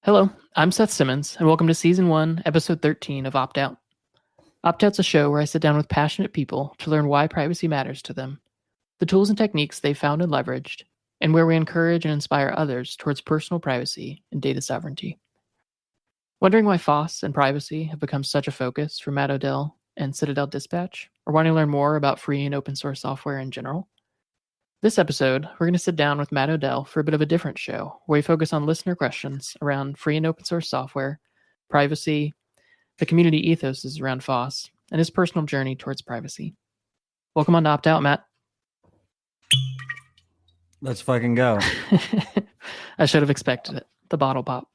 Hello, I'm Seth Simmons, and welcome to Season 1, Episode 13 of Opt Out. Opt Out's a show where I sit down with passionate people to learn why privacy matters to them, the tools and techniques they've found and leveraged, and where we encourage and inspire others towards personal privacy and data sovereignty. Wondering why FOSS and privacy have become such a focus for Matt Odell and Citadel Dispatch, or wanting to learn more about free and open source software in general? This episode, we're going to sit down with Matt Odell for a bit of a different show, where we focus on listener questions around free and open source software, privacy, the community ethos around FOSS, and his personal journey towards privacy. Welcome on to Opt Out, Matt. Let's fucking go. I should have expected it. The bottle pop.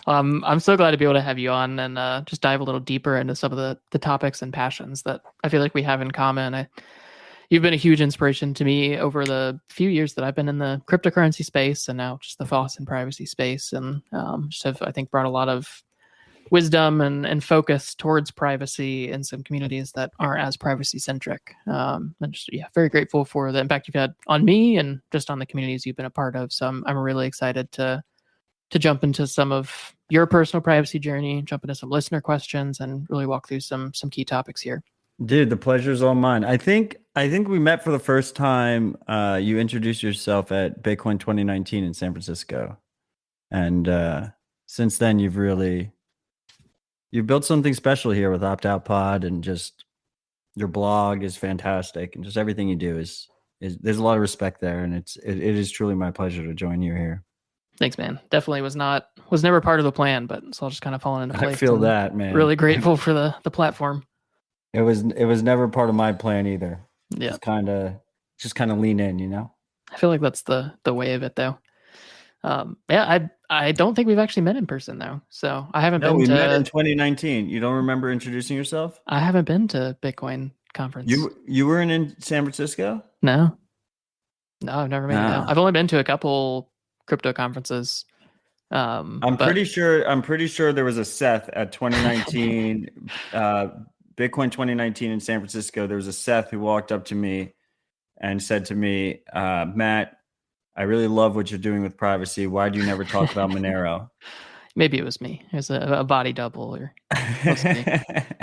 I'm so glad to be able to have you on and just dive a little deeper into some of the topics and passions that I feel like we have in common. You've been a huge inspiration to me over the few years that I've been in the cryptocurrency space and now just the FOSS and privacy space, and just have, I think, brought a lot of wisdom and focus towards privacy in some communities that aren't as privacy centric. And just, very grateful for the impact you've had on me and just on the communities you've been a part of. So I'm really excited to jump into some of your personal privacy journey, jump into some listener questions, and really walk through some key topics here. Dude, the pleasure's all mine. I think we met for the first time. You introduced yourself at Bitcoin 2019 in San Francisco. And since then you've built something special here with Opt Out Pod, and just your blog is fantastic, and just everything you do is there's a lot of respect there, and it is truly my pleasure to join you here. Thanks, man. Definitely was never part of the plan, but it's all just kind of falling into place. I feel that, man. Really grateful for the platform. It was never part of my plan either. Yeah. Just kind of lean in, you know? I feel like that's the way of it, though. I don't think we've actually met in person, though. So I haven't been we to... met in 2019. You don't remember introducing yourself? I haven't been to Bitcoin conference. You weren't in San Francisco? No, I've never made it out. I've only been to a couple crypto conferences. I'm pretty sure there was a Seth at 2019, Bitcoin 2019 in San Francisco. There was a Seth who walked up to me and said to me, Matt, I really love what you're doing with privacy. Why do you never talk about Monero? Maybe it was me. It was a body double, or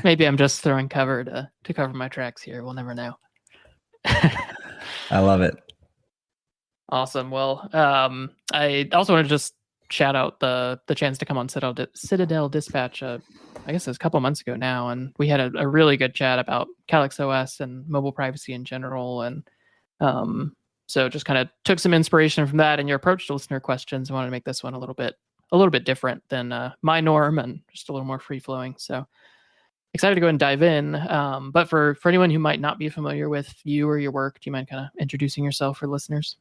maybe I'm just throwing cover to cover my tracks here. We'll never know. I love it. Awesome. Well, I also want to just shout out the chance to come on Citadel Dispatch. I guess it was a couple months ago now, and we had a really good chat about Calyx OS and mobile privacy in general, and so just kind of took some inspiration from that and your approach to listener questions. I wanted to make this one a little bit different than my norm, and just a little more free flowing. So excited to go and dive in. But for anyone who might not be familiar with you or your work, do you mind kind of introducing yourself for listeners?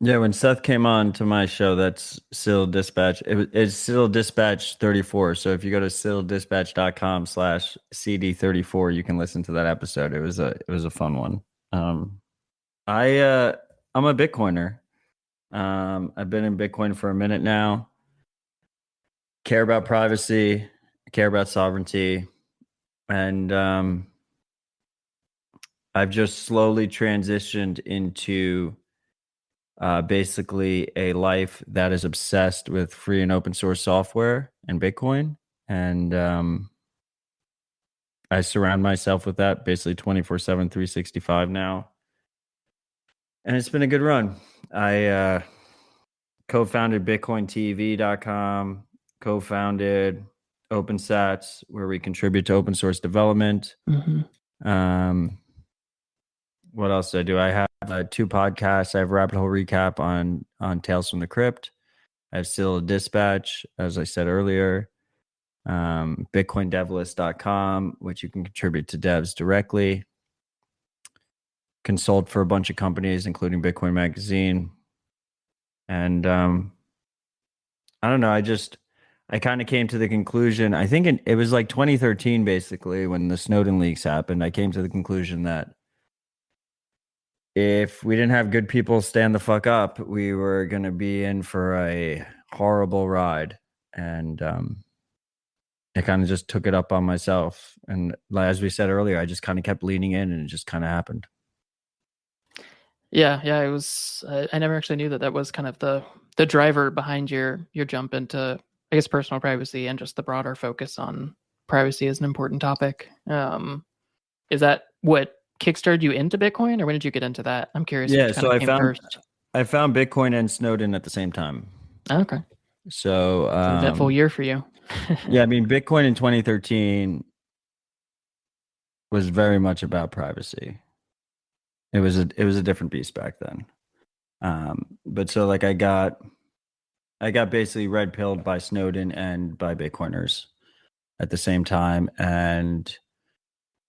Yeah, when Seth came on to my show, that's Citadel Dispatch. It's Citadel Dispatch 34. So if you go to citadeldispatch.com/CD34, you can listen to that episode. It was a fun one. I'm a Bitcoiner. I've been in Bitcoin for a minute now. Care about privacy, care about sovereignty, and I've just slowly transitioned into basically a life that is obsessed with free and open source software and Bitcoin. And I surround myself with that basically 24/7, 365 now. And it's been a good run. I co-founded BitcoinTV.com, co-founded OpenSats, where we contribute to open source development. Mm-hmm. What else do I do? I have 2 podcasts. I have Rabbit Hole Recap on Tales from the Crypt. I have Citadel Dispatch, as I said earlier. BitcoinDevList.com, which you can contribute to devs directly. Consult for a bunch of companies, including Bitcoin Magazine. And I don't know. I kind of came to the conclusion, I think it was like 2013, basically, when the Snowden leaks happened. I came to the conclusion that if we didn't have good people stand the fuck up, we were going to be in for a horrible ride. And I kind of just took it up on myself. And as we said earlier, I just kind of kept leaning in, and it just kind of happened. Yeah, it was. I never actually knew that was kind of the the driver behind your jump into, I guess, personal privacy and just the broader focus on privacy as an important topic. Is that what kickstarted you into Bitcoin, or when did you get into that? I'm curious. Yeah, Which kind so of came first. I found Bitcoin and Snowden at the same time. Okay. So It's an eventful year for you. yeah, I mean, Bitcoin in 2013 was very much about privacy. It was a different beast back then. But so like I got basically red pilled by Snowden and by Bitcoiners at the same time. And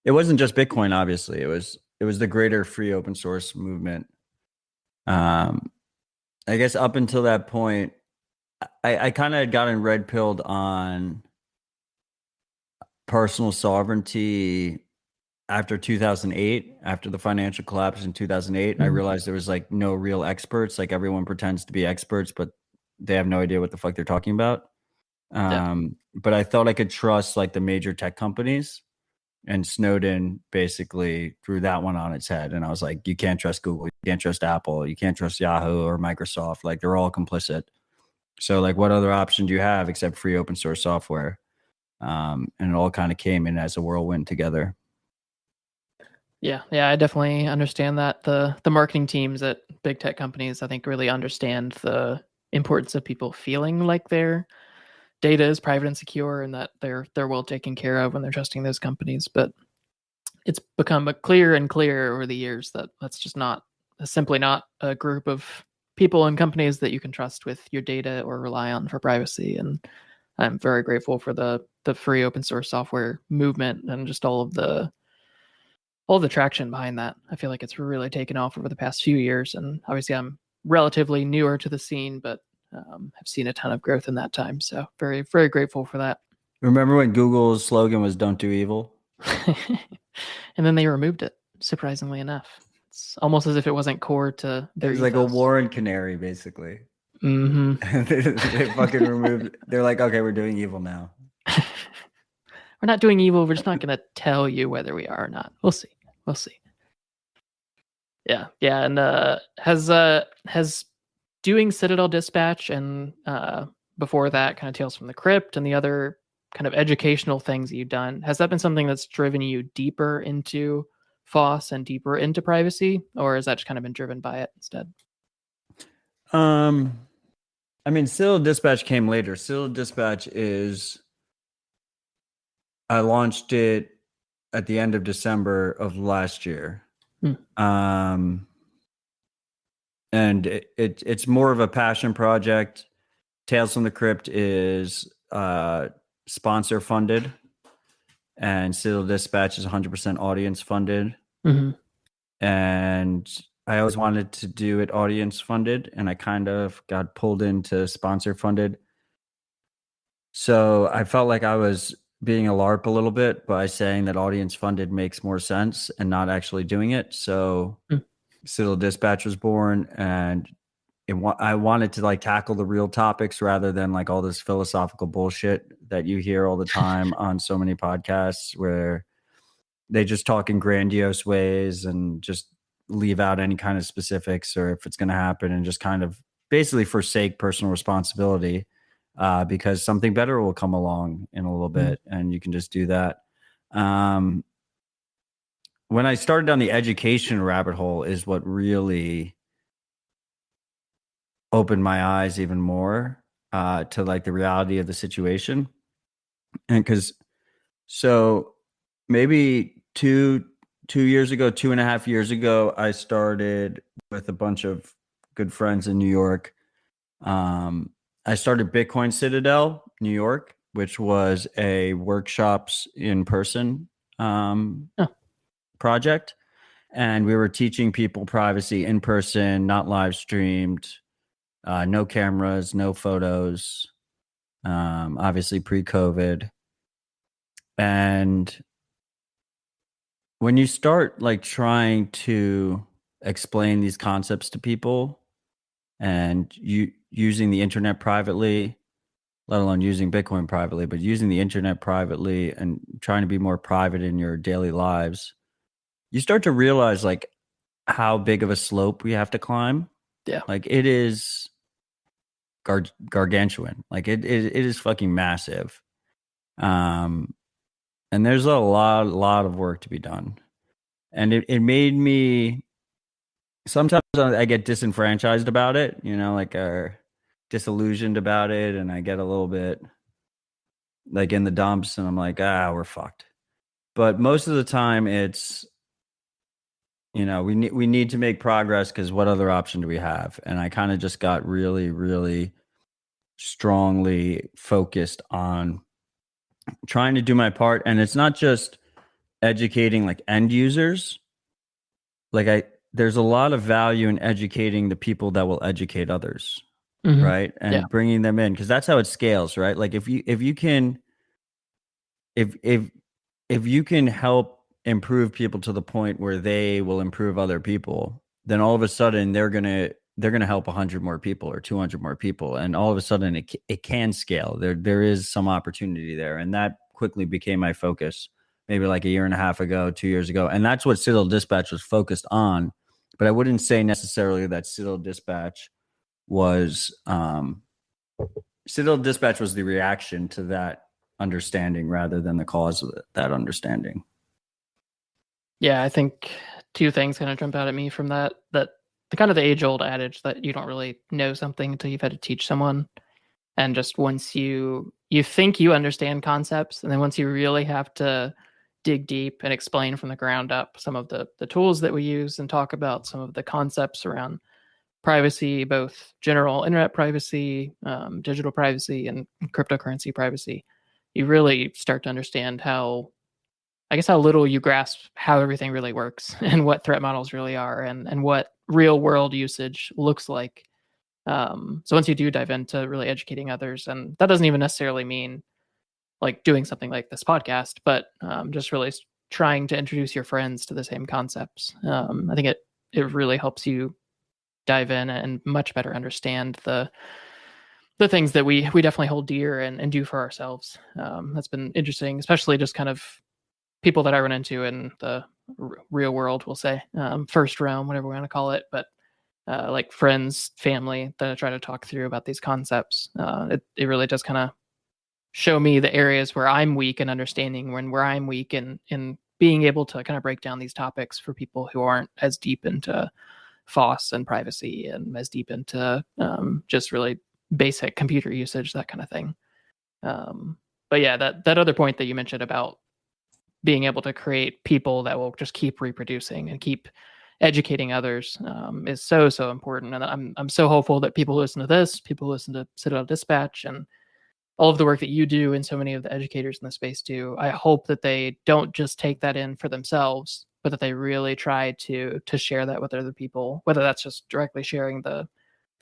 it wasn't just Bitcoin, obviously. It was the greater free open source movement. I guess up until that point, I kind of had gotten red pilled on personal sovereignty after 2008, after the financial collapse in 2008. I realized there was like no real experts. Like everyone pretends to be experts, but they have no idea what the fuck they're talking about. But I thought I could trust like the major tech companies, and Snowden basically threw that one on its head. And I was like, you can't trust Google, you can't trust Apple, you can't trust Yahoo or Microsoft. Like they're all complicit. So like, what other option do you have except free open source software? And it all kind of came in as a whirlwind together. Yeah, I definitely understand that. The marketing teams at big tech companies, I think, really understand the importance of people feeling like their data is private and secure, and that they're well taken care of when they're trusting those companies. But it's become clearer and clearer over the years that that's just simply not a group of people and companies that you can trust with your data or rely on for privacy. And I'm very grateful for the free open source software movement and just all the traction behind that. I feel like it's really taken off over the past few years. And obviously I'm relatively newer to the scene, but have seen a ton of growth in that time. So very, very grateful for that. Remember when Google's slogan was "Don't do evil"? And then they removed it, surprisingly enough. It's almost as if it wasn't core to their It was like a Warren canary, basically. Mm-hmm. They fucking removed. They're like, okay, we're doing evil now. We're not doing evil. We're just not going to tell you whether we are or not. We'll see. Yeah. And has doing Citadel Dispatch and before that, kind of Tales from the Crypt and the other kind of educational things that you've done, has that been something that's driven you deeper into FOSS and deeper into privacy, or has that just kind of been driven by it instead? I mean, Citadel Dispatch came later. Citadel Dispatch I launched it at the end of December of last year. And it's more of a passion project. Tales from the Crypt is sponsor funded, and Citadel Dispatch is 100% audience funded. And I always wanted to do it audience funded, and I kind of got pulled into sponsor funded. So I felt like I was being a LARP a little bit by saying that audience funded makes more sense and not actually doing it. So Citadel Dispatch was born, and I wanted to like tackle the real topics rather than like all this philosophical bullshit that you hear all the time on so many podcasts where they just talk in grandiose ways and just leave out any kind of specifics or if it's going to happen, and just kind of basically forsake personal responsibility because something better will come along in a little bit and you can just do that. When I started down the education rabbit hole is what really opened my eyes even more to like the reality of the situation. And so maybe 2.5 years ago, I started with a bunch of good friends in New York. I started Bitcoin Citadel, New York, which was a workshops in person project. And we were teaching people privacy in person, not live streamed, no cameras, no photos, obviously pre-COVID. And when you start like trying to explain these concepts to people and you using the internet privately, let alone using Bitcoin privately, but using the internet privately and trying to be more private in your daily lives, you start to realize like how big of a slope we have to climb. Yeah. Like it is gargantuan. Like it is fucking massive. And there's a lot of work to be done. And it made me, sometimes I get disenfranchised about it, like disillusioned about it. And I get a little bit like in the dumps and I'm like, we're fucked. But most of the time it's, we need to make progress because what other option do we have? And I kind of just got really, really strongly focused on trying to do my part. And it's not just educating like end users. Like there's a lot of value in educating the people that will educate others. Mm-hmm. Right. And bringing them in, because that's how it scales, right? Like if you can help improve people to the point where they will improve other people, then all of a sudden they're gonna help 100 more people or 200 more people, and all of a sudden it can scale. There is some opportunity there, and that quickly became my focus. Maybe like a year and a half ago, 2 years ago, and that's what Citadel Dispatch was focused on. But I wouldn't say necessarily that Citadel Dispatch was the reaction to that understanding rather than the cause of that understanding. Yeah, I think two things kind of jump out at me from that the kind of the age-old adage that you don't really know something until you've had to teach someone. And just once you think you understand concepts, and then once you really have to dig deep and explain from the ground up some of the tools that we use and talk about some of the concepts around privacy, both general internet privacy, digital privacy, and cryptocurrency privacy, you really start to understand how little you grasp how everything really works and what threat models really are and what real world usage looks like. So once you do dive into really educating others, and that doesn't even necessarily mean like doing something like this podcast, but just really trying to introduce your friends to the same concepts. I think it really helps you dive in and much better understand the things that we definitely hold dear and do for ourselves. That's been interesting, especially just kind of people that I run into in the real world, we'll say, first realm, whatever we want to call it, but like friends, family that I try to talk through about these concepts. It really does kind of show me the areas where I'm weak in understanding, where I'm weak in being able to kind of break down these topics for people who aren't as deep into FOSS and privacy and as deep into just really basic computer usage, that kind of thing. But yeah, that other point that you mentioned about being able to create people that will just keep reproducing and keep educating others is so important. And I'm so hopeful that people who listen to this, people who listen to Citadel Dispatch and all of the work that you do and so many of the educators in the space do, I hope that they don't just take that in for themselves, but that they really try to share that with other people, whether that's just directly sharing the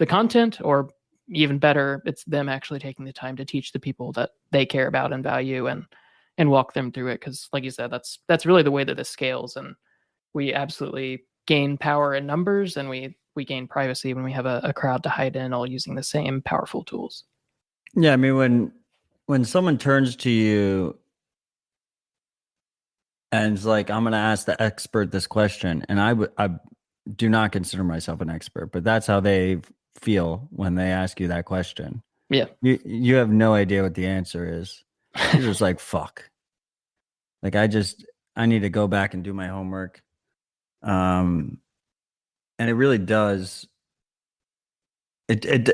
content, or even better, it's them actually taking the time to teach the people that they care about and value and walk them through it. Because like you said, that's really the way that this scales, and we absolutely gain power in numbers, and we gain privacy when we have a crowd to hide in, all using the same powerful tools. Yeah, I mean, when someone turns to you and is like, I'm going to ask the expert this question, and I do not consider myself an expert, but that's how they feel when they ask you that question. Yeah. You have no idea what the answer is. You're just like, fuck. Like, I need to go back and do my homework. And it really does. It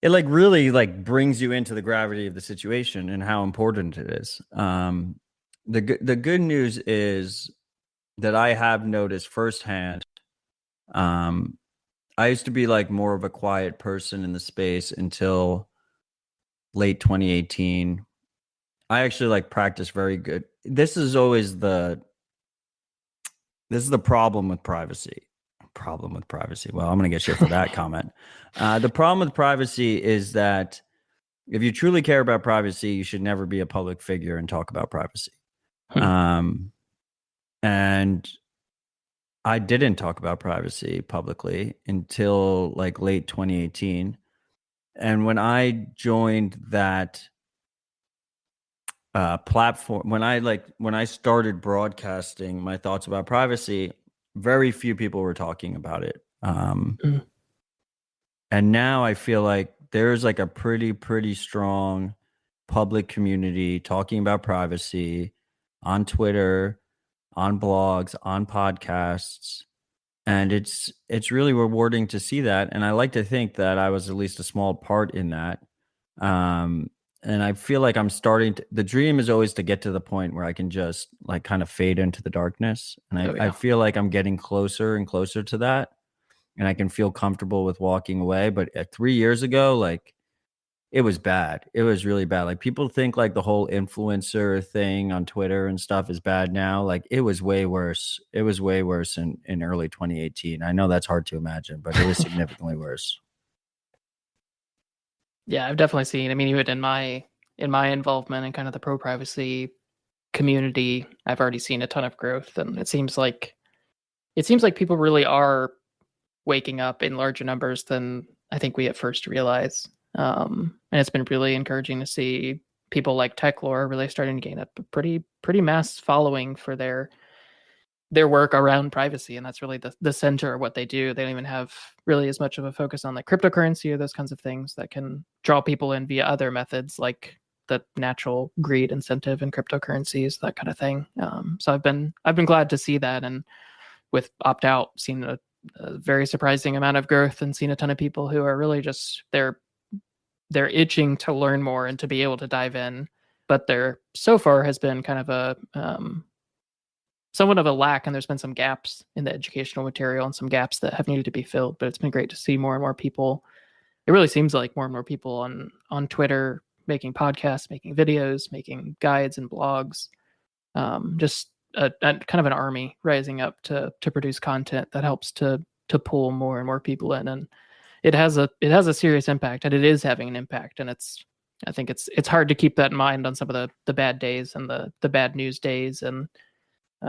like really like brings you into the gravity of the situation and how important it is. The good news is that I have noticed firsthand. I used to be like more of a quiet person in the space until late 2018. I actually like practice very good. This is the problem with privacy. Well, I'm going to get shit for that comment. The problem with privacy is that if you truly care about privacy, you should never be a public figure and talk about privacy. And I didn't talk about privacy publicly until like late 2018. And when I joined that platform, when I started broadcasting my thoughts about privacy, very few people were talking about it. And now I feel like there's like a pretty strong public community talking about privacy on Twitter, on blogs, on podcasts. And it's really rewarding to see that. And I like to think that I was at least a small part in that. And I feel like I'm starting to, the dream is always to get to the point where I can just like kind of fade into the darkness. And I feel like I'm getting closer and closer to that. And I can feel comfortable with walking away. But 3 years ago, like it was bad. It was really bad. Like people think like the whole influencer thing on Twitter and stuff is bad now. Like it was way worse. It was way worse in early 2018. I know that's hard to imagine, but it was significantly worse. Yeah, I've definitely seen. I mean, even in my involvement in kind of the pro privacy community, I've already seen a ton of growth, and it seems like people really are waking up in larger numbers than I think we at first realize. And it's been really encouraging to see people like Techlore really starting to gain a pretty mass following for their work around privacy, and that's really the center of what they do. They don't even have really as much of a focus on like cryptocurrency or those kinds of things that can draw people in via other methods like the natural greed incentive in cryptocurrencies, that kind of thing. So I've been glad to see that, and with opt out, seen a very surprising amount of growth and seen a ton of people who are really just they're itching to learn more and to be able to dive in, but there so far has been kind of a somewhat of a lack, and there's been some gaps in the educational material and some gaps that have needed to be filled. But it's been great to see more and more people. It really seems like more and more people on Twitter making podcasts, making videos, making guides and blogs. Just a kind of an army rising up to produce content that helps to pull more and more people in, and it has a serious impact, and it is having an impact. And I think it's hard to keep that in mind on some of the bad days and the bad news days and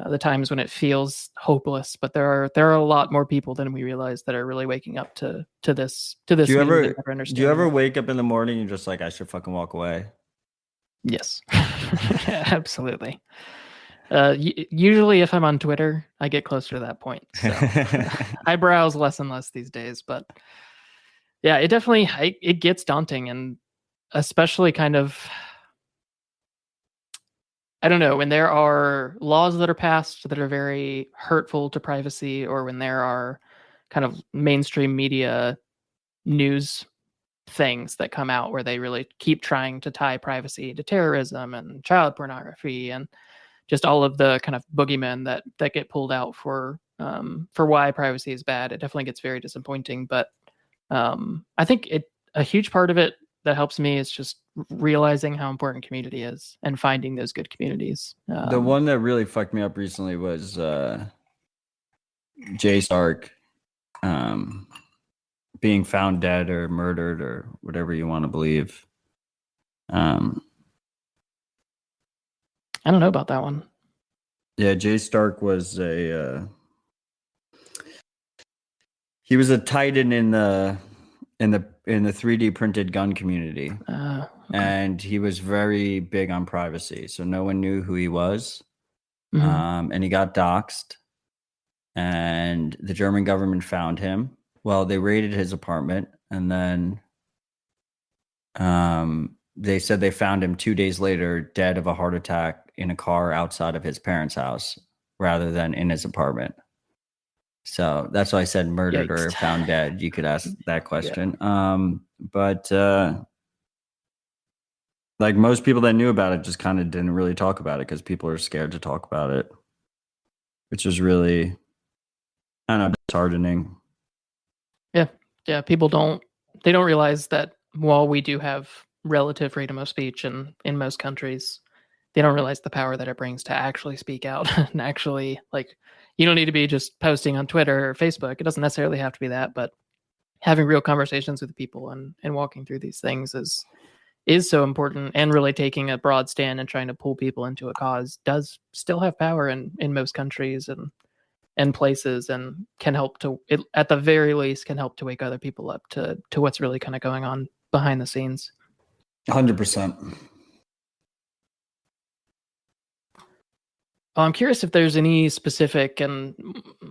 the times when it feels hopeless. But there are a lot more people than we realize that are really waking up to this. Do you ever wake up in the morning and just like, I should fucking walk away? Yes, absolutely. Usually if I'm on Twitter, I get closer to that point. So I browse less and less these days, but yeah, it definitely, it gets daunting, and especially kind of, I don't know, when there are laws that are passed that are very hurtful to privacy, or when there are kind of mainstream media news things that come out where they really keep trying to tie privacy to terrorism and child pornography and just all of the kind of boogeymen that get pulled out for why privacy is bad. It definitely gets very disappointing. But I think a huge part of it that helps me is just realizing how important community is and finding those good communities. The one that really fucked me up recently was Jay Stark being found dead or murdered or whatever you want to believe. I don't know about that one. Yeah, Jay Stark was he was a titan in the 3D printed gun community. Okay. And he was very big on privacy, so no one knew who he was. Mm-hmm. And he got doxxed, and the German government found him. Well, they raided his apartment, and then they said they found him 2 days later, dead of a heart attack in a car outside of his parents' house rather than in his apartment. So that's why I said murdered or found dead. You could ask that question. Yeah. But like most people that knew about it just kind of didn't really talk about it because people are scared to talk about it, which is really, I don't know, disheartening. Yeah. People don't realize that while we do have relative freedom of speech in most countries, they don't realize the power that it brings to actually speak out and actually, like, you don't need to be just posting on Twitter or Facebook. It doesn't necessarily have to be that, but having real conversations with people and walking through these things is so important, and really taking a broad stand and trying to pull people into a cause does still have power in most countries and places, and can help to, at the very least, can help to wake other people up to what's really kind of going on behind the scenes. 100%. I'm curious if there's any specific, and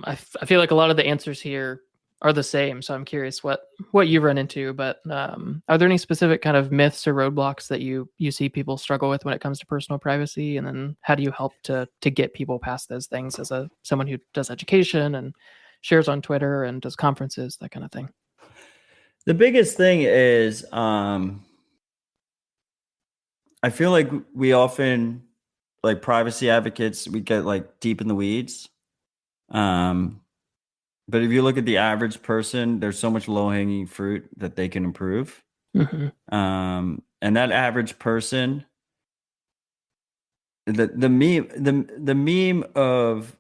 I feel like a lot of the answers here are the same. So I'm curious what you run into. But are there any specific kind of myths or roadblocks that you see people struggle with when it comes to personal privacy? And then how do you help to get people past those things as someone who does education and shares on Twitter and does conferences, that kind of thing? The biggest thing is I feel like we often, like privacy advocates, we get like deep in the weeds. But if you look at the average person, there's so much low-hanging fruit that they can improve. Mm-hmm. And that average person, the meme of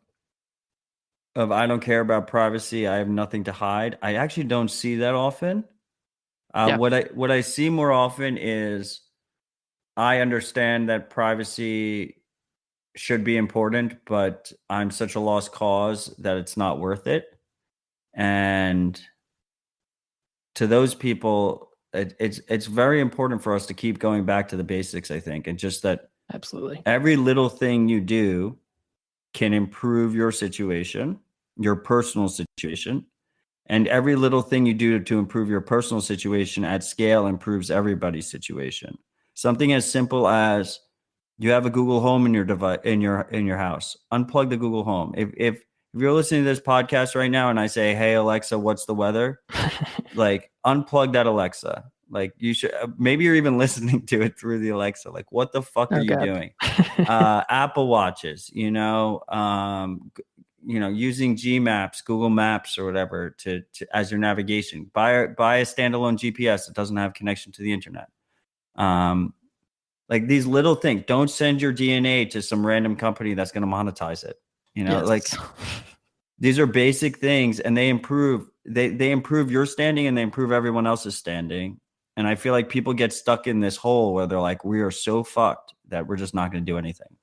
I don't care about privacy, I have nothing to hide, I actually don't see that often. What I see more often is, I understand that privacy should be important, but I'm such a lost cause that it's not worth it. And to those people, it's very important for us to keep going back to the basics, I think, and just that absolutely every little thing you do can improve your situation, your personal situation, and every little thing you do to improve your personal situation at scale improves everybody's situation. Something as simple as, you have a Google Home in your device, in your house. Unplug the Google Home. If you're listening to this podcast right now and I say, "Hey Alexa, what's the weather?" like, unplug that Alexa. Like, you should, maybe you're even listening to it through the Alexa. Like, what the fuck are you doing? Apple Watches, using G Maps, Google Maps, or whatever to as your navigation. Buy a standalone GPS that doesn't have connection to the internet. Like, these little things. Don't send your DNA to some random company that's going to monetize it. Like, these are basic things, and they improve your standing, and they improve everyone else's standing. And I feel like people get stuck in this hole where they're like, we are so fucked that we're just not going to do anything.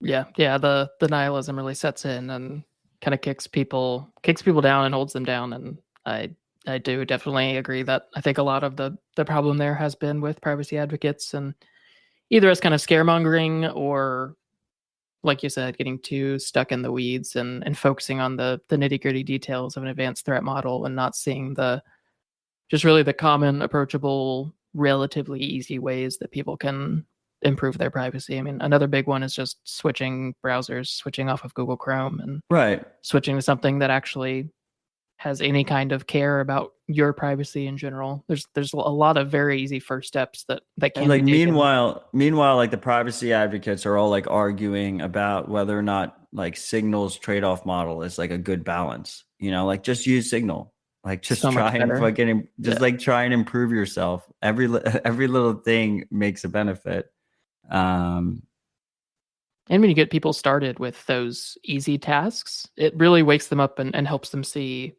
Yeah. The nihilism really sets in and kind of kicks people down and holds them down. And I do definitely agree that I think a lot of the problem there has been with privacy advocates, and either as kind of scaremongering or, like you said, getting too stuck in the weeds and focusing on the nitty-gritty details of an advanced threat model and not seeing just really the common, approachable, relatively easy ways that people can improve their privacy. I mean, another big one is just switching browsers, switching off of Google Chrome and switching to something that actually has any kind of care about your privacy in general. There's a lot of very easy first steps that can like be taken. Meanwhile, like, the privacy advocates are all like arguing about whether or not like Signal's trade-off model is like a good balance. Like, just use Signal. Like, just So try and fucking like try and improve yourself. Every little thing makes a benefit. And when you get people started with those easy tasks, it really wakes them up and helps them see,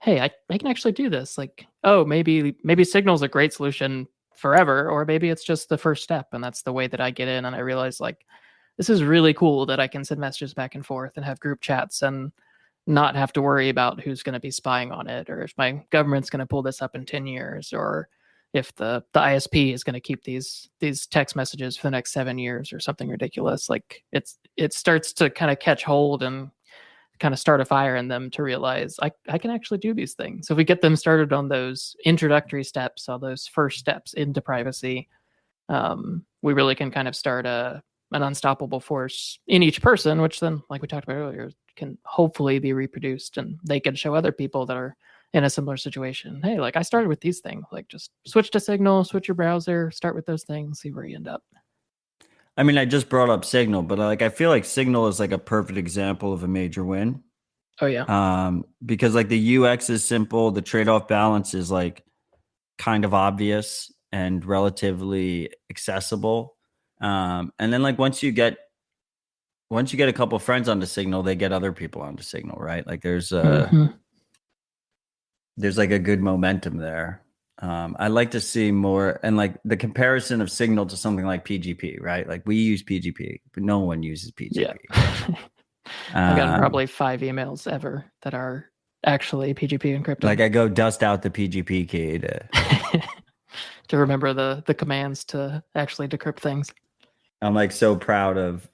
hey, I can actually do this. Like, oh, maybe Signal's a great solution forever, or maybe it's just the first step, and that's the way that I get in. And I realize, like, this is really cool that I can send messages back and forth and have group chats and not have to worry about who's going to be spying on it, or if my government's going to pull this up in 10 years, or if the ISP is going to keep these text messages for the next 7 years or something ridiculous. Like, it starts to kind of catch hold and kind of start a fire in them to realize I can actually do these things. So if we get them started on those introductory steps, all those first steps into privacy, we really can kind of start an unstoppable force in each person, which then, like we talked about earlier, can hopefully be reproduced, and they can show other people that are in a similar situation, hey, like, I started with these things. Like, just switch to Signal, switch your browser, start with those things, see where you end up. I mean, I just brought up Signal, but like, I feel like Signal is like a perfect example of a major win. Oh yeah. Because like, the UX is simple, the trade-off balance is like kind of obvious and relatively accessible. And then, like, once you get a couple of friends onto Signal, they get other people onto Signal, right? Like, there's like a good momentum there. I like to see more, and like the comparison of Signal to something like PGP, right? Like, we use PGP, but no one uses PGP. Yeah. I've gotten probably 5 emails ever that are actually PGP encrypted. Like, I go dust out the PGP key to remember the commands to actually decrypt things. I'm like so proud of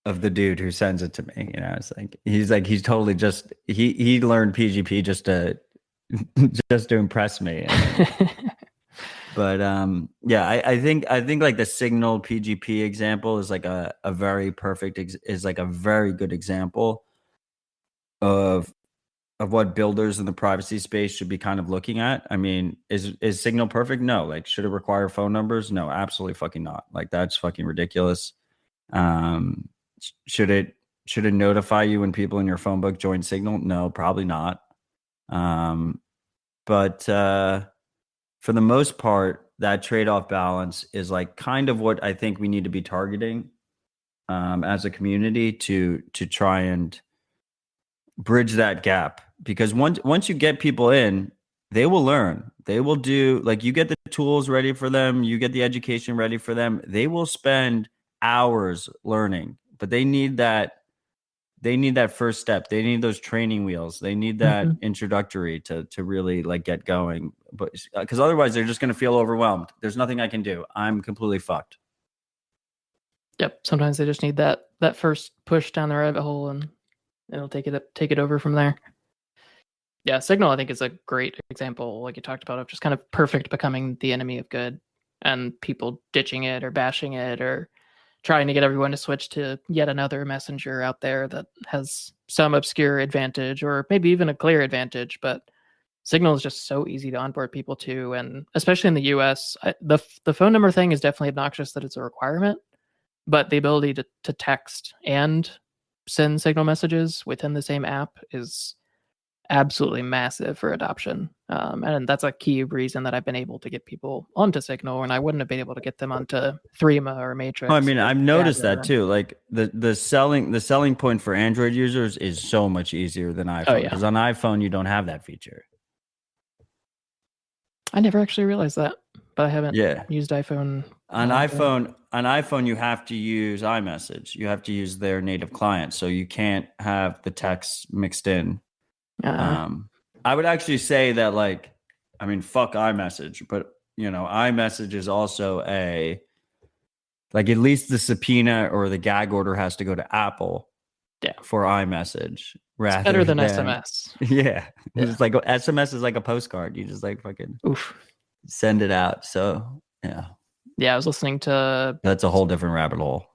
of the dude who sends it to me. You know, it's like he's totally just he learned PGP just to impress me. But yeah, I think like the Signal PGP example is like a very perfect is like a very good example of what builders in the privacy space should be kind of looking at. I mean, is Signal perfect? No. Like, should it require phone numbers? No, absolutely fucking not. Like, that's fucking ridiculous. Should it notify you when people in your phone book join Signal? No, probably not. But for the most part, that trade-off balance is like kind of what I think we need to be targeting as a community to try and bridge that gap. Because once you get people in, they will learn. They will do, like, you get the tools ready for them, you get the education ready for them. They will spend hours learning, but they need that first step. They need those training wheels. They need that introductory to really like get going. But because otherwise they're just going to feel overwhelmed. There's nothing I can do. I'm completely fucked. Yep. Sometimes they just need that first push down the rabbit hole, and it'll take it over from there. Yeah, Signal I think is a great example, like you talked about, of just kind of perfect becoming the enemy of good, and people ditching it or bashing it or trying to get everyone to switch to yet another messenger out there that has some obscure advantage or maybe even a clear advantage. But Signal is just so easy to onboard people to, and especially in the US, the phone number thing is definitely obnoxious that it's a requirement, but the ability to text and send Signal messages within the same app is absolutely massive for adoption. And that's a key reason that I've been able to get people onto Signal, and I wouldn't have been able to get them onto Threema or Matrix. I mean, I've noticed that too. Like the selling point for Android users is so much easier than iPhone. Because on iPhone you don't have that feature. I never actually realized that, but I haven't used iPhone. On iPhone, you have to use iMessage. You have to use their native client, so you can't have the text mixed in. I would actually say that, like, I mean, fuck iMessage, but you know, iMessage is also like, at least the subpoena or the gag order has to go to Apple for iMessage. It's better than SMS. Yeah. It's like SMS is like a postcard. You just like fucking send it out. So yeah, I was listening to, that's a whole different rabbit hole.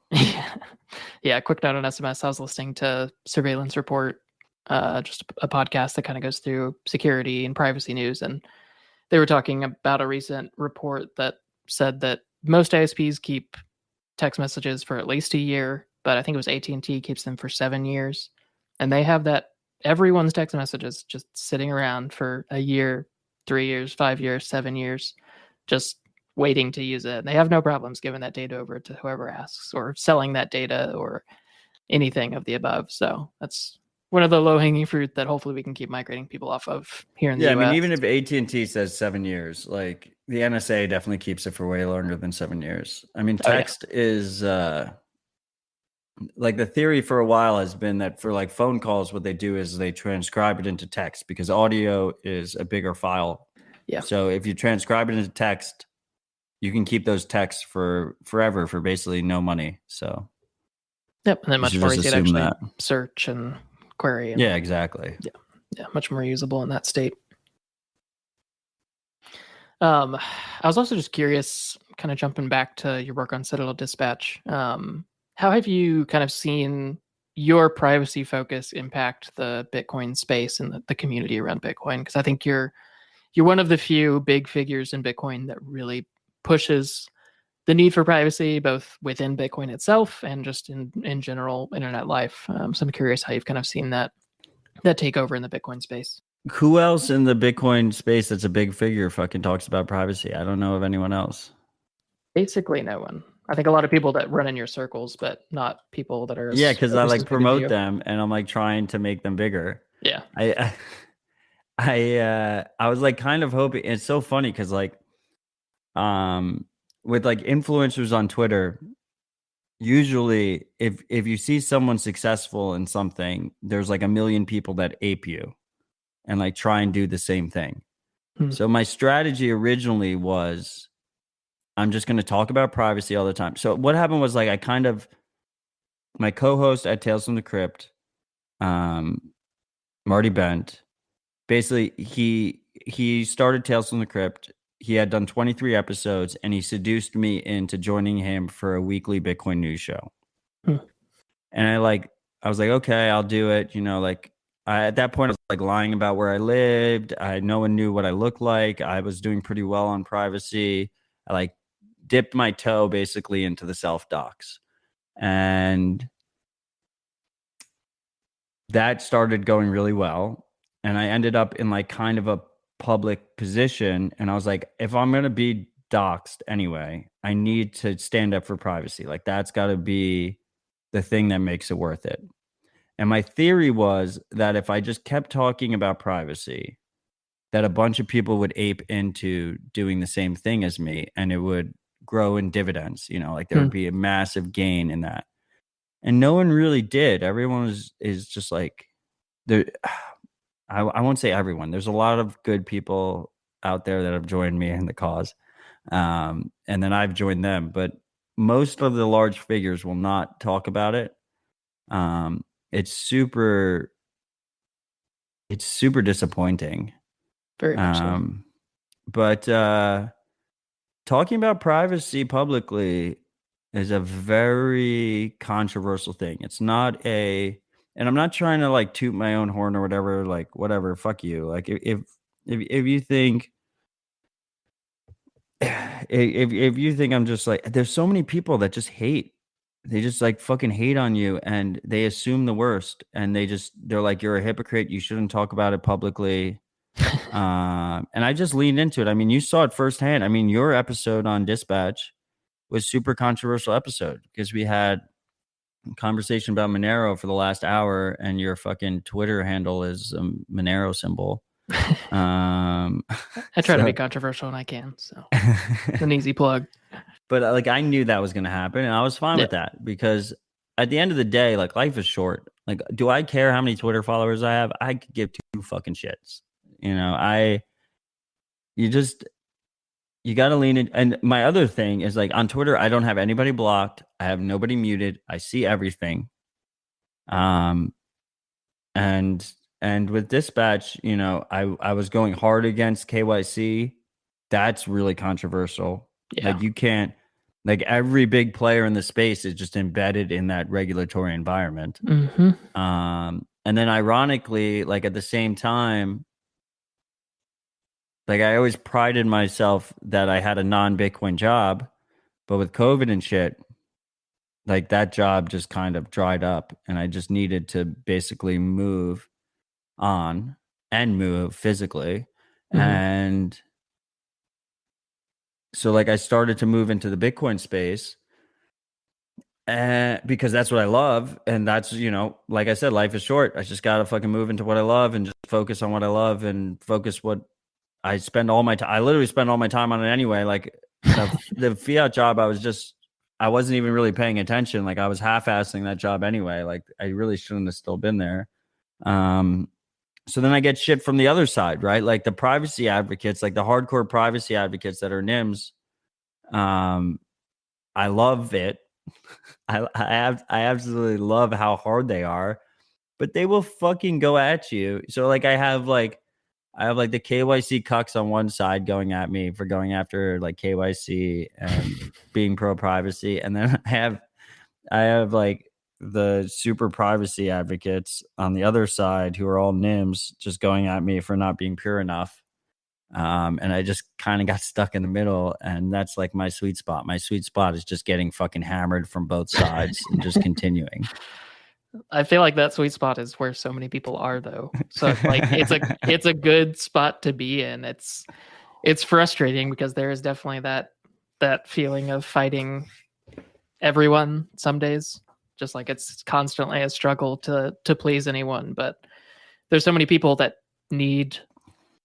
Yeah, quick note on SMS. I was listening to Surveillance Report, just a podcast that kind of goes through security and privacy news, and they were talking about a recent report that said that most ISPs keep text messages for at least a year, but I think it was AT&T keeps them for 7 years, and they have that everyone's text messages just sitting around for a year, 3 years, 5 years, 7 years, just waiting to use it. And they have no problems giving that data over to whoever asks, or selling that data, or anything of the above. So that's one of the low-hanging fruit that hopefully we can keep migrating people off of here in the US. I mean, even if AT&T says 7 years, like, the NSA definitely keeps it for way longer than 7 years. I mean, text is like, the theory for a while has been that for like phone calls, what they do is they transcribe it into text, because audio is a bigger file. Yeah. So if you transcribe it into text, you can keep those texts for forever for basically no money. So and then much more easy to actually search and query. And, exactly. Yeah, much more usable in that state. I was also just curious, kind of jumping back to your work on Citadel Dispatch. How have you kind of seen your privacy focus impact the Bitcoin space and the community around Bitcoin? Because I think you're one of the few big figures in Bitcoin that really pushes the need for privacy, both within Bitcoin itself and just in general internet life. So I'm curious how you've kind of seen that take over in the Bitcoin space. Who else in the Bitcoin space that's a big figure fucking talks about privacy? I don't know of anyone else. Basically no one. I think a lot of people that run in your circles, but not people that are because I like promote them, and I'm like trying to make them bigger. Yeah. I was like kind of hoping. It's so funny because like with like influencers on Twitter, usually if you see someone successful in something, there's like a million people that ape you and like try and do the same thing. So my strategy originally was, I'm just going to talk about privacy all the time. So what happened was, like, I kind of my co-host at Tales from the Crypt, Marty Bent, basically he started Tales from the Crypt. He had done 23 episodes, and he seduced me into joining him for a weekly Bitcoin news show. And I was like, okay, I'll do it. At that point, I was like lying about where I lived. No one knew what I looked like. I was doing pretty well on privacy. I like dipped my toe basically into the self-docs. And that started going really well. And I ended up in like kind of a public position. And I was like, if I'm going to be doxxed anyway, I need to stand up for privacy. Like that's got to be the thing that makes it worth it. And my theory was that if I just kept talking about privacy, that a bunch of people would ape into doing the same thing as me, and it would grow in dividends. Like there would be a massive gain in that. And no one really did. Everyone is just like, there. I won't say everyone. There's a lot of good people out there that have joined me in the cause. And then I've joined them. But most of the large figures will not talk about it. It's super disappointing. Very much so. But talking about privacy publicly is a very controversial thing. It's not and I'm not trying to like toot my own horn or whatever, like whatever, fuck you. Like if you think if you think I'm just like, there's so many people that just hate. They just like fucking hate on you, and they assume the worst, and they're like, you're a hypocrite. You shouldn't talk about it publicly. And I just leaned into it. I mean, you saw it firsthand. I mean, your episode on Dispatch was super controversial episode because we had a conversation about Monero for the last hour, and your fucking Twitter handle is a Monero symbol. I try to be controversial when I can, so it's an easy plug. But like I knew that was going to happen, and I was fine with that because at the end of the day, like life is short. Like, do I care how many Twitter followers I have? I could give two fucking shits. You got to lean in. And my other thing is like on Twitter, I don't have anybody blocked. I have nobody muted. I see everything. And with Dispatch, I was going hard against KYC. That's really controversial. Yeah. Like you can't, like every big player in the space is just embedded in that regulatory environment. Mm-hmm. And then ironically, like at the same time, like I always prided myself that I had a non-Bitcoin job, but with COVID and shit, like that job just kind of dried up, and I just needed to basically move on and move physically. Mm-hmm. And so like I started to move into the Bitcoin space because that's what I love. And that's, like I said, life is short. I just got to fucking move into what I love and just focus on what I love and focus what I spend all my time. I literally spend all my time on it anyway. Like the fiat job, I wasn't even really paying attention. Like I was half-assing that job anyway. Like I really shouldn't have still been there. So then I get shit from the other side, right? Like the privacy advocates, like the hardcore privacy advocates that are NIMS. I love it. I absolutely love how hard they are, but they will fucking go at you. So like I have like the KYC cucks on one side going at me for going after like KYC and being pro privacy, and then I have like the super privacy advocates on the other side who are all NIMS just going at me for not being pure enough. And I just kind of got stuck in the middle, and that's like my sweet spot. My sweet spot is just getting fucking hammered from both sides and just continuing. I feel like that sweet spot is where so many people are, though. So like it's a good spot to be in. It's frustrating because there is definitely that feeling of fighting everyone some days. Just like it's constantly a struggle to please anyone. But there's so many people that need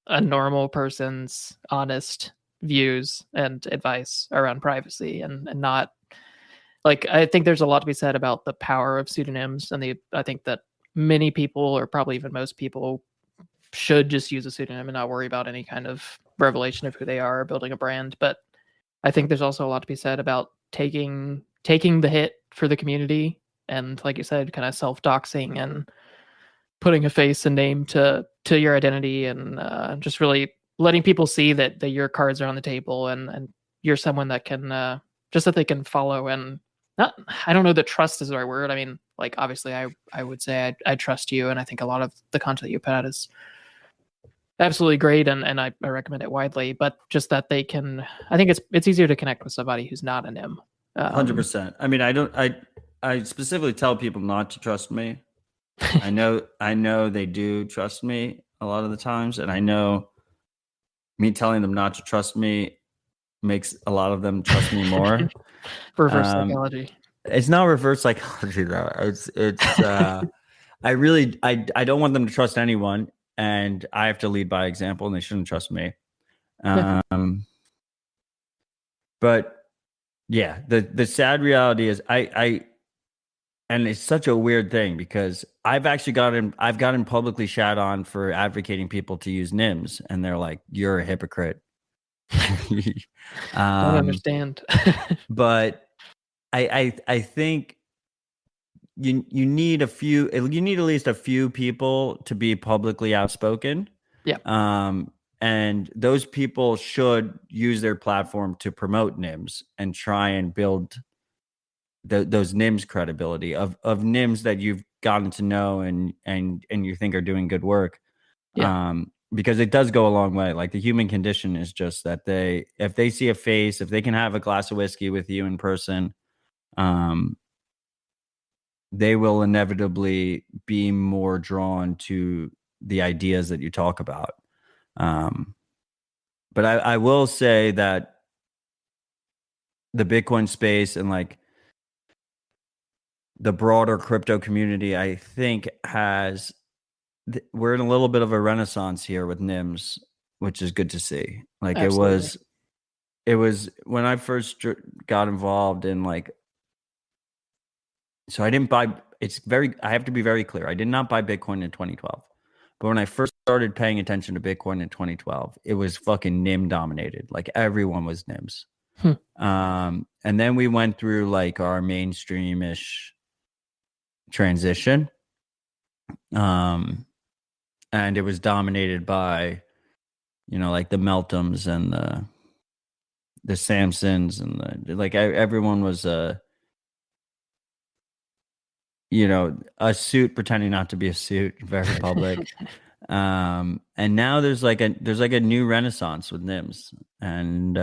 a normal person's honest views and advice around privacy and not. Like, I think there's a lot to be said about the power of pseudonyms, and I think that many people, or probably even most people, should just use a pseudonym and not worry about any kind of revelation of who they are or building a brand. But I think there's also a lot to be said about taking the hit for the community and like you said, kind of self-doxing and putting a face and name to your identity, and just really letting people see that your cards are on the table, and you're someone that can just that they can follow. And not, I don't know that trust is the right word. I mean, like, obviously I would say I trust you, and I think a lot of the content that you put out is absolutely great, and I recommend it widely. But just that they can, I think it's easier to connect with somebody who's not a NIM. 100%. I mean, I specifically tell people not to trust me. I know they do trust me a lot of the times, and I know me telling them not to trust me makes a lot of them trust me more. Reverse psychology. It's not reverse psychology though. It's I don't want them to trust anyone, and I have to lead by example, and they shouldn't trust me. But yeah, the sad reality is and it's such a weird thing because I've gotten publicly shat on for advocating people to use NIMs, and they're like, "You're a hypocrite." Don't understand. But I think you need at least a few people to be publicly outspoken. Yeah. And those people should use their platform to promote NIMs and try and build those NIMs credibility of NIMs that you've gotten to know and you think are doing good work. Yeah. Because it does go a long way. Like, the human condition is just that if they see a face, if they can have a glass of whiskey with you in person, they will inevitably be more drawn to the ideas that you talk about. But I will say that the Bitcoin space and like the broader crypto community, I think we're in a little bit of a renaissance here with NIMs, which is good to see. Like, Absolutely. it was when I first got involved in like, so I didn't buy, I have to be very clear. I did not buy Bitcoin in 2012. But when I first started paying attention to Bitcoin in 2012, it was fucking NIM dominated. Like, everyone was NIMs. And then we went through like our mainstream-ish transition. And it was dominated by, like the Meltums and the Samsons and like everyone was a suit pretending not to be a suit, very public. And now there's like a new renaissance with NIMs, and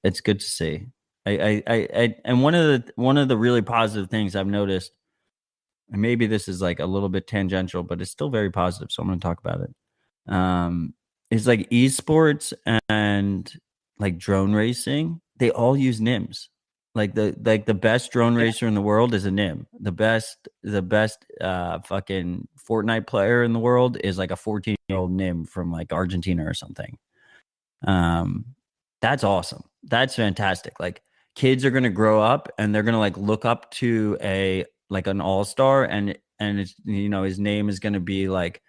it's good to see. And one of the really positive things I've noticed, and maybe this is like a little bit tangential, but it's still very positive, so I'm going to talk about it. It's like esports and like drone racing, they all use NIMs. Like the best drone racer in the world is a NIM. The best fucking Fortnite player in the world is like a 14-year-old NIM from like Argentina or something. That's awesome. That's fantastic. Like, kids are gonna grow up and they're gonna like look up to an all-star, and it's, his name is gonna be like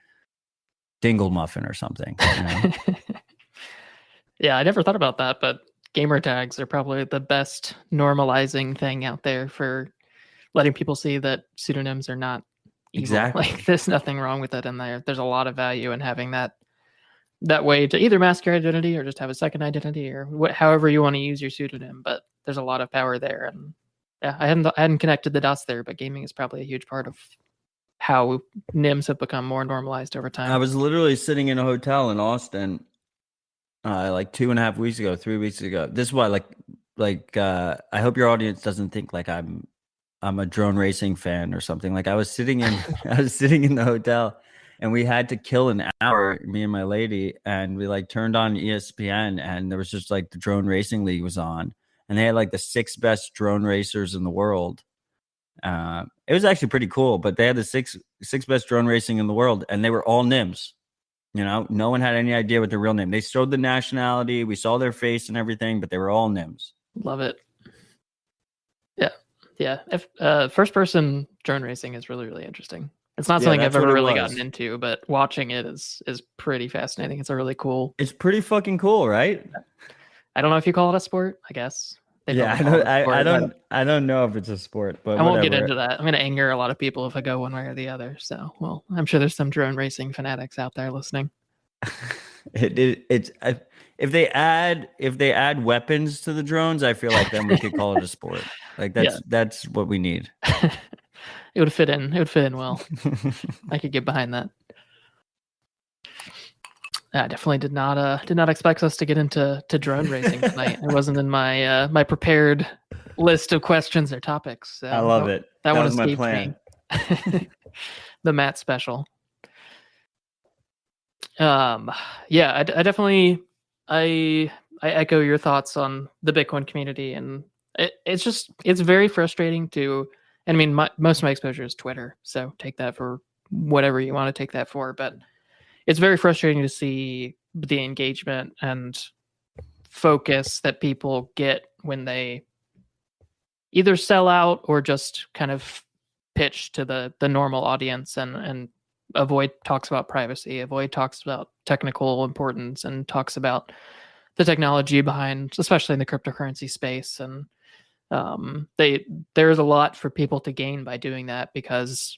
Dingle Muffin or something. Yeah, I never thought about that, but gamer tags are probably the best normalizing thing out there for letting people see that pseudonyms are not evil. Exactly. Like, there's nothing wrong with it, and there's a lot of value in having that way to either mask your identity or just have a second identity, or however you want to use your pseudonym. But there's a lot of power there, and yeah, I hadn't connected the dots there, but gaming is probably a huge part of how NIMs have become more normalized over time. I was literally sitting in a hotel in Austin like 3 weeks ago. This is why I hope your audience doesn't think like I'm a drone racing fan or something. Like, I was sitting in the hotel, and we had to kill an hour, me and my lady, and we like turned on ESPN, and there was just like the drone racing league was on, and they had like the 6 best drone racers in the world. It was actually pretty cool, but they had the six best drone racing in the world, and they were all NIMs. No one had any idea what their real name. They showed the nationality, we saw their face and everything, but they were all NIMs. Love it. Yeah. If first person drone racing is really, really interesting. It's not something I've ever really gotten into, but watching it is pretty fascinating. It's pretty fucking cool, right? I don't know if you call it a sport, I guess. I don't know if it's a sport, but I won't get into that. I'm going to anger a lot of people if I go one way or the other. So, well, I'm sure there's some drone racing fanatics out there listening. If they add weapons to the drones, I feel like then we could call it a sport. Like that's what we need. It would fit in. It would fit in well. I could get behind that. I definitely did not expect us to get into drone racing tonight. It wasn't in my my prepared list of questions or topics. So I love it. That one was my escaped plan. me. The Matt special. Yeah, I definitely I echo your thoughts on the Bitcoin community, and it's very frustrating to. I mean, most of my exposure is Twitter, so take that for whatever you want to take that for. But it's very frustrating to see the engagement and focus that people get when they either sell out or just kind of pitch to the normal audience and avoid talks about privacy, avoid talks about technical importance, and talks about the technology behind, especially in the cryptocurrency space. And there's a lot for people to gain by doing that, because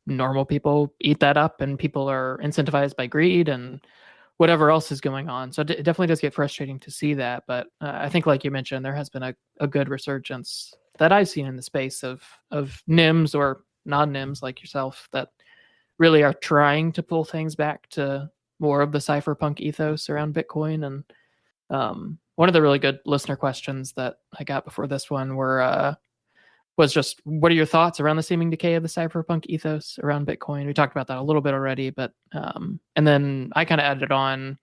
normal people eat that up and people are incentivized by greed and whatever else is going on. So it definitely does get frustrating to see that. But I think, like you mentioned, there has been a good resurgence that I've seen in the space of NIMs or non-NIMs like yourself that really are trying to pull things back to more of the cypherpunk ethos around Bitcoin. And one of the really good listener questions that I got before this one was just, what are your thoughts around the seeming decay of the cypherpunk ethos around Bitcoin? We talked about that a little bit already, but and then I kind of added on,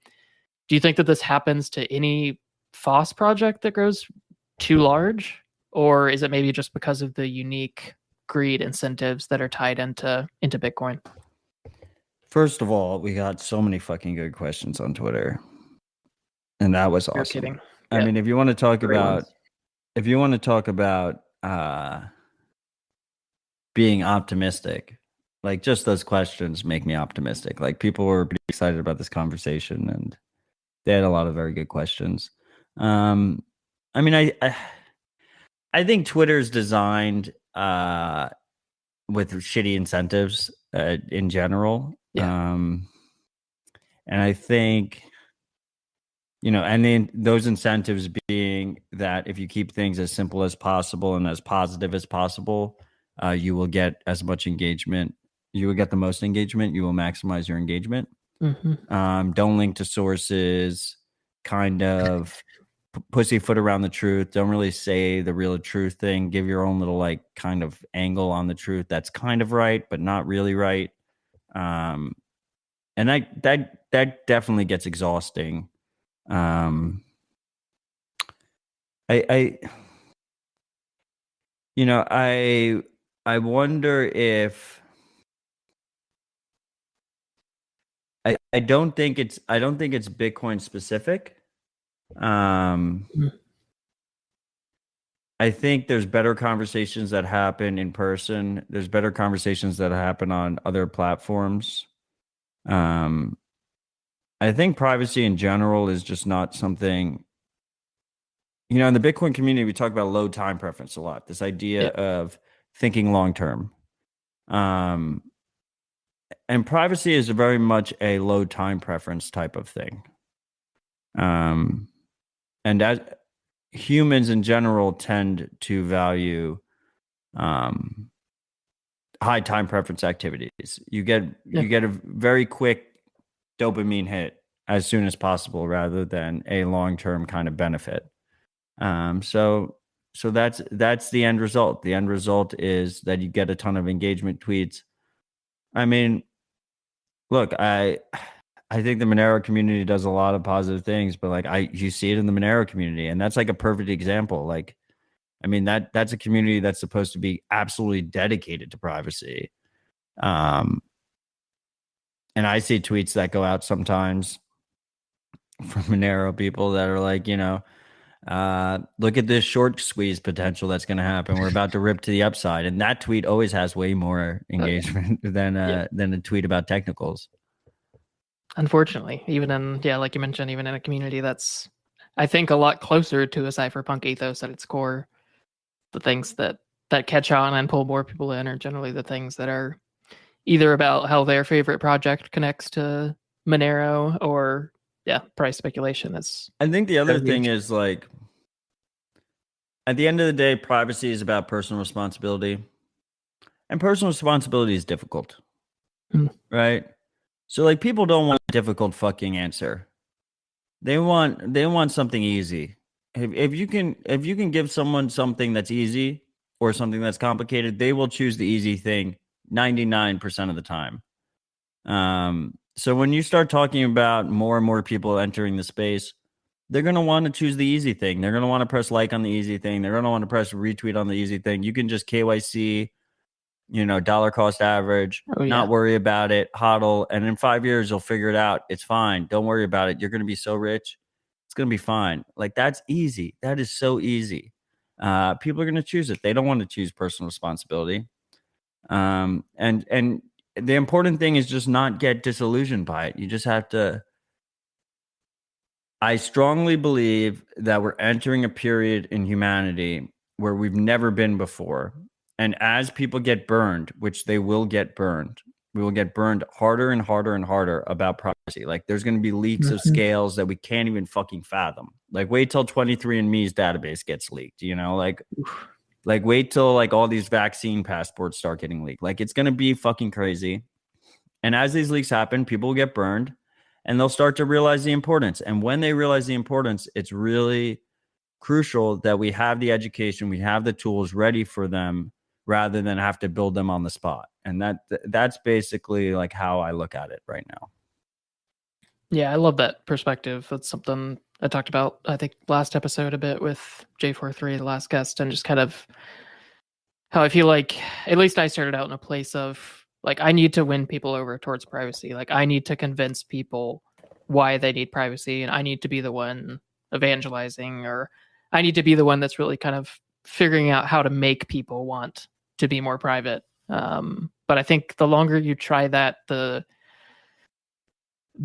do you think that this happens to any FOSS project that grows too large? Or is it maybe just because of the unique greed incentives that are tied into Bitcoin? First of all, we got so many fucking good questions on Twitter. And that was awesome. You're kidding. I mean, if you want to talk about being optimistic, like, just those questions make me optimistic. Like, people were pretty excited about this conversation and they had a lot of very good questions. I mean, I think Twitter's designed with shitty incentives in general. Yeah. And I think, and then those incentives being that if you keep things as simple as possible and as positive as possible, you will get as much engagement. You will get the most engagement. You will maximize your engagement. Mm-hmm. Don't link to sources, kind of pussyfoot around the truth. Don't really say the real truth thing. Give your own little, like, kind of angle on the truth that's kind of right, but not really right. And that definitely gets exhausting. I wonder if I don't think it's Bitcoin specific. I think there's better conversations that happen in person. There's better conversations that happen on other platforms. I think privacy in general is just not something, in the Bitcoin community, we talk about low time preference a lot. This idea of thinking long term. And privacy is very much a low time preference type of thing. And as humans in general tend to value high time preference activities. You get a very quick dopamine hit as soon as possible rather than a long-term kind of benefit. So that's the end result. The end result is that you get a ton of engagement tweets. I mean, look, I think the Monero community does a lot of positive things, but you see it in the Monero community, and that's like a perfect example. Like, I mean, that's a community that's supposed to be absolutely dedicated to privacy. And I see tweets that go out sometimes from Monero people that are like, look at this short squeeze potential that's going to happen. We're about to rip to the upside. And that tweet always has way more engagement than a tweet about technicals. Unfortunately, even in, like you mentioned, even in a community that's I think a lot closer to a cypherpunk ethos at its core. The things that catch on and pull more people in are generally the things that are either about how their favorite project connects to Monero or price speculation. I think the other thing is like, at the end of the day, privacy is about personal responsibility, and personal responsibility is difficult, right? So like, people don't want a difficult fucking answer. They want something easy. If you can give someone something that's easy or something that's complicated, they will choose the easy thing 99% of the time. So when you start talking about more and more people entering the space, they're going to want to choose the easy thing. They're going to want to press like on the easy thing. They're going to want to press retweet on the easy thing. You can just KYC, dollar cost average, not worry about it, hodl. And in 5 years, you'll figure it out. It's fine. Don't worry about it. You're going to be so rich. It's going to be fine. Like, that's easy. That is so easy. People are going to choose it. They don't want to choose personal responsibility. And the important thing is just not get disillusioned by it. You just have to. I strongly believe that we're entering a period in humanity where we've never been before. And as people get burned, which they will get burned, we will get burned harder and harder and harder about privacy. Like, there's going to be leaks of scales that we can't even fucking fathom. Like, wait till 23andMe's database gets leaked, like wait till like all these vaccine passports start getting leaked. Like, it's going to be fucking crazy. And as these leaks happen, people will get burned. And they'll start to realize the importance. And when they realize the importance, it's really crucial that we have the education, we have the tools ready for them rather than have to build them on the spot. And that's basically like how I look at it right now. Yeah, I love that perspective. That's something I talked about, I think, last episode a bit with J43, the last guest, and just kind of how I feel like, at least I started out in a place of, like, I need to win people over towards privacy. Like, I need to convince people why they need privacy, and I need to be the one evangelizing, or I need to be the one that's really kind of figuring out how to make people want to be more private. But I think the longer you try that, the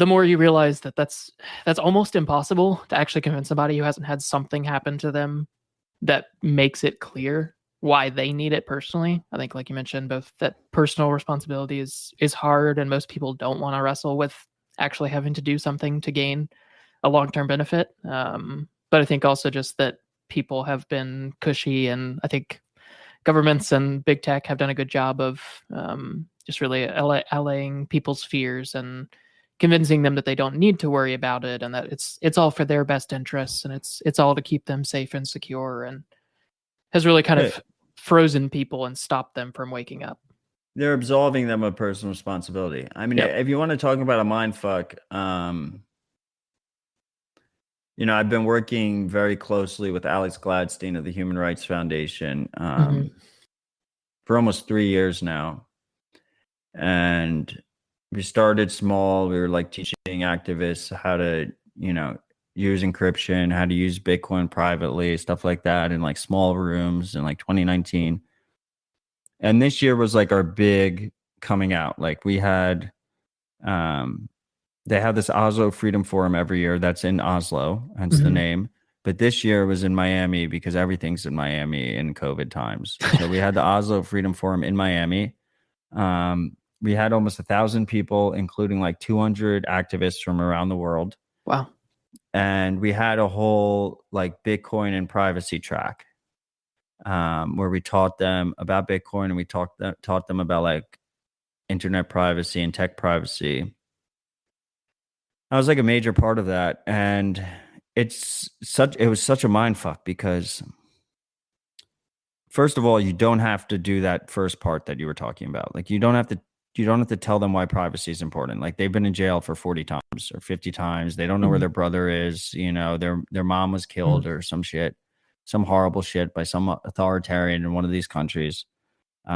more you realize that that's almost impossible to actually convince somebody who hasn't had something happen to them that makes it clear why they need it personally. I think, like you mentioned, both that personal responsibility is hard, and most people don't want to wrestle with actually having to do something to gain a long-term benefit. But I think also just that people have been cushy, and I think governments and big tech have done a good job of just really allaying people's fears and convincing them that they don't need to worry about it, and that it's all for their best interests, and it's all to keep them safe and secure, and has really kind of frozen people and stopped them from waking up. They're absolving them of personal responsibility. I mean, if you want to talk about a mind fuck, I've been working very closely with Alex Gladstein of the Human Rights Foundation for almost 3 years now. And we started small. We were like teaching activists how to, use encryption, how to use Bitcoin privately, stuff like that, in like small rooms in like 2019. And this year was like our big coming out. Like, we had, they have this Oslo Freedom Forum every year. That's in Oslo, hence the name. But this year was in Miami because everything's in Miami in COVID times. So we had the Oslo Freedom Forum in Miami. We had almost 1,000 people, including like 200 activists from around the world. Wow. And we had a whole like Bitcoin and privacy track where we taught them about Bitcoin, and we taught them about like internet privacy and tech privacy. I was like a major part of that. And it was such a mind fuck, because first of all, you don't have to do that first part that you were talking about. Like, you don't have to tell them why privacy is important. Like, they've been in jail for 40 times or 50 times. They don't know where their brother is. Their mom was killed or some shit, some horrible shit by some authoritarian in one of these countries.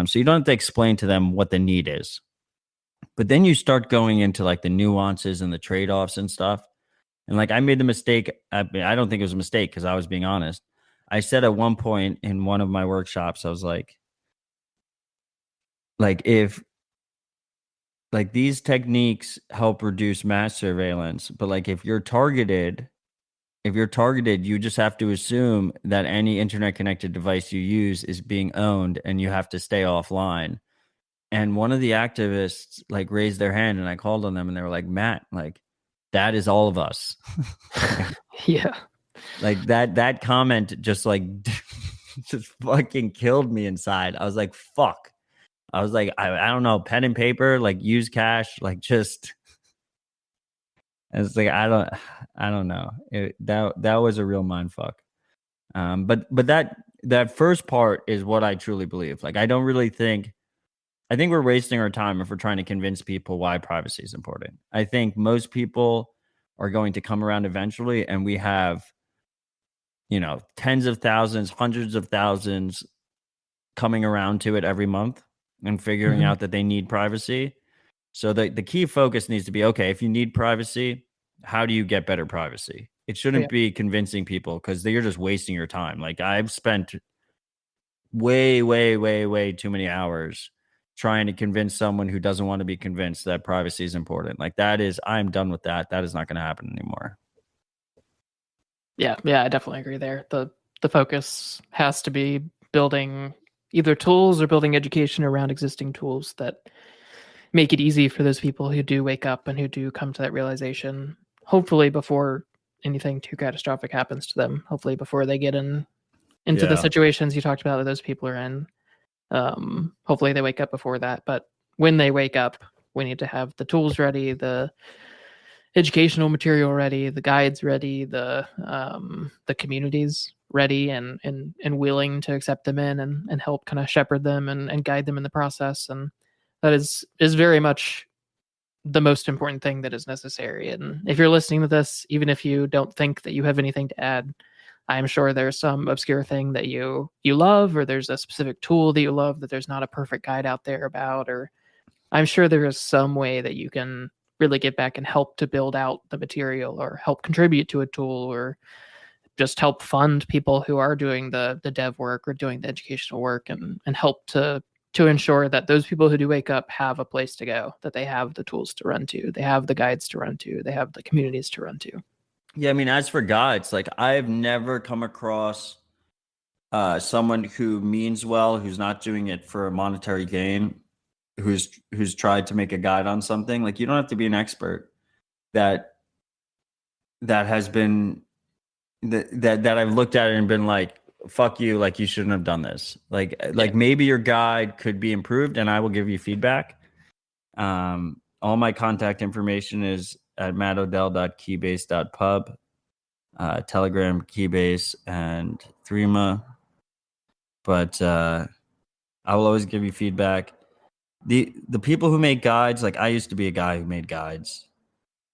So you don't have to explain to them what the need is. But then you start going into like the nuances and the trade-offs and stuff. And like, I made the mistake. I don't think it was a mistake, because I was being honest. I said at one point in one of my workshops, I was like if like these techniques help reduce mass surveillance, but like if you're targeted if you're targeted, you just have to assume that any internet connected device you use is being owned and you have to stay offline. And one of the activists like raised their hand and I called on them and they were like, Matt, like that is all of us. Yeah. Like that comment just like just fucking killed me inside. I was like, fuck. I was like, I don't know, pen and paper, like use cash, like just. It's like I don't know. That was a real mind fuck. But that first part is what I truly believe. Like I don't really think. I think we're wasting our time if we're trying to convince people why privacy is important. I think most people are going to come around eventually, and we have, tens of thousands, hundreds of thousands coming around to it every month and figuring out that they need privacy. So the key focus needs to be, okay, if you need privacy, how do you get better privacy? It shouldn't be convincing people because you're just wasting your time. Like I've spent way, way, way, way too many hours trying to convince someone who doesn't want to be convinced that privacy is important. Like I'm done with that. That is not going to happen anymore. Yeah, I definitely agree there. The focus has to be building either tools or building education around existing tools that make it easy for those people who do wake up and who do come to that realization, hopefully before anything too catastrophic happens to them, hopefully before they get into the situations you talked about that those people are in. Hopefully they wake up before that. But when they wake up, we need to have the tools ready, the educational material ready, the guides ready, the communities ready and willing to accept them in and help kind of shepherd them and guide them in the process. And that is very much the most important thing that is necessary. And if you're listening to this, even if you don't think that you have anything to add, I'm sure there's some obscure thing that you love, or there's a specific tool that you love that there's not a perfect guide out there about, or I'm sure there is some way that you can really get back and help to build out the material or help contribute to a tool or just help fund people who are doing the dev work or doing the educational work and help to ensure that those people who do wake up have a place to go, that they have the tools to run to, they have the guides to run to, they have the communities to run to. Yeah, I mean, as for guides, like I've never come across someone who means well, who's not doing it for a monetary gain, who's tried to make a guide on something. Like you don't have to be an expert that has been that I've looked at it and been like, fuck you, like you shouldn't have done this. Like maybe your guide could be improved and I will give you feedback. All my contact information is at mattodell.keybase.pub, Telegram, Keybase, and Threema. But I will always give you feedback. The people who make guides, like I used to be a guy who made guides.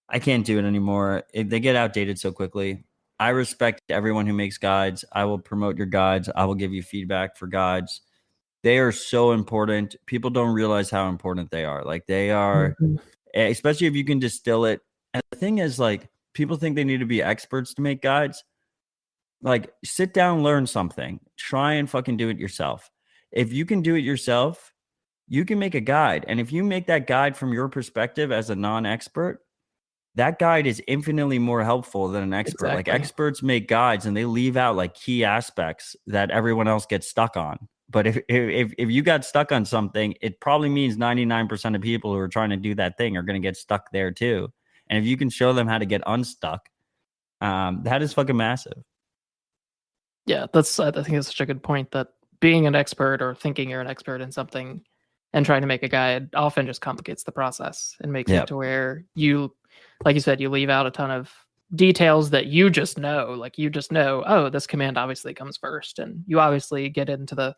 I can't do it anymore. They get outdated so quickly. I respect everyone who makes guides. I will promote your guides. I will give you feedback for guides. They are so important. People don't realize how important they are. Like they are, especially if you can distill it. And the thing is, like, people think they need to be experts to make guides. Like, sit down, learn something. Try and fucking do it yourself. If you can do it yourself, you can make a guide. And if you make that guide from your perspective as a non-expert, that guide is infinitely more helpful than an expert. Exactly. Like experts make guides and they leave out like key aspects that everyone else gets stuck on. But if you got stuck on something, it probably means 99% of people who are trying to do that thing are going to get stuck there too. And if you can show them how to get unstuck, that is fucking massive. Yeah, I think that's such a good point, that being an expert or thinking you're an expert in something and trying to make a guide often just complicates the process and makes it to where you, like you said, you leave out a ton of details that you just know. Like you just know, oh, this command obviously comes first, and you obviously get into the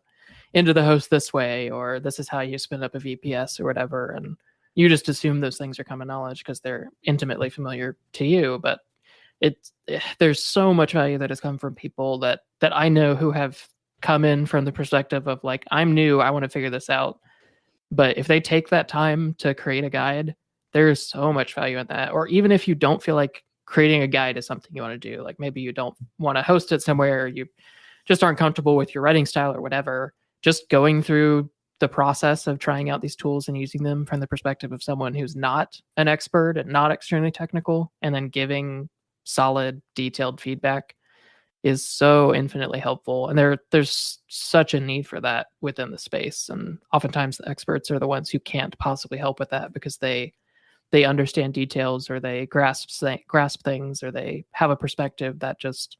host this way, or this is how you spin up a VPS or whatever, and you just assume those things are common knowledge because they're intimately familiar to you. But there's so much value that has come from people that I know who have come in from the perspective of like, I'm new, I want to figure this out. But if they take that time to create a guide, there's so much value in that. Or even if you don't feel like creating a guide is something you want to do, like maybe you don't want to host it somewhere, or you just aren't comfortable with your writing style or whatever, just going through the process of trying out these tools and using them from the perspective of someone who's not an expert and not extremely technical, and then giving solid, detailed feedback is so infinitely helpful. And there's such a need for that within the space. And oftentimes the experts are the ones who can't possibly help with that because they understand details, or they grasp things, or they have a perspective that just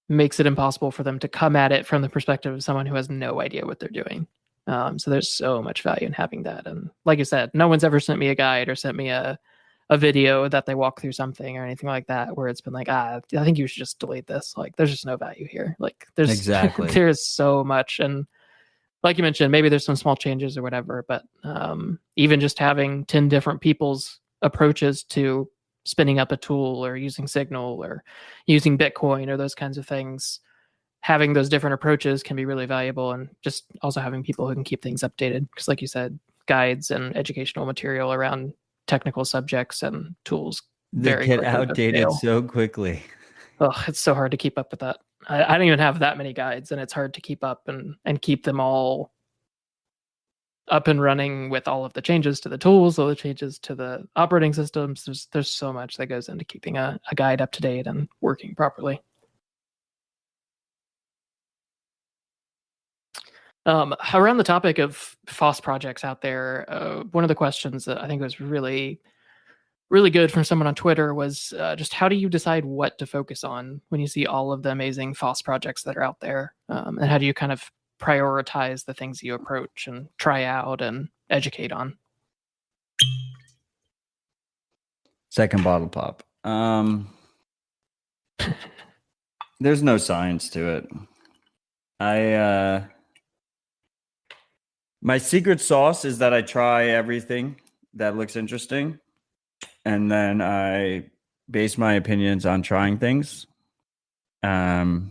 makes it impossible for them to come at it from the perspective of someone who has no idea what they're doing. So there's so much value in having that. And like you said, no one's ever sent me a guide or sent me a video that they walk through something or anything like that where it's been like, I think you should just delete this. Like, there's just no value here. Like, there's exactly there's so much. And like you mentioned, maybe there's some small changes or whatever, but even just having 10 different people's approaches to spinning up a tool or using Signal or using Bitcoin or those kinds of things, having those different approaches can be really valuable. And just also having people who can keep things updated. Because like you said, guides and educational material around technical subjects and tools they get outdated so quickly. Oh, it's so hard to keep up with that. I don't even have that many guides, and it's hard to keep up and keep them all up and running with all of the changes to the tools, all the changes to the operating systems. There's so much that goes into keeping a guide up to date and working properly. Around the topic of FOSS projects out there, one of the questions that I think was really good from someone on Twitter was just how do you decide what to focus on when you see all of the amazing FOSS projects that are out there? And how do you kind of prioritize the things you approach and try out and educate on? Second bottle pop. There's no science to it. My secret sauce is that I try everything that looks interesting, and then I base my opinions on trying things. I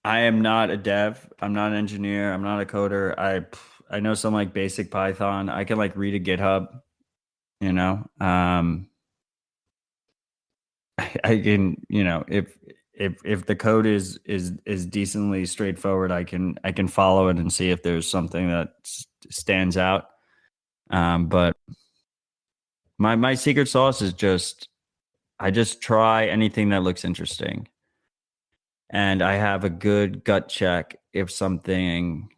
am not a dev. I'm not an engineer. I'm not a coder. I know some like basic Python. I can like read a GitHub, you know. I can, you know, if the code is decently straightforward, I can follow it and see if there's something that stands out. But my secret sauce is I just try anything that looks interesting, and I have a good gut check if something.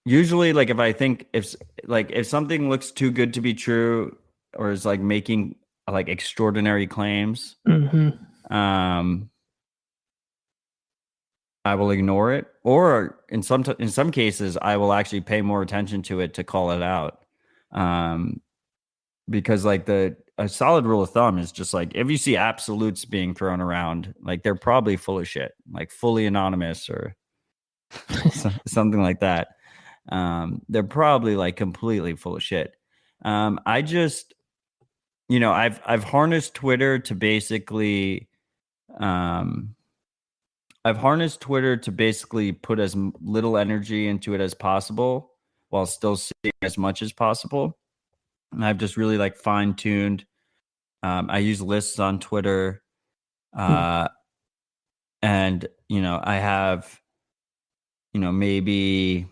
Usually, like if something looks too good to be true, or is like making like extraordinary claims, I will ignore it, or in some cases, I will actually pay more attention to it to call it out. Because like a solid rule of thumb is just like if you see absolutes being thrown around, like they're probably full of shit, like fully anonymous or something like that. They're probably like completely full of shit. I just, you know, I've harnessed Twitter to basically, put as little energy into it as possible while still seeing as much as possible. And I've just really like fine tuned. I use lists on Twitter, and you know, I have, you know, maybe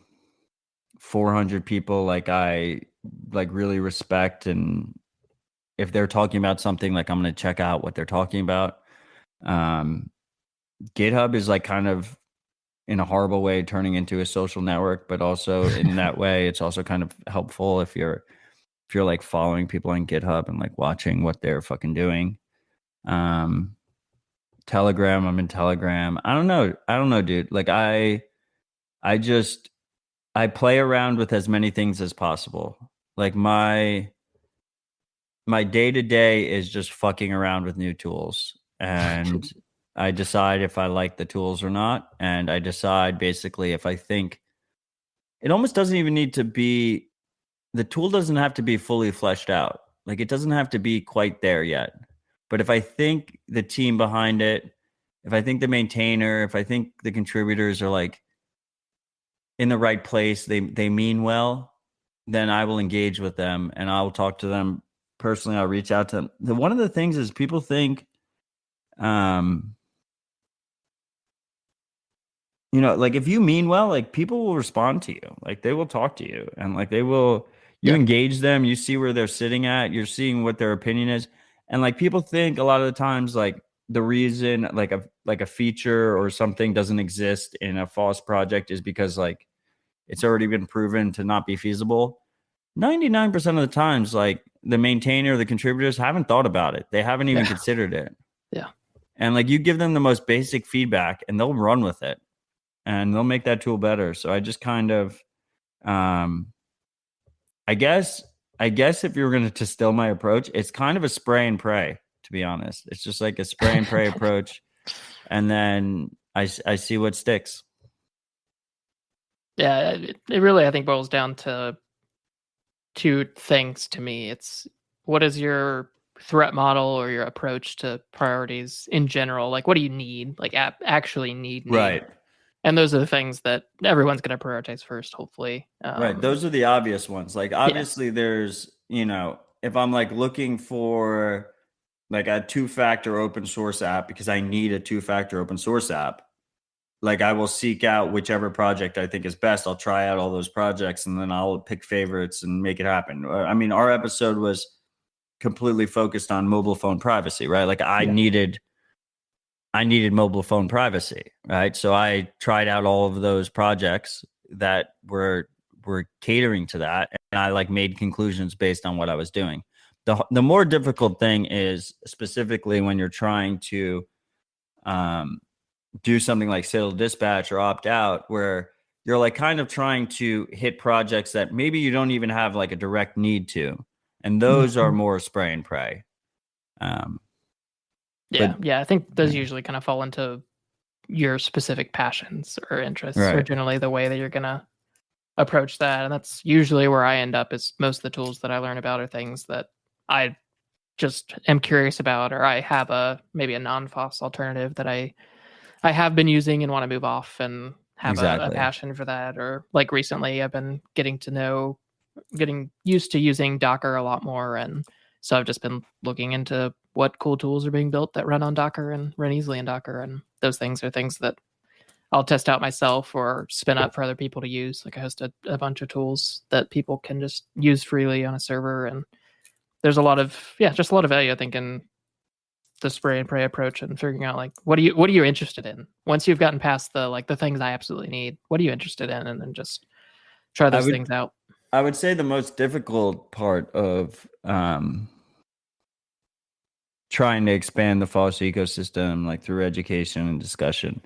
400 people like I like really respect, and if they're talking about something, like I'm going to check out what they're talking about. GitHub is like kind of in a horrible way turning into a social network, but also in that way, it's also kind of helpful if you're like following people on GitHub and like watching what they're fucking doing. Telegram, I'm in Telegram. I don't know, dude. Like I play around with as many things as possible. Like my day-to-day is just fucking around with new tools, and I decide if I like the tools or not. And I decide basically if I think it almost doesn't even need to be, the tool doesn't have to be fully fleshed out. Like it doesn't have to be quite there yet. But if I think the team behind it, if I think the maintainer, if I think the contributors are like in the right place, they mean well, then I will engage with them and I will talk to them personally. I'll reach out to them. One of the things is people think, you know, like if you mean well, like people will respond to you, like they will talk to you, and like you You engage them, you see where they're sitting at, you're seeing what their opinion is. And like people think a lot of the times like the reason like a feature or something doesn't exist in a FOSS project is because like it's already been proven to not be feasible. 99% of the times, like the maintainer, the contributors haven't thought about it. They haven't even considered it. Yeah. And like you give them the most basic feedback and they'll run with it and they'll make that tool better. So I just kind of, I guess if you were going to distill my approach, it's kind of a spray and pray, to be honest. It's just like a spray and pray approach. And then I see what sticks. Yeah, it really, I think, boils down to two things to me. It's what is your threat model or your approach to priorities in general? Like, what do you need? Like, actually need? Right. And those are the things that everyone's going to prioritize first, hopefully. Right. Those are the obvious ones. Like, obviously, there's, if I'm like looking for like a 2-factor open source app because I need a 2-factor open source app, like I will seek out whichever project I think is best. I'll try out all those projects and then I'll pick favorites and make it happen. I mean, our episode was completely focused on mobile phone privacy, right? Like I needed mobile phone privacy, right? So I tried out all of those projects that were catering to that, and I like made conclusions based on what I was doing. The more difficult thing is specifically when you're trying to do something like Citadel Dispatch or opt out, where you're like kind of trying to hit projects that maybe you don't even have like a direct need to, and those are more spray and pray. I think those usually kind of fall into your specific passions or interests, or generally the way that you're gonna approach that. And that's usually where I end up. Is most of the tools that I learn about are things that I just am curious about, or I have maybe a non-FOSS alternative that I have been using and want to move off and have a passion for that. Or like recently I've been getting used to using Docker a lot more. And so I've just been looking into what cool tools are being built that run on Docker and run easily in Docker. And those things are things that I'll test out myself or spin up for other people to use. Like I host a bunch of tools that people can just use freely on a server. And there's a lot of value, I think, in the spray and pray approach and figuring out like, what are you interested in? Once you've gotten past the things I absolutely need, what are you interested in? And then just try those things out. I would say the most difficult part of trying to expand the FOSS ecosystem, like through education and discussion,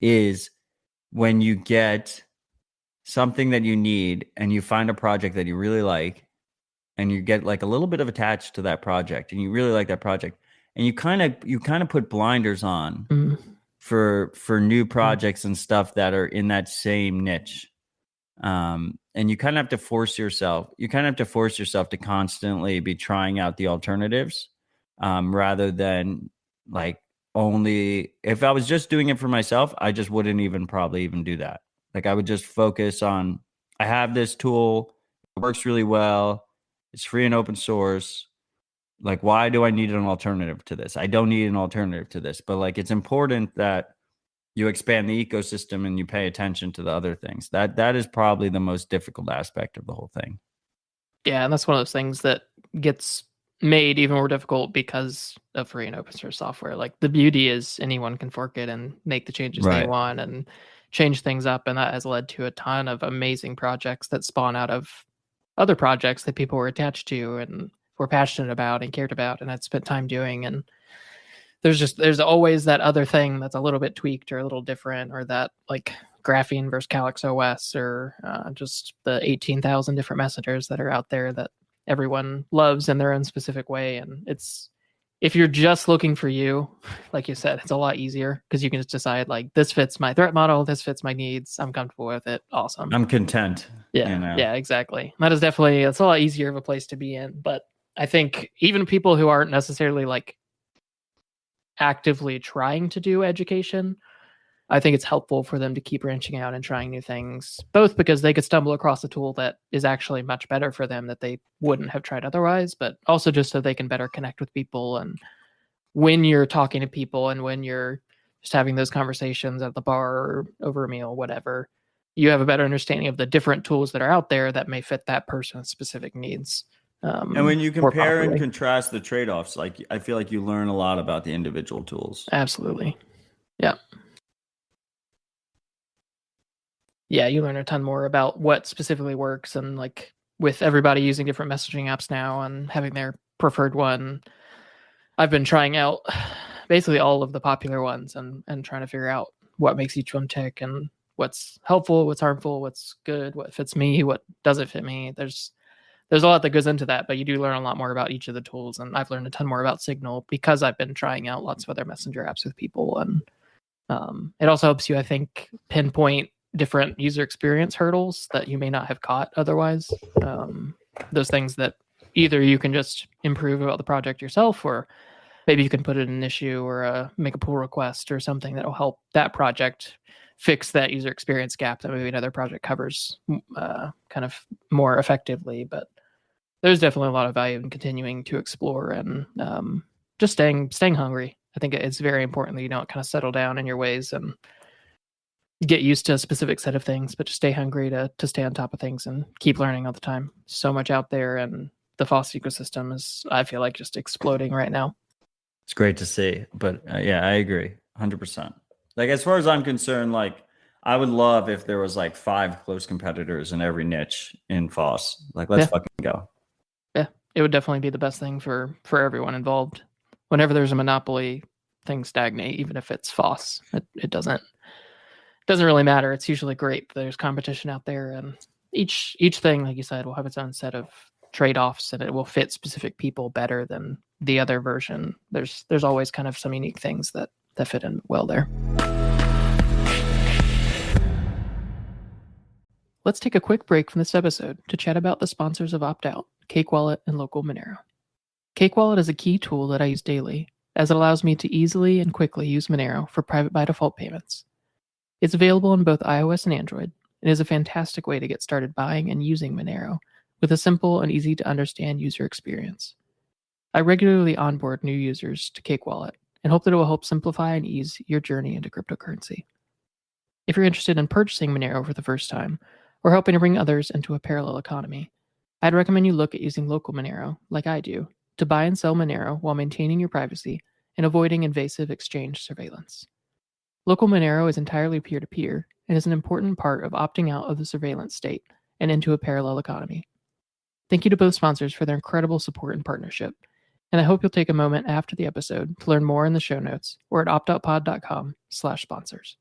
is when you get something that you need and you find a project that you really like and you get like a little bit of attached to that project and you really like that project and you kind of put blinders on for new projects and stuff that are in that same niche. And you kind of have to force yourself to constantly be trying out the alternatives, rather than like only if I was just doing it for myself, I just wouldn't probably even do that. Like I would just focus on, I have this tool, it works really well, it's free and open source. Like, why do I need an alternative to this? I don't need an alternative to this, but like, it's important that you expand the ecosystem and you pay attention to the other things. That is probably the most difficult aspect of the whole thing. Yeah, and that's one of those things that gets made even more difficult because of free and open source software. Like the beauty is anyone can fork it and make the changes they want and change things up. And that has led to a ton of amazing projects that spawn out of other projects that people were attached to and were passionate about and cared about and had spent time doing. And there's always that other thing that's a little bit tweaked or a little different, or that like Graphene versus Calyx OS, or just the 18,000 different messengers that are out there that everyone loves in their own specific way. And if you're just looking for you, like you said, it's a lot easier because you can just decide like, this fits my threat model, this fits my needs, I'm comfortable with it, awesome, I'm content. Yeah, exactly. It's a lot easier of a place to be in. But I think even people who aren't necessarily like actively trying to do education, I think it's helpful for them to keep branching out and trying new things, both because they could stumble across a tool that is actually much better for them that they wouldn't have tried otherwise, but also just so they can better connect with people. And when you're talking to people and when you're just having those conversations at the bar or over a meal, whatever, you have a better understanding of the different tools that are out there that may fit that person's specific needs. And when you compare and contrast the trade-offs, like I feel like you learn a lot about the individual tools. Absolutely. Yeah. Yeah, you learn a ton more about what specifically works, and like with everybody using different messaging apps now and having their preferred one, I've been trying out basically all of the popular ones and trying to figure out what makes each one tick and what's helpful, what's harmful, what's good, what fits me, what doesn't fit me. There's a lot that goes into that, but you do learn a lot more about each of the tools. And I've learned a ton more about Signal because I've been trying out lots of other messenger apps with people. And it also helps you, I think, pinpoint different user experience hurdles that you may not have caught otherwise. Those things that either you can just improve about the project yourself, or maybe you can put in an issue or make a pull request or something that will help that project fix that user experience gap that maybe another project covers kind of more effectively. But there's definitely a lot of value in continuing to explore and just staying hungry. I think it's very important that you don't kind of settle down in your ways and get used to a specific set of things, but just stay hungry to stay on top of things and keep learning all the time. So much out there, and the FOSS ecosystem is, I feel like, just exploding right now. It's great to see, but yeah, I agree 100%. Like, as far as I'm concerned, like, I would love if there was like 5 close competitors in every niche in FOSS. Like, let's fucking go. Yeah, it would definitely be the best thing for everyone involved. Whenever there's a monopoly, things stagnate, even if it's FOSS. It doesn't really matter. It's usually great. There's competition out there, and each thing, like you said, will have its own set of trade-offs, and it will fit specific people better than the other version. There's always kind of some unique things that fit in well there. Let's take a quick break from this episode to chat about the sponsors of Opt-out, Cake Wallet and Local Monero. Cake Wallet is a key tool that I use daily, as it allows me to easily and quickly use Monero for private by default payments. It's available on both iOS and Android, and is a fantastic way to get started buying and using Monero with a simple and easy to understand user experience. I regularly onboard new users to Cake Wallet and hope that it will help simplify and ease your journey into cryptocurrency. If you're interested in purchasing Monero for the first time, or helping to bring others into a parallel economy, I'd recommend you look at using Local Monero, like I do, to buy and sell Monero while maintaining your privacy and avoiding invasive exchange surveillance. Local Monero is entirely peer-to-peer and is an important part of opting out of the surveillance state and into a parallel economy. Thank you to both sponsors for their incredible support and partnership, and I hope you'll take a moment after the episode to learn more in the show notes or at optoutpod.com/sponsors.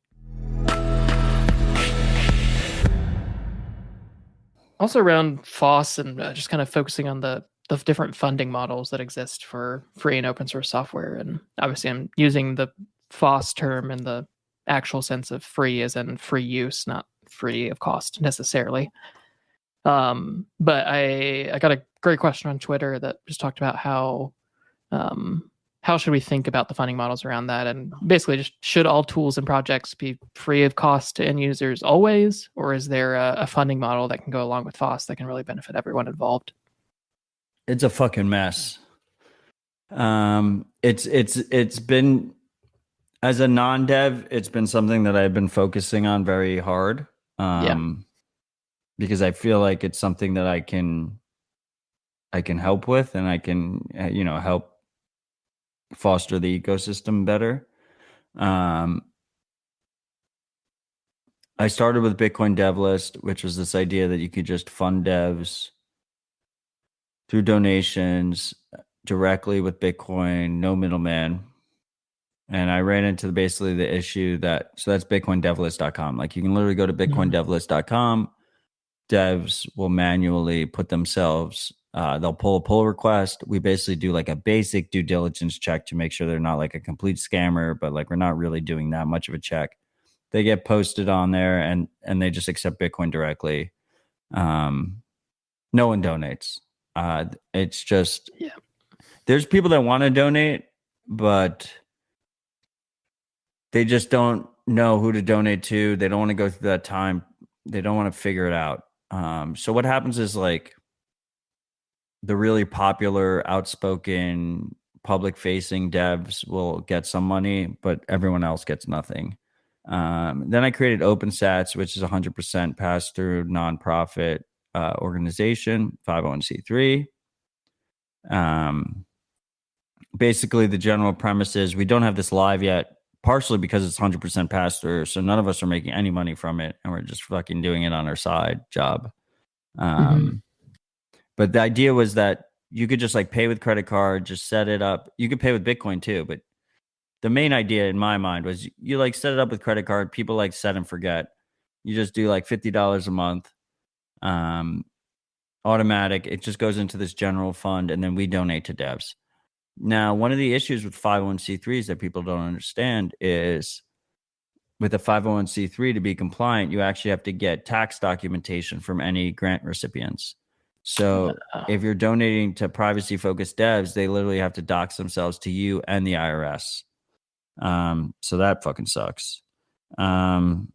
Also around FOSS and just kind of focusing on the different funding models that exist for free and open source software. And obviously I'm using the FOSS term in the actual sense of free as in free use, not free of cost necessarily. But I got a great question on Twitter that just talked about how should we think about the funding models around that, and basically just should all tools and projects be free of cost to end users always, or is there a funding model that can go along with FOSS that can really benefit everyone involved? It's a fucking mess. It's been, as a non-dev, it's been something that I've been focusing on very hard. Because I feel like it's something that I can help with, and I can, help foster the ecosystem better. I started with Bitcoin Dev List, which was this idea that you could just fund devs through donations directly with Bitcoin, no middleman. And I ran into basically the issue so that's bitcoindevlist.com. Like, you can literally go to bitcoindevlist.com. Devs will manually put themselves, they'll pull a pull request. We basically do like a basic due diligence check to make sure they're not like a complete scammer, but like we're not really doing that much of a check. They get posted on there and they just accept Bitcoin directly. No one donates. It's just, there's people that want to donate, but they just don't know who to donate to. They don't want to go through that time. They don't want to figure it out. So what happens is, like, the really popular, outspoken, public-facing devs will get some money, but everyone else gets nothing. Then I created OpenSats, which is 100% pass-through nonprofit organization, 501c3. Basically, the general premise is we don't have this live yet, partially because it's 100% pass-through, so none of us are making any money from it, and we're just fucking doing it on our side job. But the idea was that you could just like pay with credit card, just set it up. You could pay with Bitcoin too, but the main idea in my mind was you like set it up with credit card. People like set and forget. You just do like $50 a month, automatic. It just goes into this general fund, and then we donate to devs. Now, one of the issues with 501c3s that people don't understand is with a 501c3 to be compliant, you actually have to get tax documentation from any grant recipients. So if you're donating to privacy focused devs, they literally have to dox themselves to you and the IRS. So that fucking sucks. So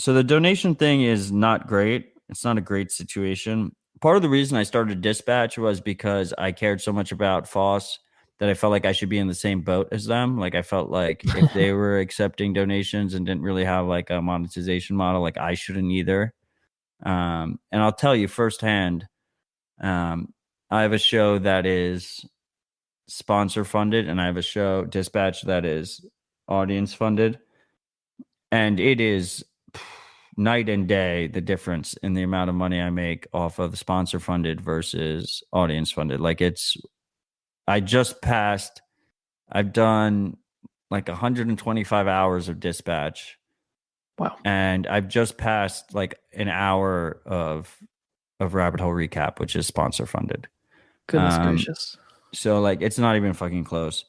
the donation thing is not great. It's not a great situation. Part of the reason I started Dispatch was because I cared so much about FOSS that I felt like I should be in the same boat as them. Like I felt like if they were accepting donations and didn't really have like a monetization model, like I shouldn't either. And I'll tell you firsthand, I have a show that is sponsor funded, and I have a show Dispatch that is audience funded, and it is night and day the difference in the amount of money I make off of the sponsor funded versus audience funded. Like I've done like 125 hours of Dispatch. Wow. And I've just passed like an hour of Rabbit Hole Recap, which is sponsor funded. Goodness gracious. So like it's not even fucking close.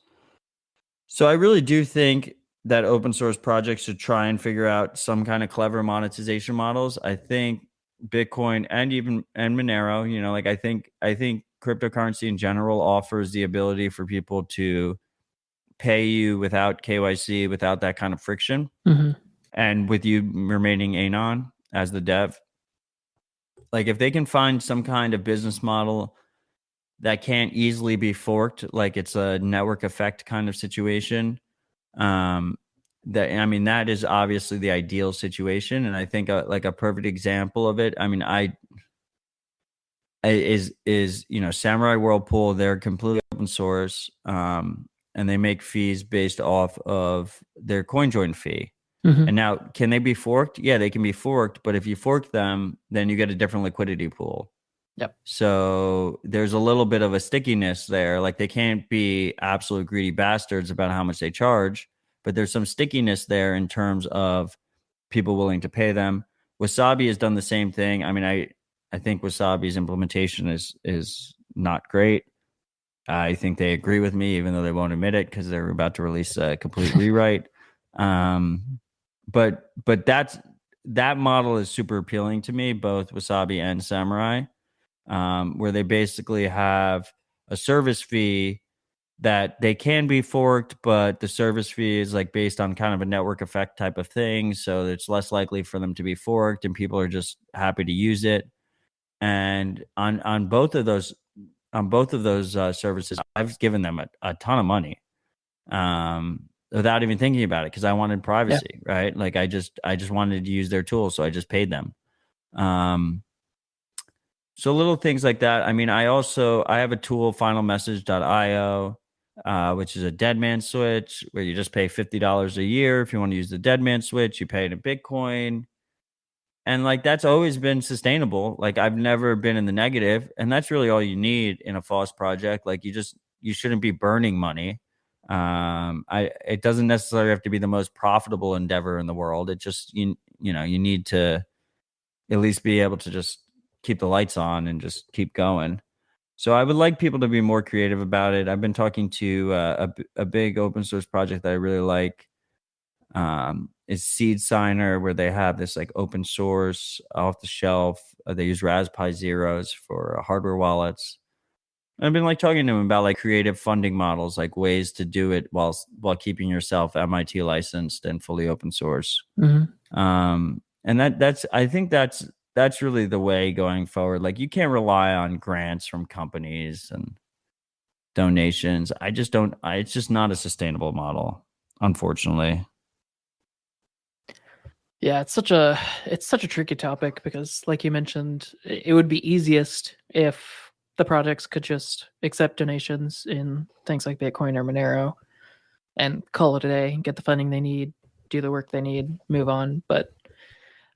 So I really do think that open source projects should try and figure out some kind of clever monetization models. I think Bitcoin and Monero, you know, like I think cryptocurrency in general offers the ability for people to pay you without KYC, without that kind of friction. And with you remaining anon as the dev. Like if they can find some kind of business model that can't easily be forked, like it's a network effect kind of situation, that is obviously the ideal situation. And I think like a perfect example of it, is Samurai Whirlpool. They're completely open source, and they make fees based off of their CoinJoin fee. And now, can they be forked? Yeah, they can be forked. But if you fork them, then you get a different liquidity pool. Yep. So there's a little bit of a stickiness there. Like they can't be absolute greedy bastards about how much they charge, but there's some stickiness there in terms of people willing to pay them. Wasabi has done the same thing. I mean, I think Wasabi's implementation is not great. I think they agree with me, even though they won't admit it because they're about to release a complete rewrite. But that model is super appealing to me, both Wasabi and Samurai, where they basically have a service fee that they can be forked, but the service fee is like based on kind of a network effect type of thing. So it's less likely for them to be forked and people are just happy to use it. And on both of those services, I've given them a ton of money. Without even thinking about it, because I wanted privacy, right? Like I just wanted to use their tools, so I just paid them. So little things like that. I mean, I have a tool, finalmessage.io, which is a deadman switch where you just pay $50 a year. If you want to use the deadman switch, you pay it in Bitcoin. And like that's always been sustainable. Like I've never been in the negative, and that's really all you need in a FOSS project. Like you shouldn't be burning money. It doesn't necessarily have to be the most profitable endeavor in the world. It just you need to at least be able to just keep the lights on and just keep going. So I would like people to be more creative about it. I've been talking to a big open source project that I really like. Is Seed Signer, where they have this like open source off the shelf. They use Raspberry Zeros for hardware wallets. I've been like talking to him about like creative funding models, like ways to do it while keeping yourself MIT licensed and fully open source. And I think that's really the way going forward. Like you can't rely on grants from companies and donations. It's just not a sustainable model, unfortunately. Yeah, it's such a tricky topic because, like you mentioned, it would be easiest if the projects could just accept donations in things like Bitcoin or Monero and call it a day, get the funding they need, do the work they need, move on. But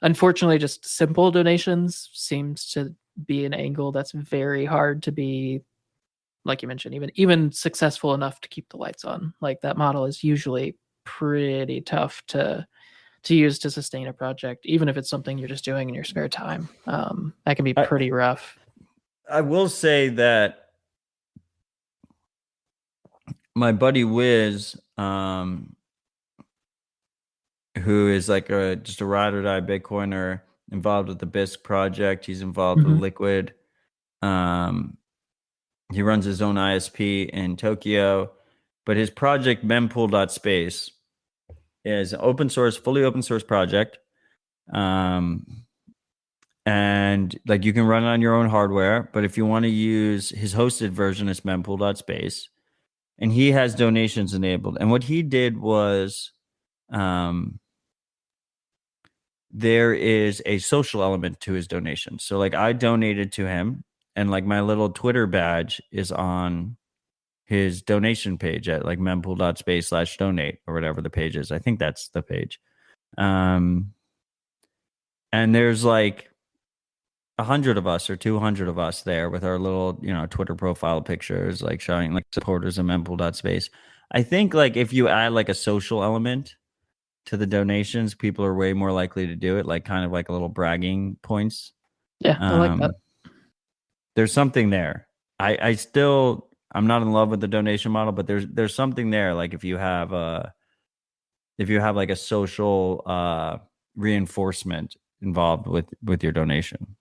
unfortunately, just simple donations seems to be an angle that's very hard to be, like you mentioned, even successful enough to keep the lights on. Like that model is usually pretty tough to use to sustain a project, even if it's something you're just doing in your spare time. That can be pretty rough. I will say that my buddy Wiz, who is like just a ride or die Bitcoiner involved with the BISC project. He's involved with Liquid. He runs his own ISP in Tokyo, but his project mempool.space is an open source, fully open source project. And like you can run it on your own hardware, but if you want to use his hosted version, it's mempool.space. And he has donations enabled. And what he did was there is a social element to his donation. So like I donated to him, and like my little Twitter badge is on his donation page at like mempool.space/donate or whatever the page is. I think that's the page. And there's like 100 of us or 200 of us there with our little, Twitter profile pictures, like showing like supporters of mempool.space. I think like if you add like a social element to the donations, people are way more likely to do it, like kind of like a little bragging points. Yeah, I like that. There's something there. I'm not in love with the donation model, but there's something there. Like if you have like a social reinforcement involved with your donation.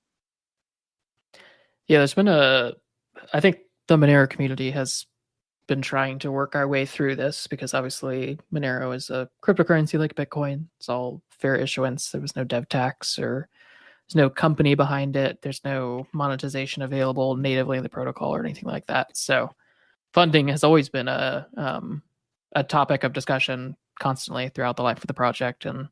Yeah, there's been I think the Monero community has been trying to work our way through this because obviously Monero is a cryptocurrency like Bitcoin. It's all fair issuance. There was no dev tax, or there's no company behind it. There's no monetization available natively in the protocol or anything like that. So funding has always been a topic of discussion constantly throughout the life of the project, and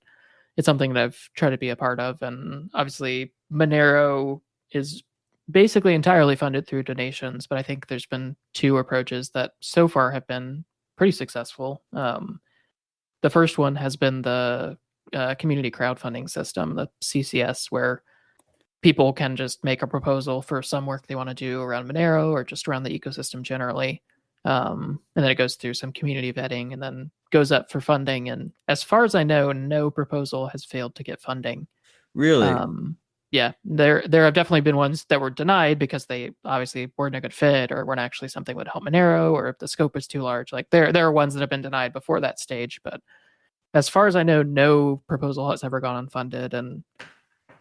it's something that I've tried to be a part of. And obviously Monero is basically entirely funded through donations, but I think there's been two approaches that so far have been pretty successful. The first one has been the community crowdfunding system, the CCS, where people can just make a proposal for some work they want to do around Monero or just around the ecosystem generally. And then it goes through some community vetting and then goes up for funding. And as far as I know, no proposal has failed to get funding. Really? Yeah, there have definitely been ones that were denied because they obviously weren't a good fit or weren't actually something that would help Monero, or if the scope is too large. Like there are ones that have been denied before that stage, but as far as I know, no proposal has ever gone unfunded. And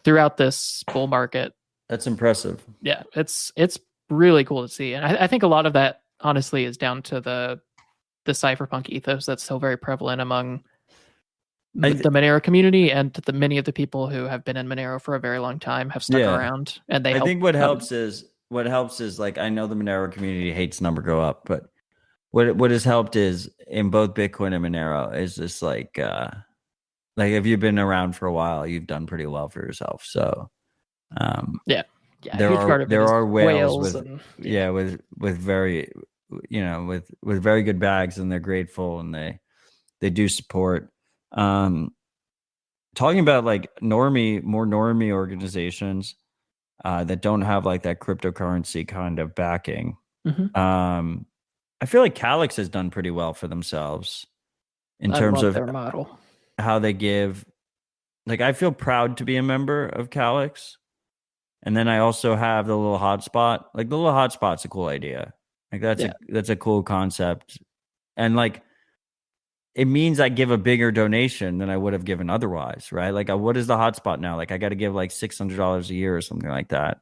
throughout this bull market, that's impressive. Yeah, it's really cool to see, and I think a lot of that honestly is down to the cypherpunk ethos that's still very prevalent among the Monero community, and many of the people who have been in Monero for a very long time have stuck around, and I think what helps is like, I know the Monero community hates number go up, but what has helped is in both Bitcoin and Monero is just like if you've been around for a while, you've done pretty well for yourself. So there are whales with with very with very good bags, and they're grateful, and they do support. Talking about like more normie organizations that don't have like that cryptocurrency kind of backing. I feel like Calyx has done pretty well for themselves in terms of their model, how they give. Like, I feel proud to be a member of Calyx. And then I also have the little hotspot. Like, the little hotspot's a cool idea. Like, that's a cool concept. And like, it means I give a bigger donation than I would have given otherwise, right? Like, what is the hotspot now? Like, I got to give like $600 a year or something like that.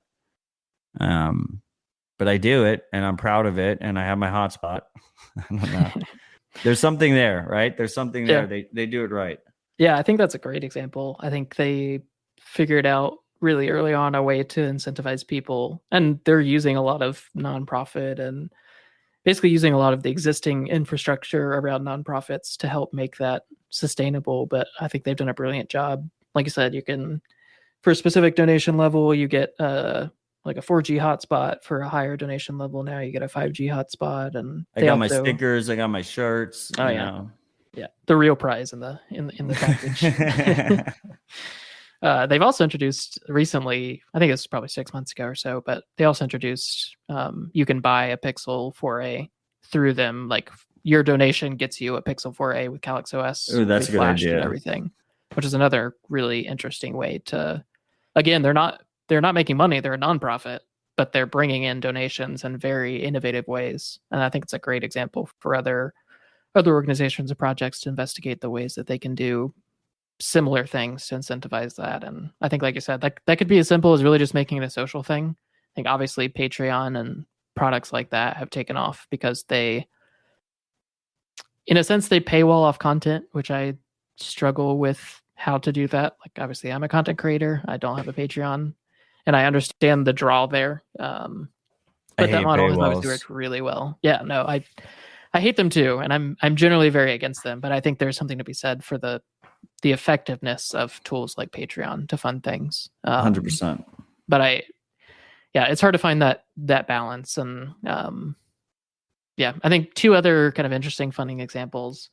But I do it, and I'm proud of it, and I have my hotspot. I don't know. There's something there, right? There's something there. They do it right. Yeah, I think that's a great example. I think they figured out really early on a way to incentivize people, and they're using a lot of nonprofit and basically using a lot of the existing infrastructure around nonprofits to help make that sustainable. But I think they've done a brilliant job like you said, you can, for a specific donation level, you get like a 4G hotspot. For a higher donation level now, you get a 5G hotspot. And I got my stickers, I got my shirts. Oh, yeah. Yeah, the real prize in the package. They've also introduced recently, I think it's probably 6 months ago or so, but they also introduced you can buy a Pixel 4a through them. Like your donation gets you a Pixel 4a with Calyx OS. Oh, that's a good idea. And everything, which is another really interesting way to. Again, they're not making money. They're a nonprofit, but they're bringing in donations in very innovative ways, and I think it's a great example for other organizations and projects to investigate the ways that they can do similar things to incentivize that. And I think, like you said, that could be as simple as really just making it a social thing. I think obviously Patreon and products like that have taken off because they, in a sense, they paywall off content, which I struggle with how to do that. Like, obviously I'm a content creator. I don't have a Patreon, and I understand the draw there. But that model has obviously worked really well. Yeah, no, I hate them too, and I'm generally very against them. But I think there's something to be said for the effectiveness of tools like Patreon to fund things. 100%. But it's hard to find that balance. And I think two other kind of interesting funding examples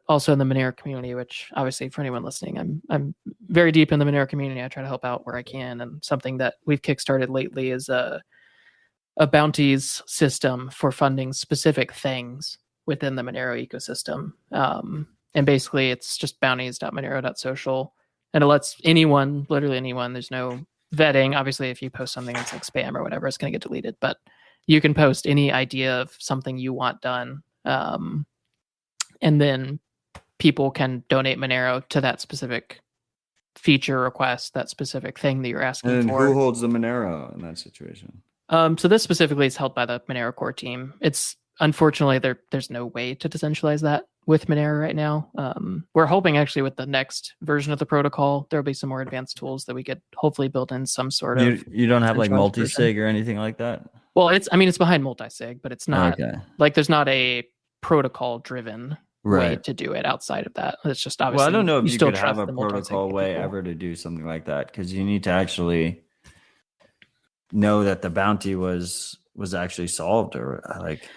also in the Monero community, which obviously for anyone listening, I'm very deep in the Monero community. I try to help out where I can, and something that we've kickstarted lately is a bounties system for funding specific things within the Monero ecosystem. And basically it's just bounties.monero.social, and it lets anyone, literally anyone, there's no vetting. Obviously, if you post something that's like spam or whatever, it's going to get deleted, but you can post any idea of something you want done. And then people can donate Monero to that specific feature request, that specific thing that you're asking and for. Who holds the Monero in that situation? So this specifically is held by the Monero core team. It's unfortunately there's no way to decentralize that with Monero right now. We're hoping actually with the next version of the protocol, there'll be some more advanced tools that we could hopefully build in some sort of. You don't have like multi-sig or anything like that? Well, it's behind multi-sig, but it's not like there's not a protocol driven way to do it outside of that. It's just obviously. Well, I don't know if you could have a protocol way ever to do something like that, because you need to actually know that the bounty was actually solved, or like.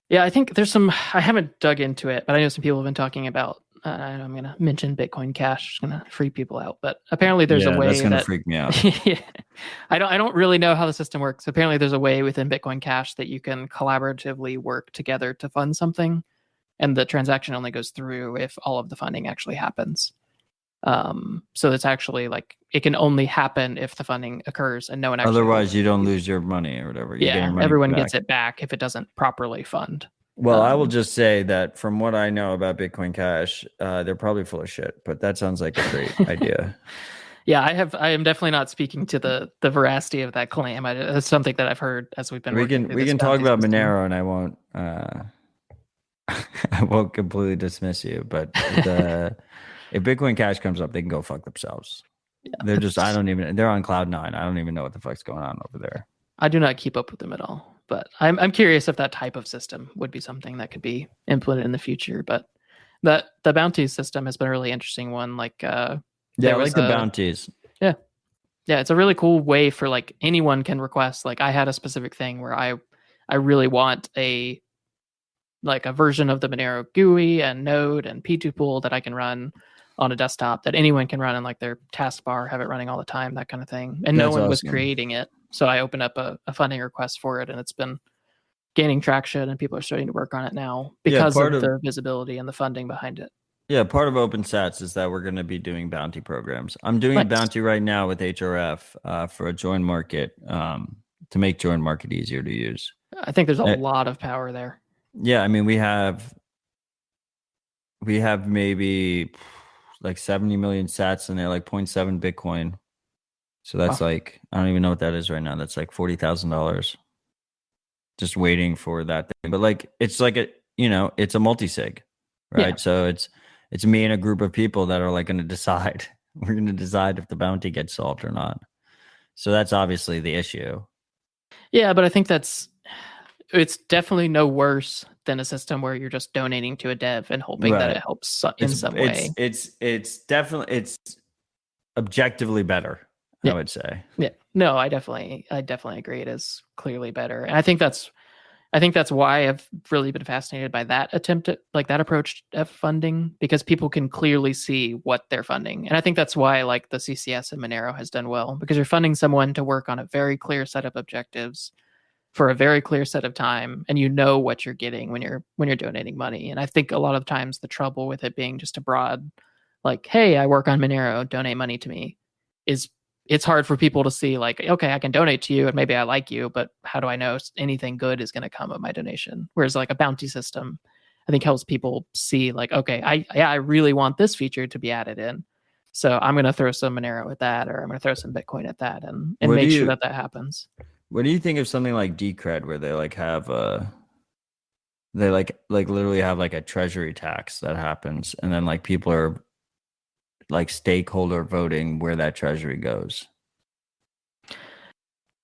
Yeah, I think there's some. I haven't dug into it, but I know some people have been talking about. I'm going to mention Bitcoin Cash. It's going to freak people out, but apparently there's a way that's going to freak me out. I don't really know how the system works. Apparently there's a way within Bitcoin Cash that you can collaboratively work together to fund something, and the transaction only goes through if all of the funding actually happens. So it's actually like it can only happen if the funding occurs and no one actually. Otherwise, you don't lose your money or whatever. Everyone gets it back if it doesn't proproperly fund. Well, I will just say that from what I know about Bitcoin Cash, they're probably full of shit, but that sounds like a great idea. Yeah, I am definitely not speaking to the veracity of that claim. It's something that I've heard as we've been. We can talk about Monero, and I won't. I won't completely dismiss you, but if Bitcoin Cash comes up, they can go fuck themselves. Yeah, they're just. They're on cloud 9. I don't even know what the fuck's going on over there. I do not keep up with them at all. But I'm curious if that type of system would be something that could be implemented in the future. But the bounties system has been a really interesting one. Like I like the bounties. Yeah, it's a really cool way for like anyone can request. Like I had a specific thing where I really want a version of the Monero GUI and node and P2Pool that I can run on a desktop that anyone can run in like their taskbar, have it running all the time, that kind of thing. And no one was creating it. So I opened up a funding request for it, and it's been gaining traction, and people are starting to work on it now because of the visibility and the funding behind it. Yeah, part of OpenSats is that we're going to be doing bounty programs. I'm doing a bounty right now with HRF for a join market to make join market easier to use. I think there's a lot of power there. Yeah, I mean, we have maybe like 70 million sats and they're like 0.7 Bitcoin. So that's like, I don't even know what that is right now. That's like $40,000 just waiting for that thing. But like, it's like it's a multi-sig, right? Yeah. So it's me and a group of people that are like going to decide. We're going to decide if the bounty gets solved or not. So that's obviously the issue. Yeah, but I think it's definitely no worse than a system where you're just donating to a dev and hoping that it helps in some way. It's definitely, it's objectively better, I would say. Yeah. No, I definitely agree. It is clearly better. And I think that's why I've really been fascinated by that attempt at like that approach of funding, because people can clearly see what they're funding. And I think that's why like the CCS and Monero has done well, because you're funding someone to work on a very clear set of objectives for a very clear set of time, and you know what you're getting when you're donating money. And I think a lot of times the trouble with it being just a broad, like, hey, I work on Monero, donate money to me, is it's hard for people to see like, okay, I can donate to you and maybe I like you, but how do I know anything good is going to come of my donation? Whereas like a bounty system, I think helps people see like, okay, I really want this feature to be added in, so I'm going to throw some Monero at that, or I'm going to throw some Bitcoin at that, and make sure that happens. What do you think of something like Decred, where they like have they like literally have like a treasury tax that happens, and then like people are like stakeholder voting where that treasury goes?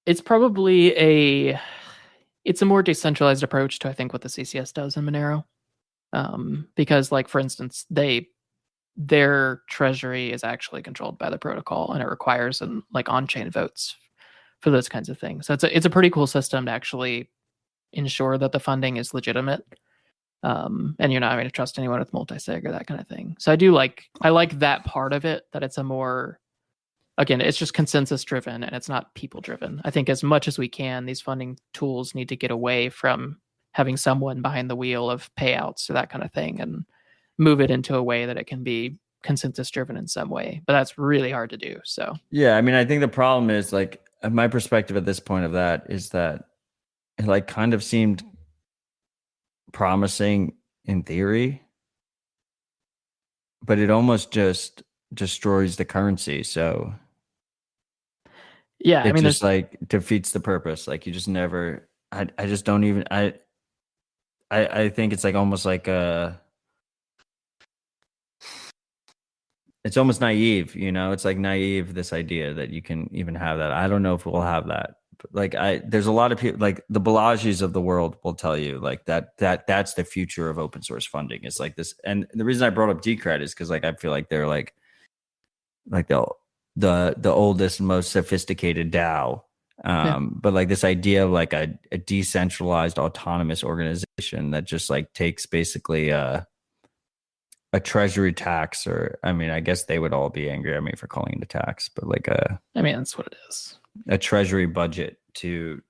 It's probably it's a more decentralized approach to I think what the CCS does in Monero, because like for instance their treasury is actually controlled by the protocol, and it requires like on-chain votes for those kinds of things. So it's a pretty cool system to actually ensure that the funding is legitimate, and you're not going to trust anyone with multi-sig or that kind of thing. So I like that part of it, that it's a more, again, it's just consensus driven and it's not people driven. I think as much as we can, these funding tools need to get away from having someone behind the wheel of payouts or that kind of thing, and move it into a way that it can be consensus driven in some way. But that's really hard to do. So yeah, I mean, I think the problem is like my perspective at this point of that is that it like kind of seemed promising in theory, but it almost just destroys the currency. So yeah, it just like defeats the purpose. Like you just never, I just don't even, I think it's like almost like it's almost naive, you know, it's like naive, this idea that you can even have that. I don't know if we'll have that. But like there's a lot of people like the Balajis of the world will tell you like that's the future of open source funding. It's like this. And the reason I brought up Decred is because like I feel like they're like the oldest and most sophisticated DAO. But like this idea of like a decentralized autonomous organization that just like takes basically a treasury tax, or I mean, I guess they would all be angry at me for calling it a tax, but like I mean, that's what it is. A treasury budget to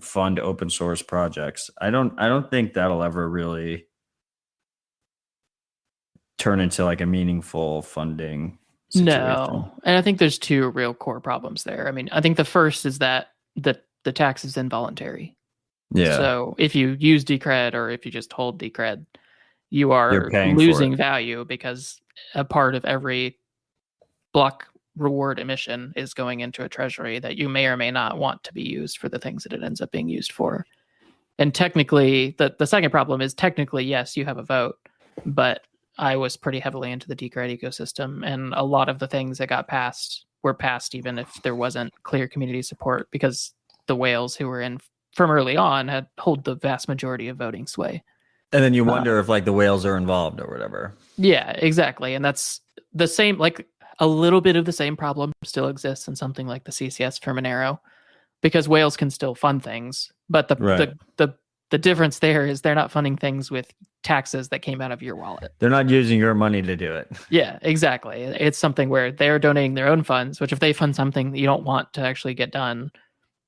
fund open source projects. I don't think that'll ever really turn into like a meaningful funding situation. No. And I think there's two real core problems there. I mean, I think the first is that the tax is involuntary. Yeah. So if you use Decred or if you just hold Decred, you are losing value, because a part of every block reward emission is going into a treasury that you may or may not want to be used for the things that it ends up being used for. And technically, the second problem is technically, yes, you have a vote, but I was pretty heavily into the Decred ecosystem, and a lot of the things that got passed were passed even if there wasn't clear community support, because the whales who were in from early on had hold the vast majority of voting sway. And then you wonder if like the whales are involved or whatever. Yeah, exactly. And that's the same, like a little bit of the same problem still exists in something like the CCS for Monero, because whales can still fund things, but the difference there is they're not funding things with taxes that came out of your wallet. They're not using your money to do it. Yeah, exactly. It's something where they're donating their own funds, which if they fund something that you don't want to actually get done,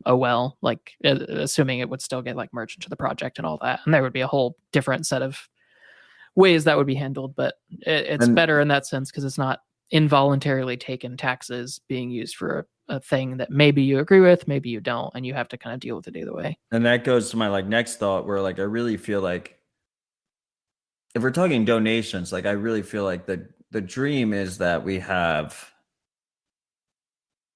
oh well, like assuming it would still get like merged into the project and all that, and there would be a whole different set of ways that would be handled. But it's better in that sense because it's not involuntarily taken taxes being used for a thing that maybe you agree with, maybe you don't, and you have to kind of deal with it either way. And that goes to my like next thought, where like I really feel like if we're talking donations, like I really feel like the dream is that we have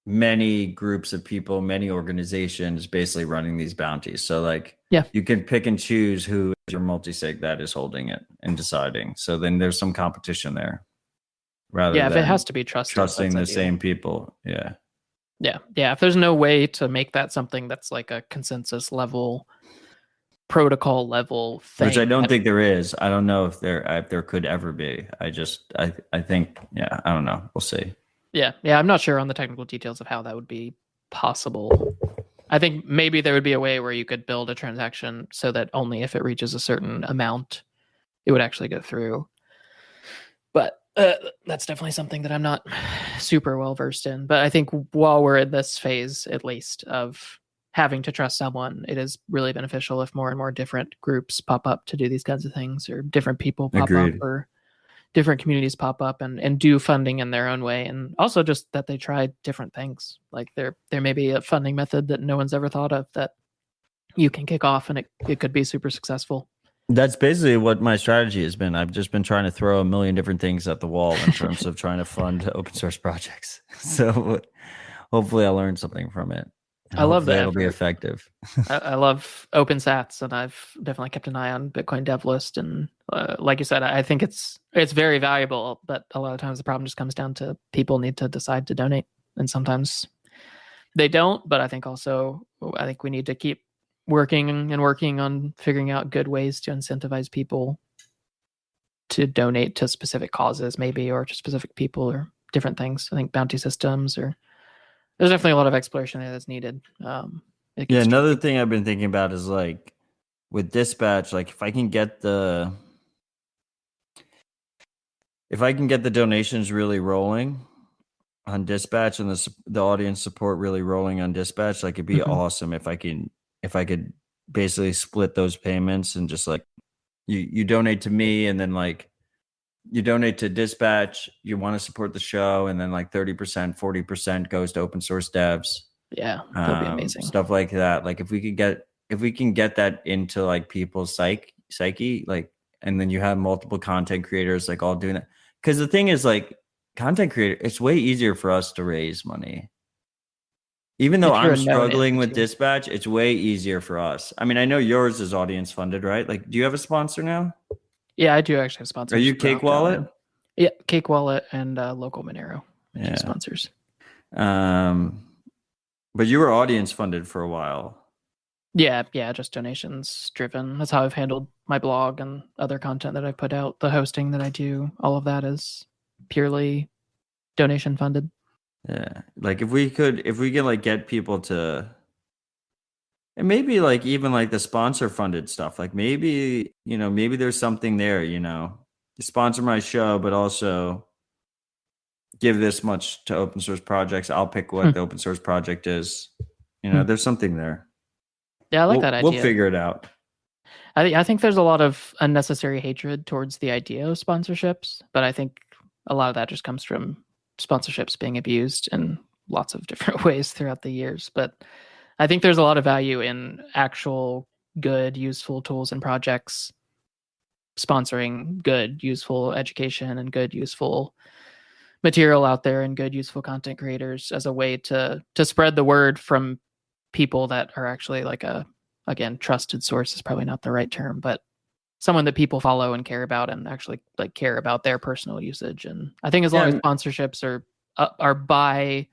many groups of people, many organizations basically running these bounties. So like, yeah, you can pick and choose who is your multi-sig that is holding it and deciding. So then there's some competition there, rather than if it has to be trusting the same people. Yeah. If there's no way to make that something that's like a consensus level protocol level thing. Which I don't think there is. I don't know if there could ever be. I think, yeah, I don't know. We'll see. Yeah. I'm not sure on the technical details of how that would be possible. I think maybe there would be a way where you could build a transaction so that only if it reaches a certain amount, it would actually go through. But that's definitely something that I'm not super well versed in. But I think while we're in this phase, at least, of having to trust someone, it is really beneficial if more and more different groups pop up to do these kinds of things, or different people pop Agreed. up, or different communities pop up and do funding in their own way. And also just that they try different things. Like there may be a funding method that no one's ever thought of that you can kick off, and it could be super successful. That's basically what my strategy has been. I've just been trying to throw a million different things at the wall in terms of trying to fund open source projects. So hopefully I'll learn something from it. I love that. It'll be effective. I love open sats, and I've definitely kept an eye on Bitcoin dev list. And like you said, I think it's very valuable, but a lot of times the problem just comes down to people need to decide to donate, and sometimes they don't. But I think we need to keep working on figuring out good ways to incentivize people to donate to specific causes, maybe, or to specific people, or different things. I think bounty systems, or there's definitely a lot of exploration there that's needed. Another thing I've been thinking about is like with Dispatch, like if I can get the donations really rolling on Dispatch, and the audience support really rolling on Dispatch, like it'd be awesome if I could basically split those payments and just like you donate to me, and then like you donate to Dispatch, you want to support the show, and then like 30%, 40% goes to open source devs. Yeah, that'd be amazing. Stuff like that. Like if we can get that into like people's psyche, like, and then you have multiple content creators like all doing that. Because the thing is, like, content creator, it's way easier for us to raise money. Even though I'm struggling with Dispatch, it's way easier for us. I mean, I know yours is audience funded, right? Like, do you have a sponsor now? Yeah, I do actually have sponsors. Are you Cake Wallet? Yeah, Cake Wallet and local Monero. Yeah, sponsors. But you were audience funded for a while. Yeah, just donations driven. That's how I've handled my blog and other content that I put out. The hosting that I do, all of that is purely donation funded. Yeah, like if we could like get people to, and maybe like even like the sponsor funded stuff, like maybe there's something there, you sponsor my show, but also give this much to open source projects. I'll pick what the open source project is. There's something there. Yeah, I like that idea. We'll figure it out. I think there's a lot of unnecessary hatred towards the idea of sponsorships, but I think a lot of that just comes from sponsorships being abused in lots of different ways throughout the years. But I think there's a lot of value in actual good, useful tools and projects sponsoring good, useful education and good, useful material out there, and good, useful content creators as a way to spread the word from people that are actually like again, trusted source is probably not the right term, but someone that people follow and care about, and actually like care about their personal usage. And I think as long as sponsorships are by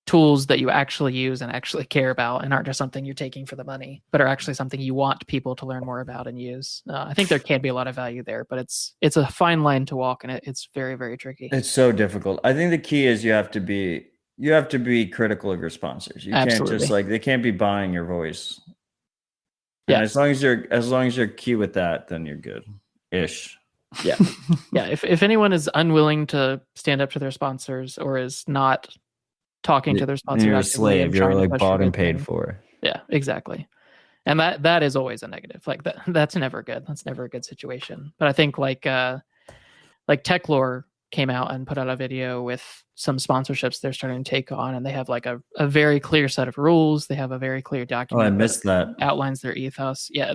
tools that you actually use and actually care about, and aren't just something you're taking for the money, but are actually something you want people to learn more about and use, I think there can be a lot of value there. But it's a fine line to walk, and it's very, very tricky. It's so difficult. I think the key is you have to be critical of your sponsors. You can't just like, they can't be buying your voice. Yeah, and as long as you're key with that, then you're good ish. Yeah. If anyone is unwilling to stand up to their sponsors, or is not talking to their sponsor, you're a slave. You're like bought and paid for. Yeah, exactly. And that is always a negative. Like that's never good. That's never a good situation. But I think like Techlore came out and put out a video with some sponsorships they're starting to take on, and they have like a very clear set of rules. They have a very clear document. I missed that. Outlines their ethos. Yeah,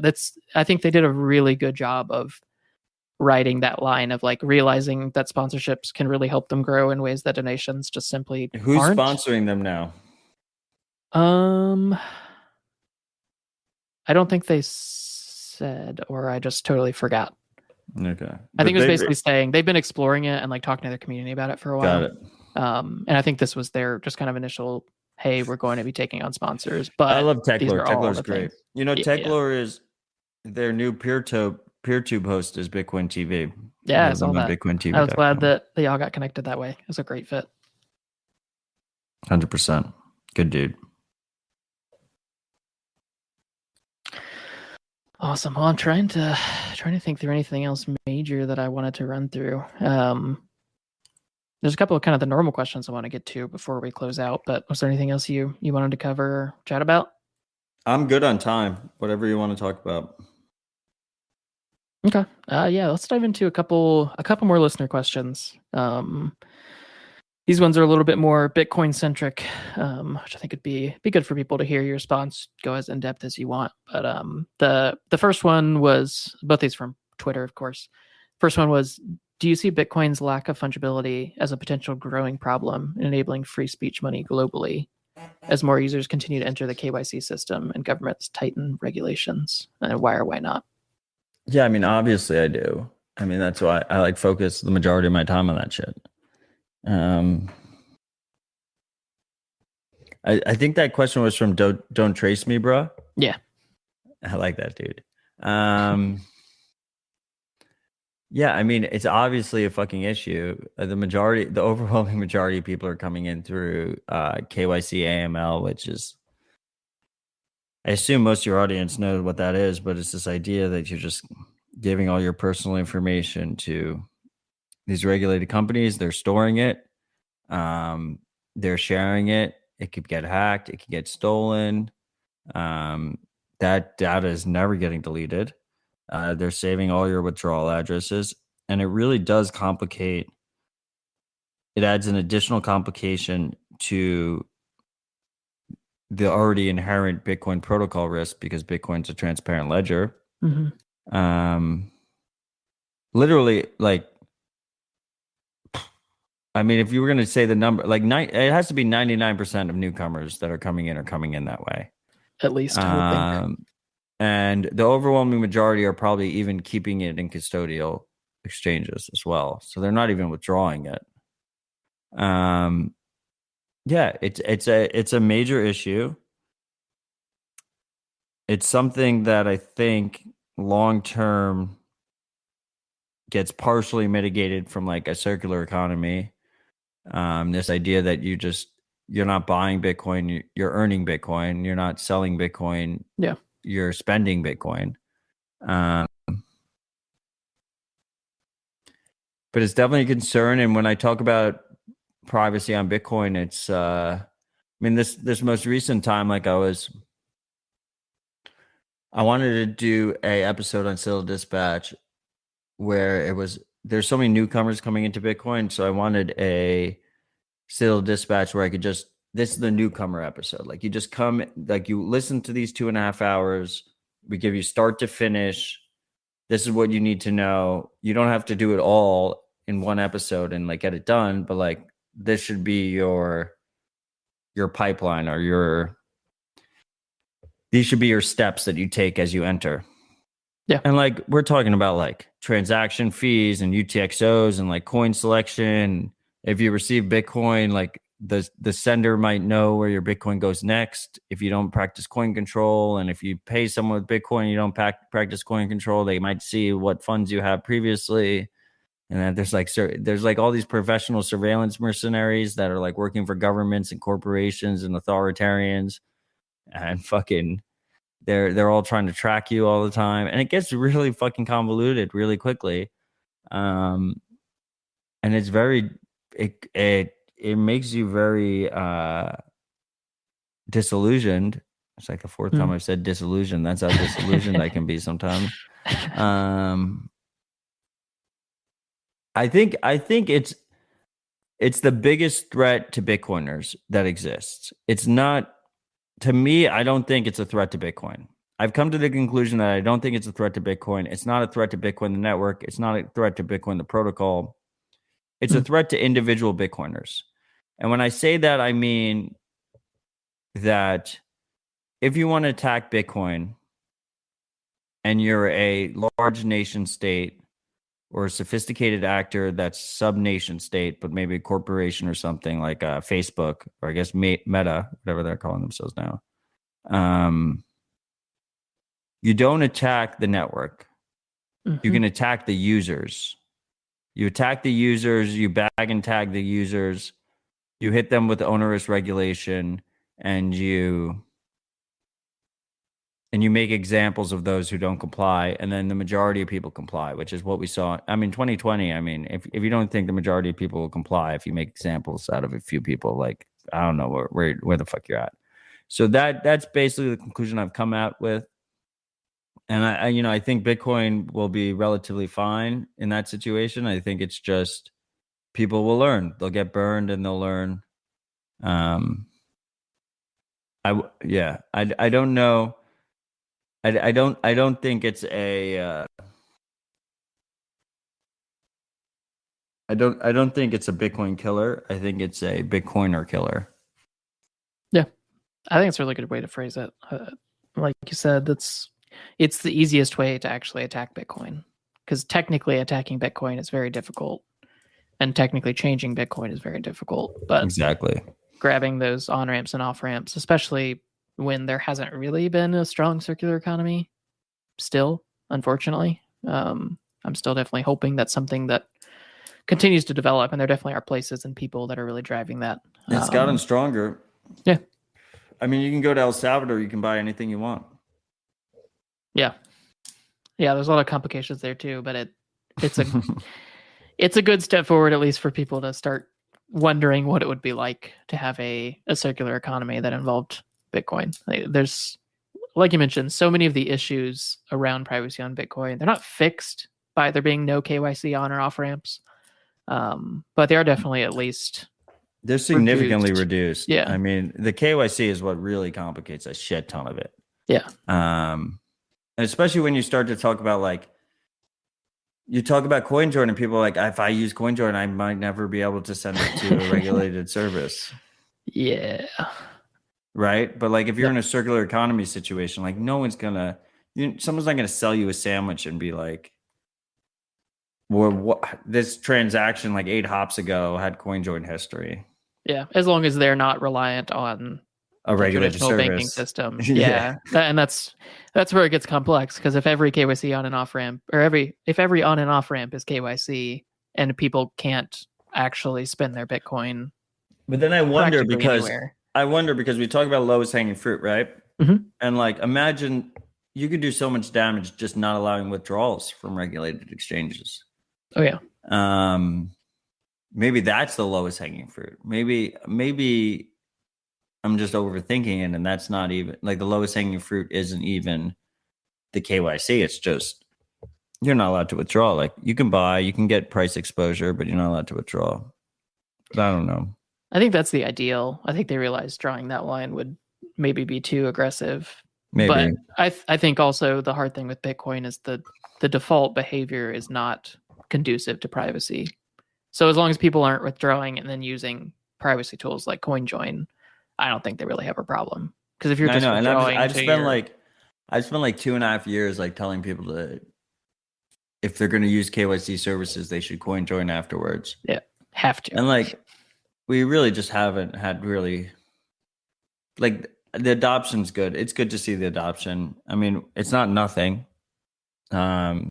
I think they did a really good job of writing that line of like realizing that sponsorships can really help them grow in ways that donations just simply aren't. Sponsoring them now? I don't think they said, or I just totally forgot. Okay. I think it was basically saying they've been exploring it and like talking to their community about it for a while. Got it. And I think this was their just kind of initial hey, we're going to be taking on sponsors. But I love these Techlore. are all Techlore's the great. things. You know, Yeah, Techlore is their new PeerTube host is Bitcoin TV. Yeah, I saw that. I was glad that they all got connected that way. It was a great fit. 100%. Good dude. Awesome. Well, I'm trying to think through anything else major that I wanted to run through. There's a couple of kind of the normal questions I want to get to before we close out, but was there anything else you wanted to cover or chat about? I'm good on time. Whatever you want to talk about. Okay. Yeah, let's dive into a couple more listener questions. These ones are a little bit more Bitcoin centric, which I think would be good for people to hear your response. Go as in depth as you want. But the first one was, both these from Twitter, of course. First one was, do you see Bitcoin's lack of fungibility as a potential growing problem in enabling free speech money globally as more users continue to enter the KYC system and governments tighten regulations? And why or why not? Yeah, I mean, obviously I do. I mean, that's why I like focus the majority of my time on that shit. I think that question was from Don't Trace Me, bro. Yeah. I like that, dude. Yeah, I mean, it's obviously a fucking issue. The overwhelming majority of people are coming in through KYC AML, which is, I assume most of your audience knows what that is, but it's this idea that you're just giving all your personal information to these regulated companies. They're storing it. They're sharing it. It could get hacked. It could get stolen. That data is never getting deleted. They're saving all your withdrawal addresses. And it really does complicate. It adds an additional complication to the already inherent Bitcoin protocol risk because Bitcoin's a transparent ledger. Mm-hmm. Literally, like, I mean, if you were going to say the number, like, it has to be 99% of newcomers that are coming in that way. At least, I would think. And the overwhelming majority are probably even keeping it in custodial exchanges as well. So they're not even withdrawing it. Yeah, it's a major issue. It's something that I think long term gets partially mitigated from like a circular economy. This idea that you're not buying Bitcoin, you're earning Bitcoin, you're not selling Bitcoin. Yeah. You're spending Bitcoin. But it's definitely a concern. And when I talk about privacy on Bitcoin, it's I mean, this most recent time, like I wanted to do a episode on Citadel Dispatch where there's so many newcomers coming into Bitcoin. So I wanted a Citadel Dispatch where I could this is the newcomer episode. Like you just come, like you listen to these 2.5 hours. We give you start to finish. This is what you need to know. You don't have to do it all in one episode and like get it done, but like this should be your pipeline or these should be your steps that you take as you enter. Yeah. And like we're talking about like transaction fees and UTXOs and like coin selection. If you receive Bitcoin, like the sender might know where your Bitcoin goes next. If you don't practice coin control, and if you pay someone with Bitcoin, you don't practice coin control, they might see what funds you have previously. And then there's like all these professional surveillance mercenaries that are like working for governments and corporations and authoritarians, and fucking they're all trying to track you all the time, and it gets really fucking convoluted really quickly. And it's very it makes you very disillusioned. It's like the fourth time I've said disillusioned. That's how disillusioned I can be sometimes. I think it's the biggest threat to Bitcoiners that exists. It's not, to me, I don't think it's a threat to Bitcoin. I've come to the conclusion that I don't think it's a threat to Bitcoin. It's not a threat to Bitcoin, the network. It's not a threat to Bitcoin, the protocol. It's a threat to individual Bitcoiners. And when I say that, I mean that if you want to attack Bitcoin and you're a large nation state or a sophisticated actor that's sub-nation state, but maybe a corporation or something like Facebook, or I guess Meta, whatever they're calling themselves now. You don't attack the network. You can attack the users. You attack the users, you bag and tag the users, you hit them with onerous regulation, and you make examples of those who don't comply, and then the majority of people comply, which is what we saw. I mean, 2020, I mean, if you don't think the majority of people will comply, if you make examples out of a few people, like, I don't know where the fuck you're at. So that's basically the conclusion I've come out with. And I think Bitcoin will be relatively fine in that situation. I think it's just people will learn. They'll get burned and they'll learn. I don't know. I don't think it's a I don't think it's a Bitcoin killer. I think it's a Bitcoiner killer. Yeah, I think it's a really good way to phrase it. Like you said, it's the easiest way to actually attack Bitcoin, because technically attacking Bitcoin is very difficult, and technically changing Bitcoin is very difficult. But exactly, grabbing those on ramps and off ramps, especially when there hasn't really been a strong circular economy, still, unfortunately, I'm still definitely hoping that's something that continues to develop, and there definitely are places and people that are really driving that. It's gotten stronger. Yeah. I mean, you can go to El Salvador, you can buy anything you want. Yeah. There's a lot of complications there too, but it's a it's a good step forward, at least for people to start wondering what it would be like to have a circular economy that involved Bitcoin. There's, like you mentioned, so many of the issues around privacy on Bitcoin, they're not fixed by there being no KYC on or off ramps, but they are definitely at least they're significantly reduced. Yeah, I mean, the KYC is what really complicates a shit ton of it. Yeah. And especially when you start to talk about, like, you talk about CoinJoin and people are like, if I use CoinJoin, I might never be able to send it to a regulated service. Yeah. Right. But like, if you're in a circular economy situation, like, no one's gonna, someone's not gonna sell you a sandwich and be like, well, what, this transaction like 8 hops ago had CoinJoin history. Yeah. As long as they're not reliant on a regulated service. Banking system. Yeah. And that's where it gets complex, because if every KYC on and off ramp, or if every on and off ramp is KYC and people can't actually spend their Bitcoin. But then I wonder because we talk about lowest hanging fruit, right? Mm-hmm. And like, imagine you could do so much damage just not allowing withdrawals from regulated exchanges. Oh yeah. Maybe that's the lowest hanging fruit. Maybe I'm just overthinking it, and that's not even, like, the lowest hanging fruit isn't even the KYC. It's just, you're not allowed to withdraw. Like, you can get price exposure, but you're not allowed to withdraw. But I don't know. I think that's the ideal. I think they realized drawing that line would maybe be too aggressive. Maybe. But I think also the hard thing with Bitcoin is the default behavior is not conducive to privacy. So as long as people aren't withdrawing and then using privacy tools like CoinJoin, I don't think they really have a problem. Because if you're just withdrawing, I've spent like 2.5 years like telling people to, if they're going to use KYC services, they should CoinJoin afterwards. Yeah, have to. And like, we really just haven't had really, like, the adoption's good. It's good to see the adoption. I mean, it's not nothing. Like,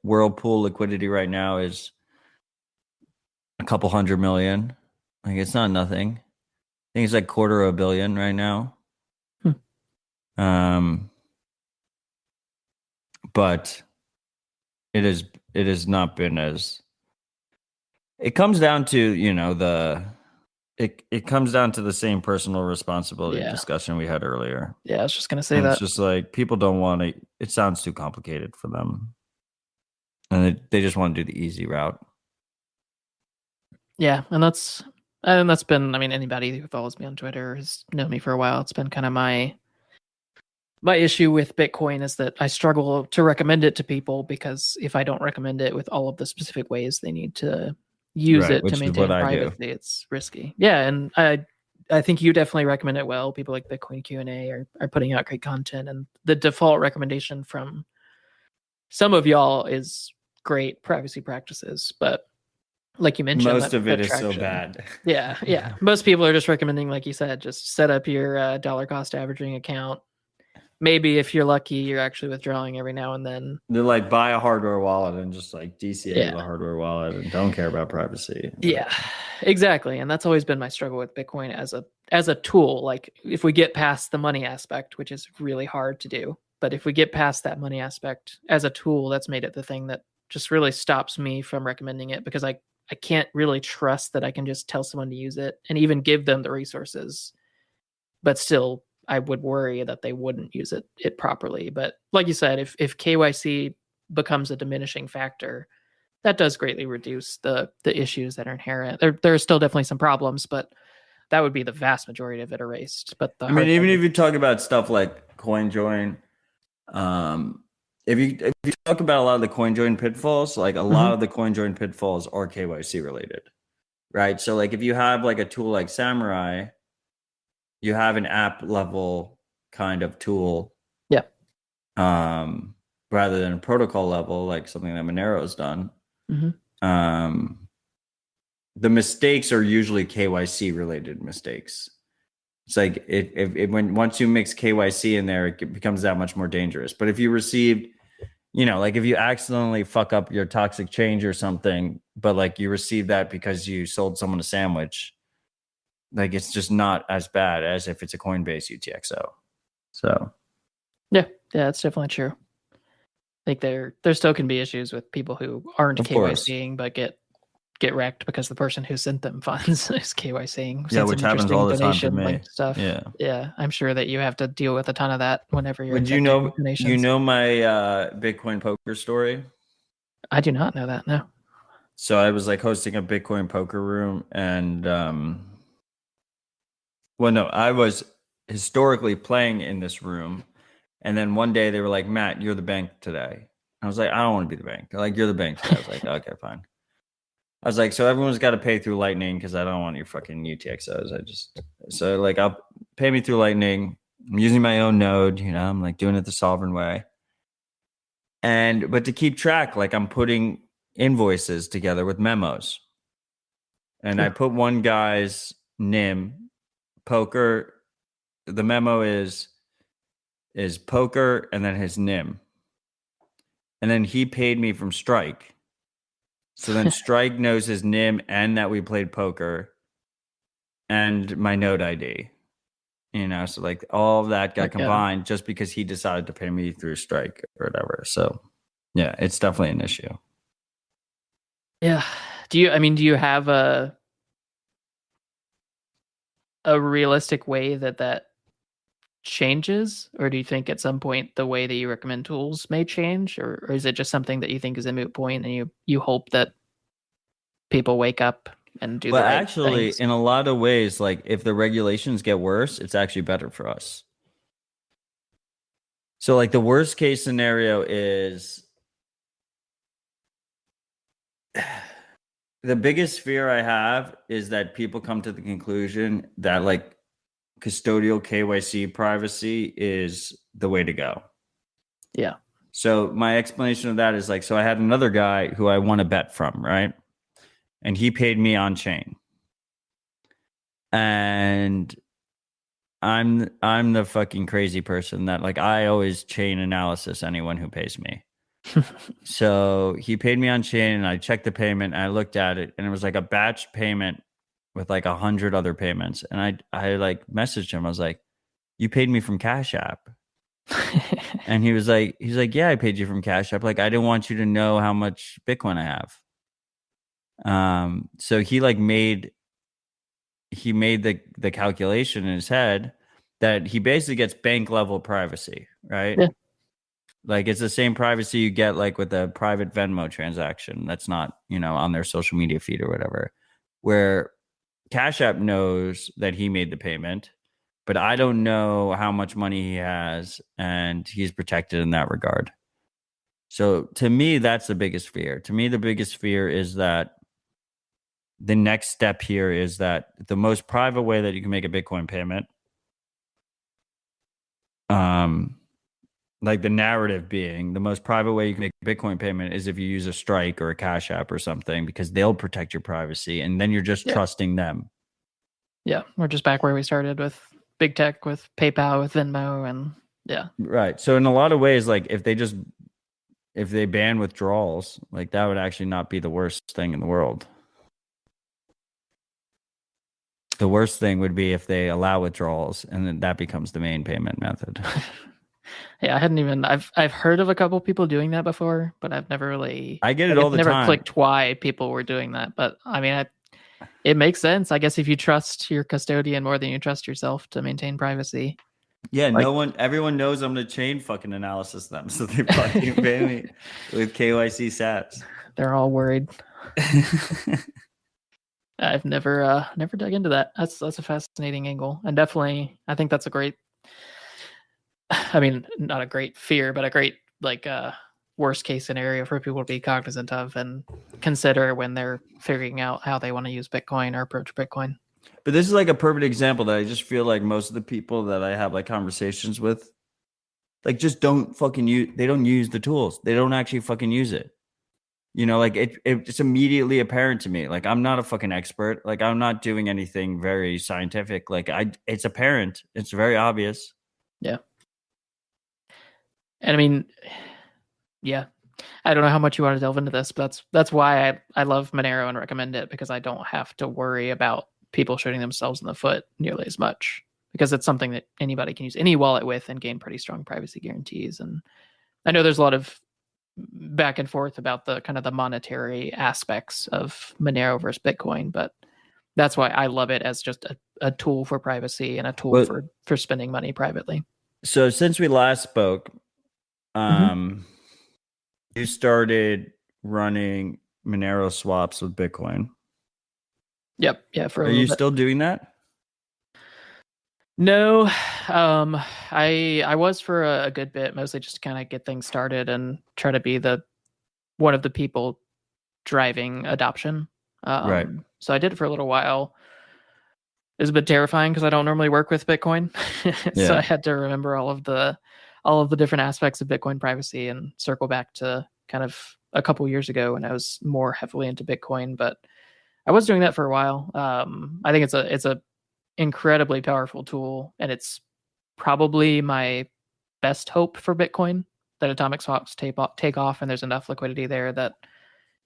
Whirlpool liquidity right now is a couple $100 million. Like, it's not nothing. I think it's like $250 million right now. But it has not been as, it comes down to, it comes down to the same personal responsibility discussion we had earlier. Yeah, I was just going to say that. It's just like, people don't want to, it sounds too complicated for them. And they just want to do the easy route. Yeah, and that's been, I mean, anybody who follows me on Twitter has known me for a while. It's been kind of my issue with Bitcoin is that I struggle to recommend it to people, because if I don't recommend it with all of the specific ways they need to use it to maintain privacy, it's risky. Yeah, and I think you definitely recommend it well. People like Bitcoin Q&A are putting out great content, and the default recommendation from some of y'all is great privacy practices, but like you mentioned, most of it is so bad. Yeah. Most people are just recommending, like you said, just set up your dollar cost averaging account. Maybe if you're lucky, you're actually withdrawing every now and then. They're like, buy a hardware wallet and just like DCA the hardware wallet and don't care about privacy. Yeah, exactly. And that's always been my struggle with Bitcoin as a tool. Like if we get past the money aspect, which is really hard to do, but if we get past that money aspect as a tool, that's made it the thing that just really stops me from recommending it, because I can't really trust that I can just tell someone to use it and even give them the resources. But still, I would worry that they wouldn't use it properly. But like you said, if KYC becomes a diminishing factor, that does greatly reduce the issues that are inherent. There are still definitely some problems, but that would be the vast majority of it erased. But even if you talk about stuff like CoinJoin, if you talk about a lot of the CoinJoin pitfalls, like a lot of the CoinJoin pitfalls are KYC related, right? So like if you have like a tool like Samurai, you have an app level kind of tool, rather than a protocol level, like something that Monero has done. The mistakes are usually KYC related mistakes. It's like once you mix KYC in there, it becomes that much more dangerous. But if you received, like if you accidentally fuck up your toxic change or something, but like you received that because you sold someone a sandwich, like it's just not as bad as if it's a Coinbase UTXO. So yeah, that's definitely true. Like there still can be issues with people who aren't KYCing but get wrecked because the person who sent them funds is KYCing. Yeah, which happens all the time to me. Stuff. Yeah. I'm sure that you have to deal with a ton of that whenever you're. Would you know my Bitcoin poker story? I do not know that. No. So I was like hosting a Bitcoin poker room, and I was historically playing in this room. And then one day they were like, Matt, you're the bank today. I was like, I don't want to be the bank. They're like, you're the bank today. I was like, okay, fine. I was like, so everyone's got to pay through Lightning because I don't want your fucking UTXOs. So like, I'll pay me through Lightning. I'm using my own node, I'm like doing it the sovereign way. But to keep track, like I'm putting invoices together with memos. And I put one guy's NIM, poker. The memo is poker and then his NIM. And then he paid me from Strike. So then Strike knows his NIM and that we played poker and my node ID. So like all of that got combined just because he decided to pay me through Strike or whatever. So yeah, it's definitely an issue. Yeah. Do you have a realistic way that changes, or do you think at some point the way that you recommend tools may change, or is it just something that you think is a moot point and you hope that people wake up and do the right things? In a lot of ways, like if the regulations get worse, it's actually better for us. So like the worst case scenario is the biggest fear I have is that people come to the conclusion that like custodial KYC privacy is the way to go. Yeah. So my explanation of that is like, so I had another guy who I won a bet from, right? And he paid me on chain. And I'm the fucking crazy person that like I always chain analysis anyone who pays me. So he paid me on chain and I checked the payment and I looked at it and it was like a batch payment with like 100 other payments. And I like messaged him. I was like, you paid me from Cash App. And he's like, yeah, I paid you from Cash App. Like, I didn't want you to know how much Bitcoin I have. So he like made the calculation in his head that he basically gets bank level privacy, right? Yeah. Like it's the same privacy you get like with a private Venmo transaction that's not, on their social media feed or whatever, where Cash App knows that he made the payment, but I don't know how much money he has, and he's protected in that regard. So to me, that's the biggest fear. To me, the biggest fear is that the next step here is that the most private way that you can make a Bitcoin payment like the narrative being the most private way you can make a Bitcoin payment is if you use a Strike or a Cash App or something, because they'll protect your privacy, and then you're just trusting them. Yeah, we're just back where we started with big tech, with PayPal, with Venmo, and right. So in a lot of ways, like if they ban withdrawals, like that would actually not be the worst thing in the world. The worst thing would be if they allow withdrawals, and then that becomes the main payment method. Yeah, I've heard of a couple people doing that before, but I've never really. I get it all the time. Never clicked why people were doing that, but I mean, it makes sense, I guess, if you trust your custodian more than you trust yourself to maintain privacy. Yeah, everyone knows I'm gonna chain fucking analysis them, so they fucking pay me with KYC sats. They're all worried. I've never dug into that. That's a fascinating angle, and definitely, I think that's a great. I mean, not a great fear, but a great worst case scenario for people to be cognizant of and consider when they're figuring out how they want to use Bitcoin or approach Bitcoin. But this is like a perfect example that I just feel like most of the people that I have like conversations with, like just don't fucking use. They don't use the tools. They don't actually fucking use it. You know, like it's immediately apparent to me. Like I'm not a fucking expert. Like I'm not doing anything very scientific. Like it's apparent. It's very obvious. Yeah. And I mean, yeah, I don't know how much you want to delve into this, but that's why I love Monero and recommend it, because I don't have to worry about people shooting themselves in the foot nearly as much, because it's something that anybody can use any wallet with and gain pretty strong privacy guarantees. And I know there's a lot of back and forth about the kind of the monetary aspects of Monero versus Bitcoin, but that's why I love it as just a tool for privacy and a tool for spending money privately. So since we last spoke, you started running Monero swaps with Bitcoin. Yep. Yeah. Are you still doing that? No. I was for a good bit, mostly just to kind of get things started and try to be one of the people driving adoption. Right. So I did it for a little while. It was a bit terrifying because I don't normally work with Bitcoin. So I had to remember all of the different aspects of Bitcoin privacy and circle back to kind of a couple years ago when I was more heavily into Bitcoin. But I was doing that for a while. I think it's a incredibly powerful tool, and it's probably my best hope for Bitcoin that atomic swaps take off, and there's enough liquidity there that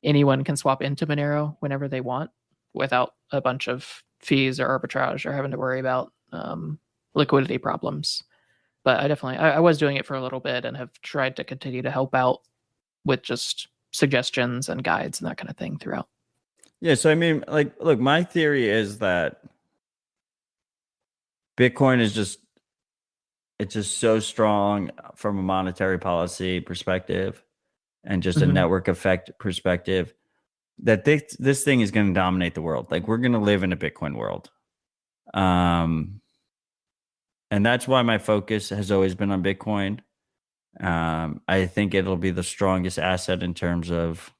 anyone can swap into Monero whenever they want without a bunch of fees or arbitrage or having to worry about liquidity problems. But I was doing it for a little bit and have tried to continue to help out with just suggestions and guides and that kind of thing throughout. Yeah. So, I mean, like, look, my theory is that Bitcoin is just so strong from a monetary policy perspective and just a network effect perspective that this thing is going to dominate the world. Like we're going to live in a Bitcoin world. And that's why my focus has always been on Bitcoin. I think it'll be the strongest asset in terms of,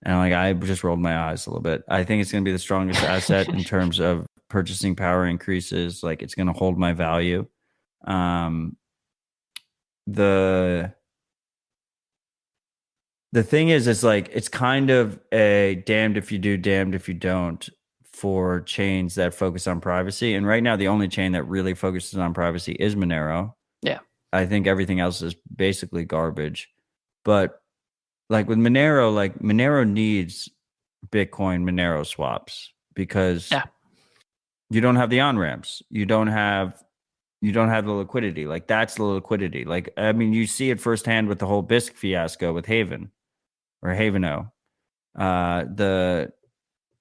and like I just rolled my eyes a little bit. I think it's going to be the strongest asset in terms of purchasing power increases. Like it's going to hold my value. The thing is, it's like it's kind of a damned if you do, damned if you don't for chains that focus on privacy. And right now, the only chain that really focuses on privacy is Monero. Yeah. I think everything else is basically garbage. But like with Monero, like Monero needs Bitcoin Monero swaps because you don't have the on-ramps. You don't have the liquidity. Like that's the liquidity. Like, I mean, you see it firsthand with the whole BISC fiasco with Haven or Haveno.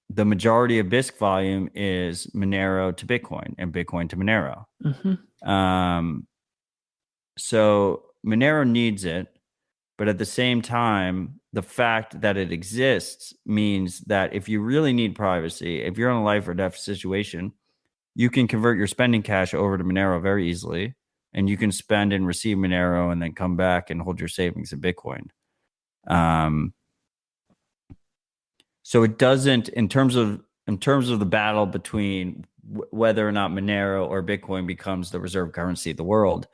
The majority of BISC volume is Monero to Bitcoin and Bitcoin to Monero. So Monero needs it, but at the same time, the fact that it exists means that if you really need privacy, if you're in a life or death situation, you can convert your spending cash over to Monero very easily, and you can spend and receive Monero and then come back and hold your savings in Bitcoin. So it doesn't, in terms of the battle between whether or not Monero or Bitcoin becomes the reserve currency of the world,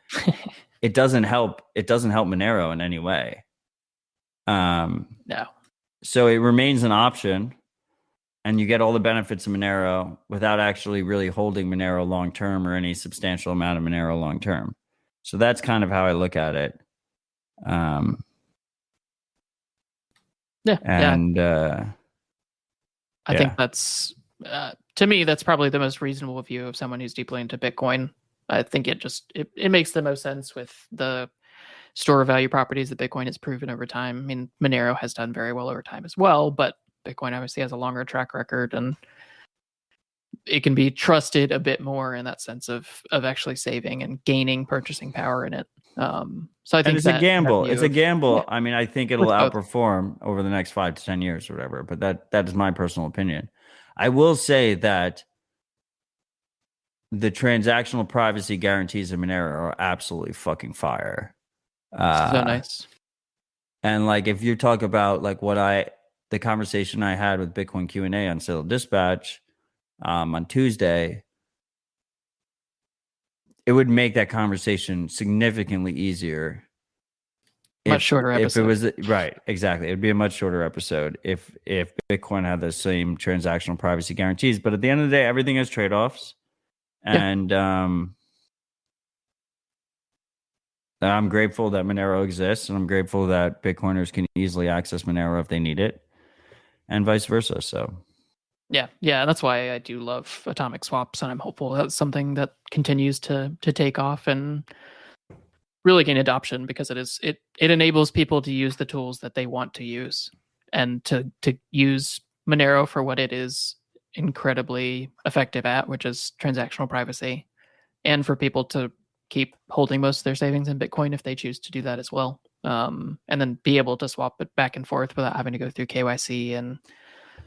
it doesn't help Monero in any way. No. So it remains an option, and you get all the benefits of Monero without actually really holding Monero long term or any substantial amount of Monero long term. So that's kind of how I look at it. I think that's to me, that's probably the most reasonable view of someone who's deeply into Bitcoin. I think it makes the most sense with the store value properties that Bitcoin has proven over time. I mean, Monero has done very well over time as well, but Bitcoin obviously has a longer track record, and it can be trusted a bit more in that sense of actually saving and gaining purchasing power in it. So I think it's a gamble. It's a gamble. Yeah. I mean, I think it'll outperform over the next 5 to 10 years or whatever, but that is my personal opinion. I will say that the transactional privacy guarantees of Monero are absolutely fucking fire. So nice. And like, if you talk about like the conversation I had with Bitcoin Q&A on Citadel Dispatch on Tuesday, it would make that conversation significantly easier. Much shorter episode. If it was right, exactly. It would be a much shorter episode if Bitcoin had the same transactional privacy guarantees. But at the end of the day, everything has trade-offs. And I'm grateful that Monero exists, and I'm grateful that Bitcoiners can easily access Monero if they need it, and vice versa. So yeah, that's why I do love atomic swaps, and I'm hopeful that's something that continues to take off and really gain adoption, because it enables people to use the tools that they want to use, and to use Monero for what it is incredibly effective at, which is transactional privacy, and for people to keep holding most of their savings in Bitcoin if they choose to do that as well, and then be able to swap it back and forth without having to go through KYC and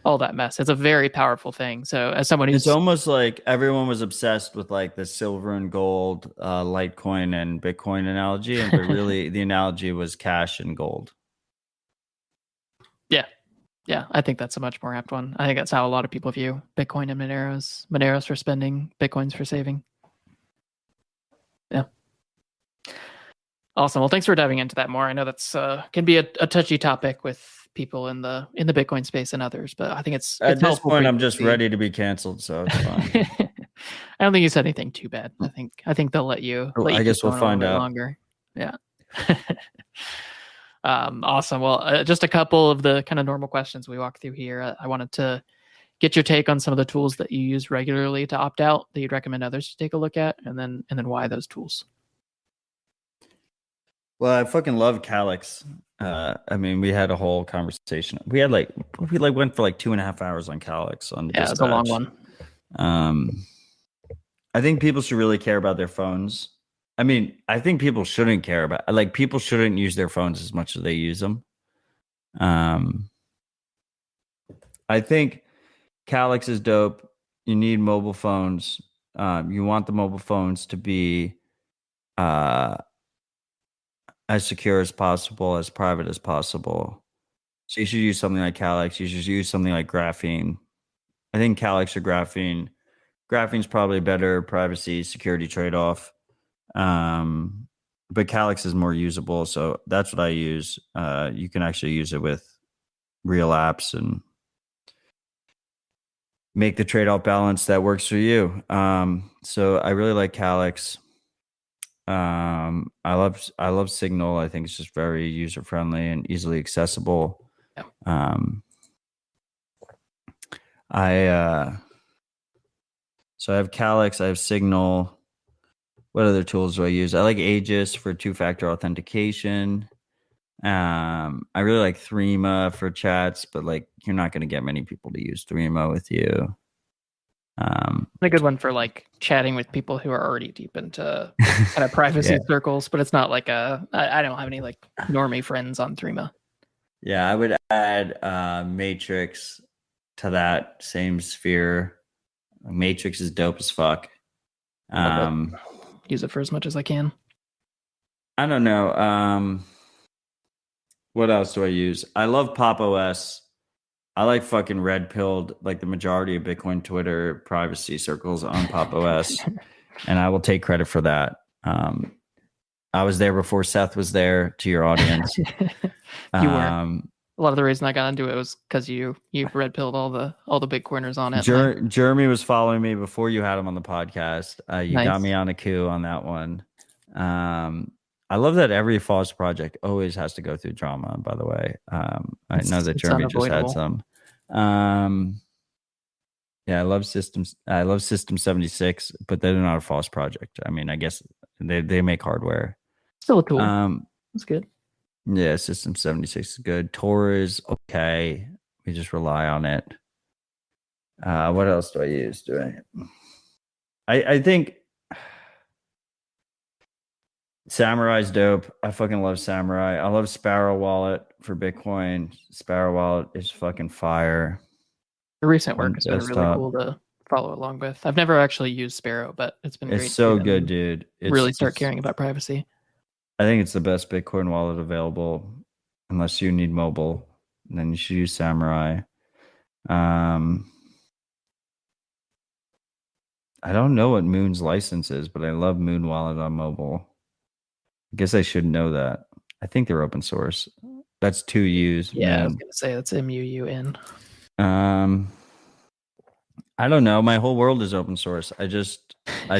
all that mess. It's a very powerful thing. So as someone who's... It's almost like everyone was obsessed with like the silver and gold, Litecoin and Bitcoin analogy, but really the analogy was cash and gold. Yeah, I think that's a much more apt one. I think that's how a lot of people view Bitcoin and Monero's. Monero's for spending, Bitcoin's for saving. Yeah. Awesome. Well, thanks for diving into that more. I know that's can be a touchy topic with people in the Bitcoin space and others, but I think it's at this point I'm just ready to be canceled, so it's fine. I don't think you said anything too bad. I think they'll let you. I guess we'll find out longer. Yeah. Awesome. Well, just a couple of the kind of normal questions we walk through here. I wanted to get your take on some of the tools that you use regularly to opt out that you'd recommend others to take a look at, and then why those tools. Well, I fucking love Calyx. I mean, we had a whole conversation. We went for like 2.5 hours on Calyx on the Dispatch. It's a long one. I think people should really care about their phones. I mean, I think people shouldn't care about, like, people shouldn't use their phones as much as they use them. I think Calyx is dope. You need mobile phones. You want the mobile phones to be as secure as possible, as private as possible. So you should use something like Calyx. You should use something like Graphene. I think Calyx or Graphene. Graphene's probably a better privacy security trade-off. But Calyx is more usable, so that's what I use. You can actually use it with real apps and make the trade-off balance that works for you. So I really like Calyx. I love Signal. I think it's just very user-friendly and easily accessible. Yeah. So I have Calyx, I have Signal. What other tools do I use? I like Aegis for two-factor authentication. I really like Threema for chats, but like you're not going to get many people to use Threema with you. A good one for like chatting with people who are already deep into kind of privacy circles, but it's not like I don't have any like normie friends on Threema. Yeah, I would add Matrix to that same sphere. Matrix is dope as fuck. Use it for as much as I can. I don't know. What else do I use? I love Pop OS. I like fucking red pilled like the majority of Bitcoin Twitter privacy circles on Pop OS, and I will take credit for that. I was there before Seth was there. To your audience, You were. A lot of the reason I got into it was because you red pilled all the Bitcoiners on it. Jeremy was following me before you had him on the podcast. You got Nice. me on a coup on that one. I love that every FOSS project always has to go through drama. By the way, I know that Jeremy just had some. Yeah, I love systems. I love System 76, but they're not a FOSS project. I mean, I guess they make hardware. Still a tool. That's good. Yeah, System 76 is good. Tor is okay. We just rely on it. What else do I use? I think Samurai's dope. I fucking love Samurai. I love Sparrow Wallet for Bitcoin. Sparrow Wallet is fucking fire. The recent work has been really cool to follow along with. I've never actually used Sparrow, but it's been great. It's so good, dude. Really start caring about privacy. I think it's the best Bitcoin wallet available, unless you need mobile. And then you should use Samurai. I don't know what Moon's license is, but I love Moon Wallet on mobile. I guess I should know that. I think they're open source. That's 2 U's. Yeah, Moon. I was going to say that's MUUN. I don't know. My whole world is open source. I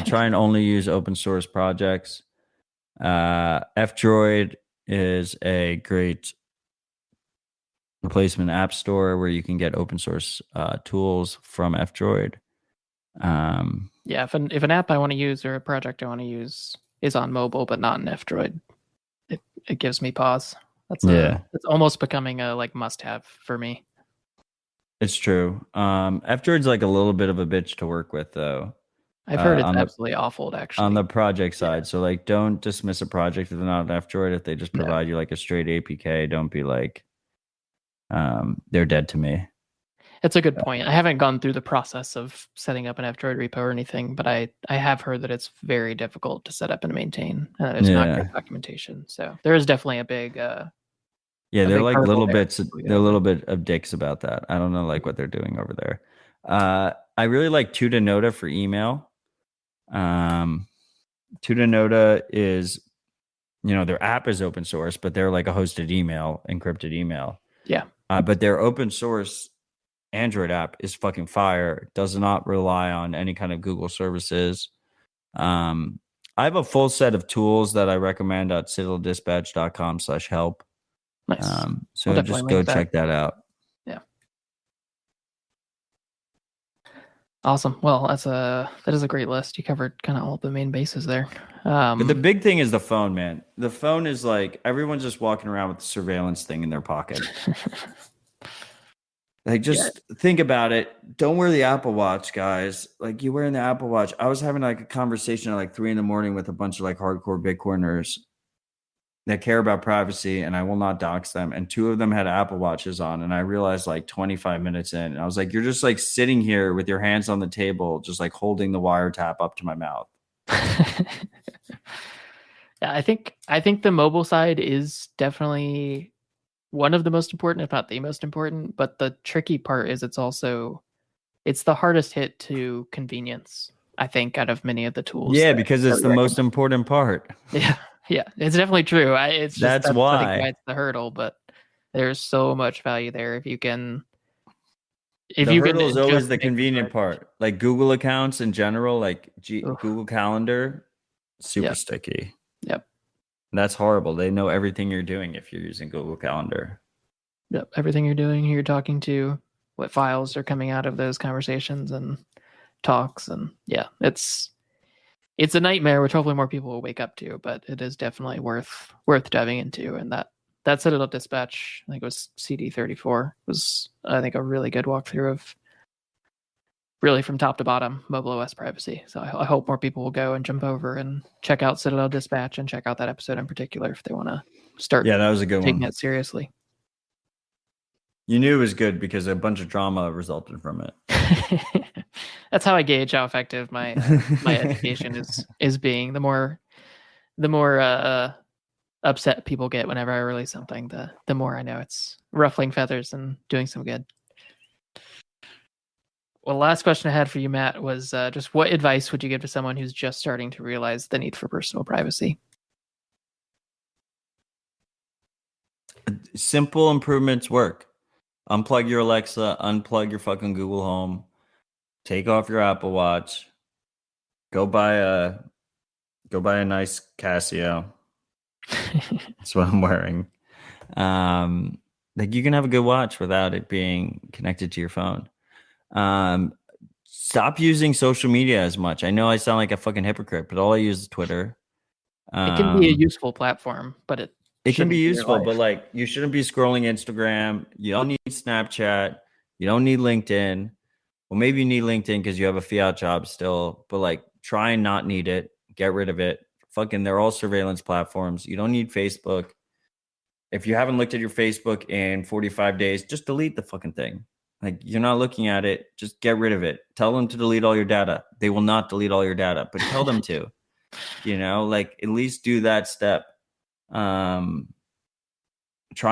try and only use open source projects. F-Droid is a great replacement app store where you can get open source tools from F-Droid. Yeah, if an app I want to use or a project I want to use is on mobile but not in F-Droid, it gives me pause. It's almost becoming a like must-have for me. It's true. F-Droid's like a little bit of a bitch to work with, though. I've heard it's absolutely awful, actually. On the project side. So, like, don't dismiss a project if they're not an F-Droid. If they just provide you, like, a straight APK, don't be like, they're dead to me. It's a good point. I haven't gone through the process of setting up an F-Droid repo or anything, but I have heard that it's very difficult to set up and maintain. There's not good documentation. So there is definitely a big... they're like little bits. They're a little bit of dicks about that. I don't know like what they're doing over there. I really like Tutanota for email. Tutanota is, their app is open source, but they're like a hosted email, encrypted email. Yeah. But their open source Android app is fucking fire. Does not rely on any kind of Google services. I have a full set of tools that I recommend at citadeldispatch.com/help. Nice. So just go check that out. Yeah. Awesome. Well, that is a great list. You covered kind of all the main bases there. But the big thing is the phone, man. The phone is like everyone's just walking around with the surveillance thing in their pocket. Like, just think about it. Don't wear the Apple Watch, guys. Like, you wearing the Apple Watch. I was having like a conversation at like 3 a.m. with a bunch of like hardcore Bitcoiners that care about privacy, and I will not dox them. And 2 of them had Apple Watches on, and I realized like 25 minutes in, and I was like, you're just like sitting here with your hands on the table, just like holding the wiretap up to my mouth. Yeah, I think the mobile side is definitely one of the most important, if not the most important. But the tricky part is it's the hardest hit to convenience, I think, out of many of the tools. Yeah, because it's the most important part. Yeah, it's definitely true. That's why it's the hurdle, but there's so much value there if you can. The hurdle is always the convenient part. Like Google accounts in general, like Google Calendar, super sticky. Yep. That's horrible. They know everything you're doing if you're using Google Calendar. Yep, everything you're doing, who you're talking to, what files are coming out of those conversations and talks, and it's a nightmare, which hopefully more people will wake up to, but it is definitely worth diving into. And that Citadel Dispatch, I think it was CD34, was I think a really good walkthrough of really from top to bottom mobile OS privacy. So I hope more people will go and jump over and check out Citadel Dispatch and check out that episode in particular if they want to start. Yeah, that was a good taking one. It seriously. You knew it was good because a bunch of drama resulted from it. That's how I gauge how effective my education is being. The more upset people get whenever I release something, the more I know it's ruffling feathers and doing some good. Well, the last question I had for you, Matt, was just what advice would you give to someone who's just starting to realize the need for personal privacy? Simple improvements work. Unplug your Alexa, unplug your fucking Google Home, take off your Apple Watch, go buy a nice Casio. That's what I'm wearing. Like you can have a good watch without it being connected to your phone. Stop using social media as much. I know I sound like a fucking hypocrite, but all I use is Twitter. It can be a useful platform, but it can be useful, but life. like you shouldn't be scrolling Instagram. You don't need Snapchat. You don't need LinkedIn. Well, maybe you need LinkedIn because you have a fiat job still, but like try and not need it. Get rid of it. Fucking, they're all surveillance platforms. You don't need Facebook. If you haven't looked at your Facebook in 45 days, just delete the fucking thing. Like you're not looking at it, just get rid of it. Tell them to delete all your data. They will not delete all your data, but tell them to. Like at least do that step. Try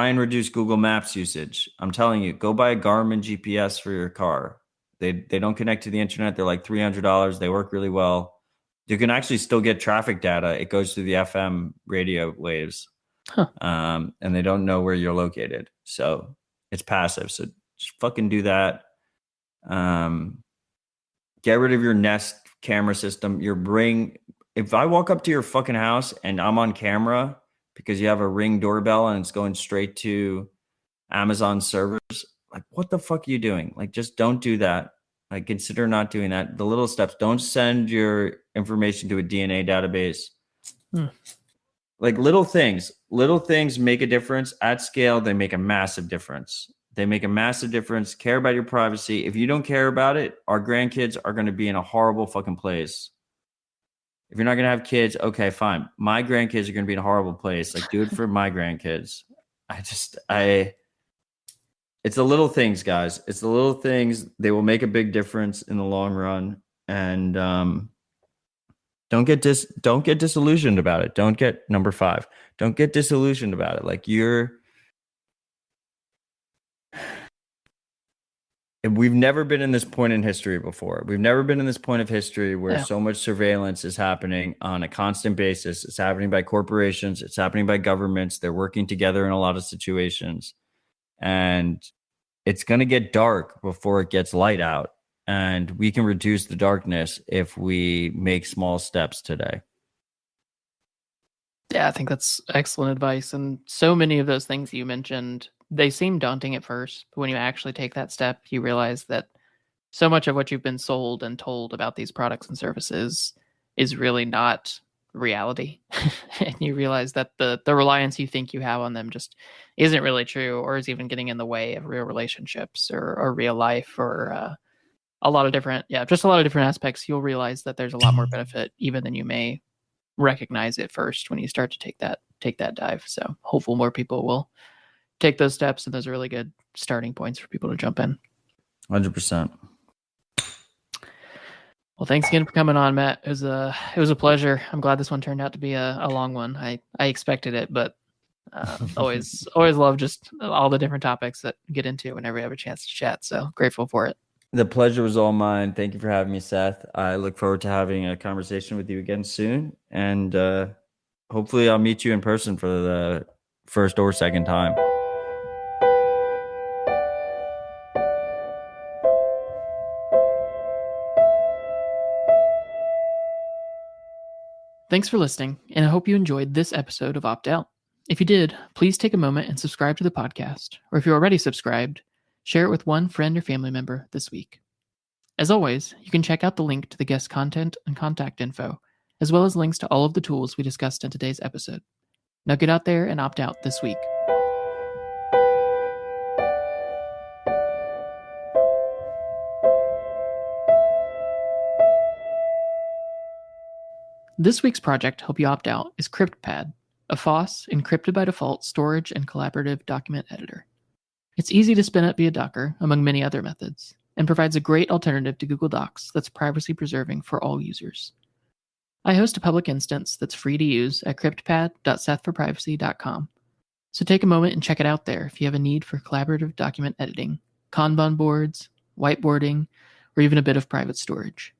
and reduce Google Maps usage. I'm telling you, go buy a Garmin GPS for your car. They don't connect to the internet. They're like $300. They work really well. You can actually still get traffic data. It goes through the FM radio waves. Huh. And they don't know where you're located. So it's passive. So just fucking do that. Get rid of your Nest camera system. Your Ring. If I walk up to your fucking house and I'm on camera because you have a Ring doorbell and it's going straight to Amazon servers, like what the fuck are you doing? Like just don't do that. Like consider not doing that. The little steps. Don't send your information to a DNA database. Like little things make a difference. At scale, they make a massive difference. Care about your privacy. If you don't care about it, our grandkids are going to be in a horrible fucking place. If you're not going to have kids, okay, fine. My grandkids are going to be in a horrible place. Like do it for my grandkids. It's the little things, guys. It's the little things. They will make a big difference in the long run. And don't get disillusioned about it. Don't get number 5. Don't get disillusioned about it. Like we've never been in this point in history before. We've never been in this point of history where so much surveillance is happening on a constant basis. It's happening by corporations. It's happening by governments. They're working together in a lot of situations. And it's going to get dark before it gets light out. And we can reduce the darkness if we make small steps today. Yeah, I think that's excellent advice. And so many of those things you mentioned, they seem daunting at first, but when you actually take that step, you realize that so much of what you've been sold and told about these products and services is really not reality. And you realize that the reliance you think you have on them just isn't really true, or is even getting in the way of real relationships or real life, or a lot of different aspects. You'll realize that there's a lot more benefit even than you may recognize at first when you start to take that dive. So hopefully more people will take those steps, and those are really good starting points for people to jump in. 100%. Well, thanks again for coming on, Matt. It was a pleasure. I'm glad this one turned out to be a long one. I expected it, but always love just all the different topics that we get into whenever we have a chance to chat. So grateful for it. The pleasure was all mine. Thank you for having me, Seth. I look forward to having a conversation with you again soon. And hopefully I'll meet you in person for the first or second time. Thanks for listening, and I hope you enjoyed this episode of Opt Out. If you did, please take a moment and subscribe to the podcast, or if you're already subscribed, share it with one friend or family member this week. As always, you can check out the link to the guest content and contact info, as well as links to all of the tools we discussed in today's episode. Now get out there and opt out this week. This week's project to help you opt out is Cryptpad, a FOSS encrypted by default storage and collaborative document editor. It's easy to spin up via Docker, among many other methods, and provides a great alternative to Google Docs that's privacy preserving for all users. I host a public instance that's free to use at cryptpad.sethforprivacy.com, so take a moment and check it out there if you have a need for collaborative document editing, Kanban boards, whiteboarding, or even a bit of private storage.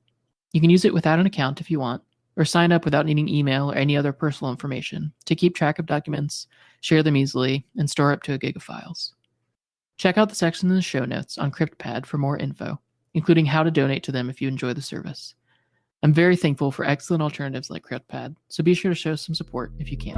You can use it without an account if you want, or sign up without needing email or any other personal information to keep track of documents, share them easily, and store up to a gig of files. Check out the section in the show notes on Cryptpad for more info, including how to donate to them if you enjoy the service. I'm very thankful for excellent alternatives like Cryptpad, so be sure to show some support if you can.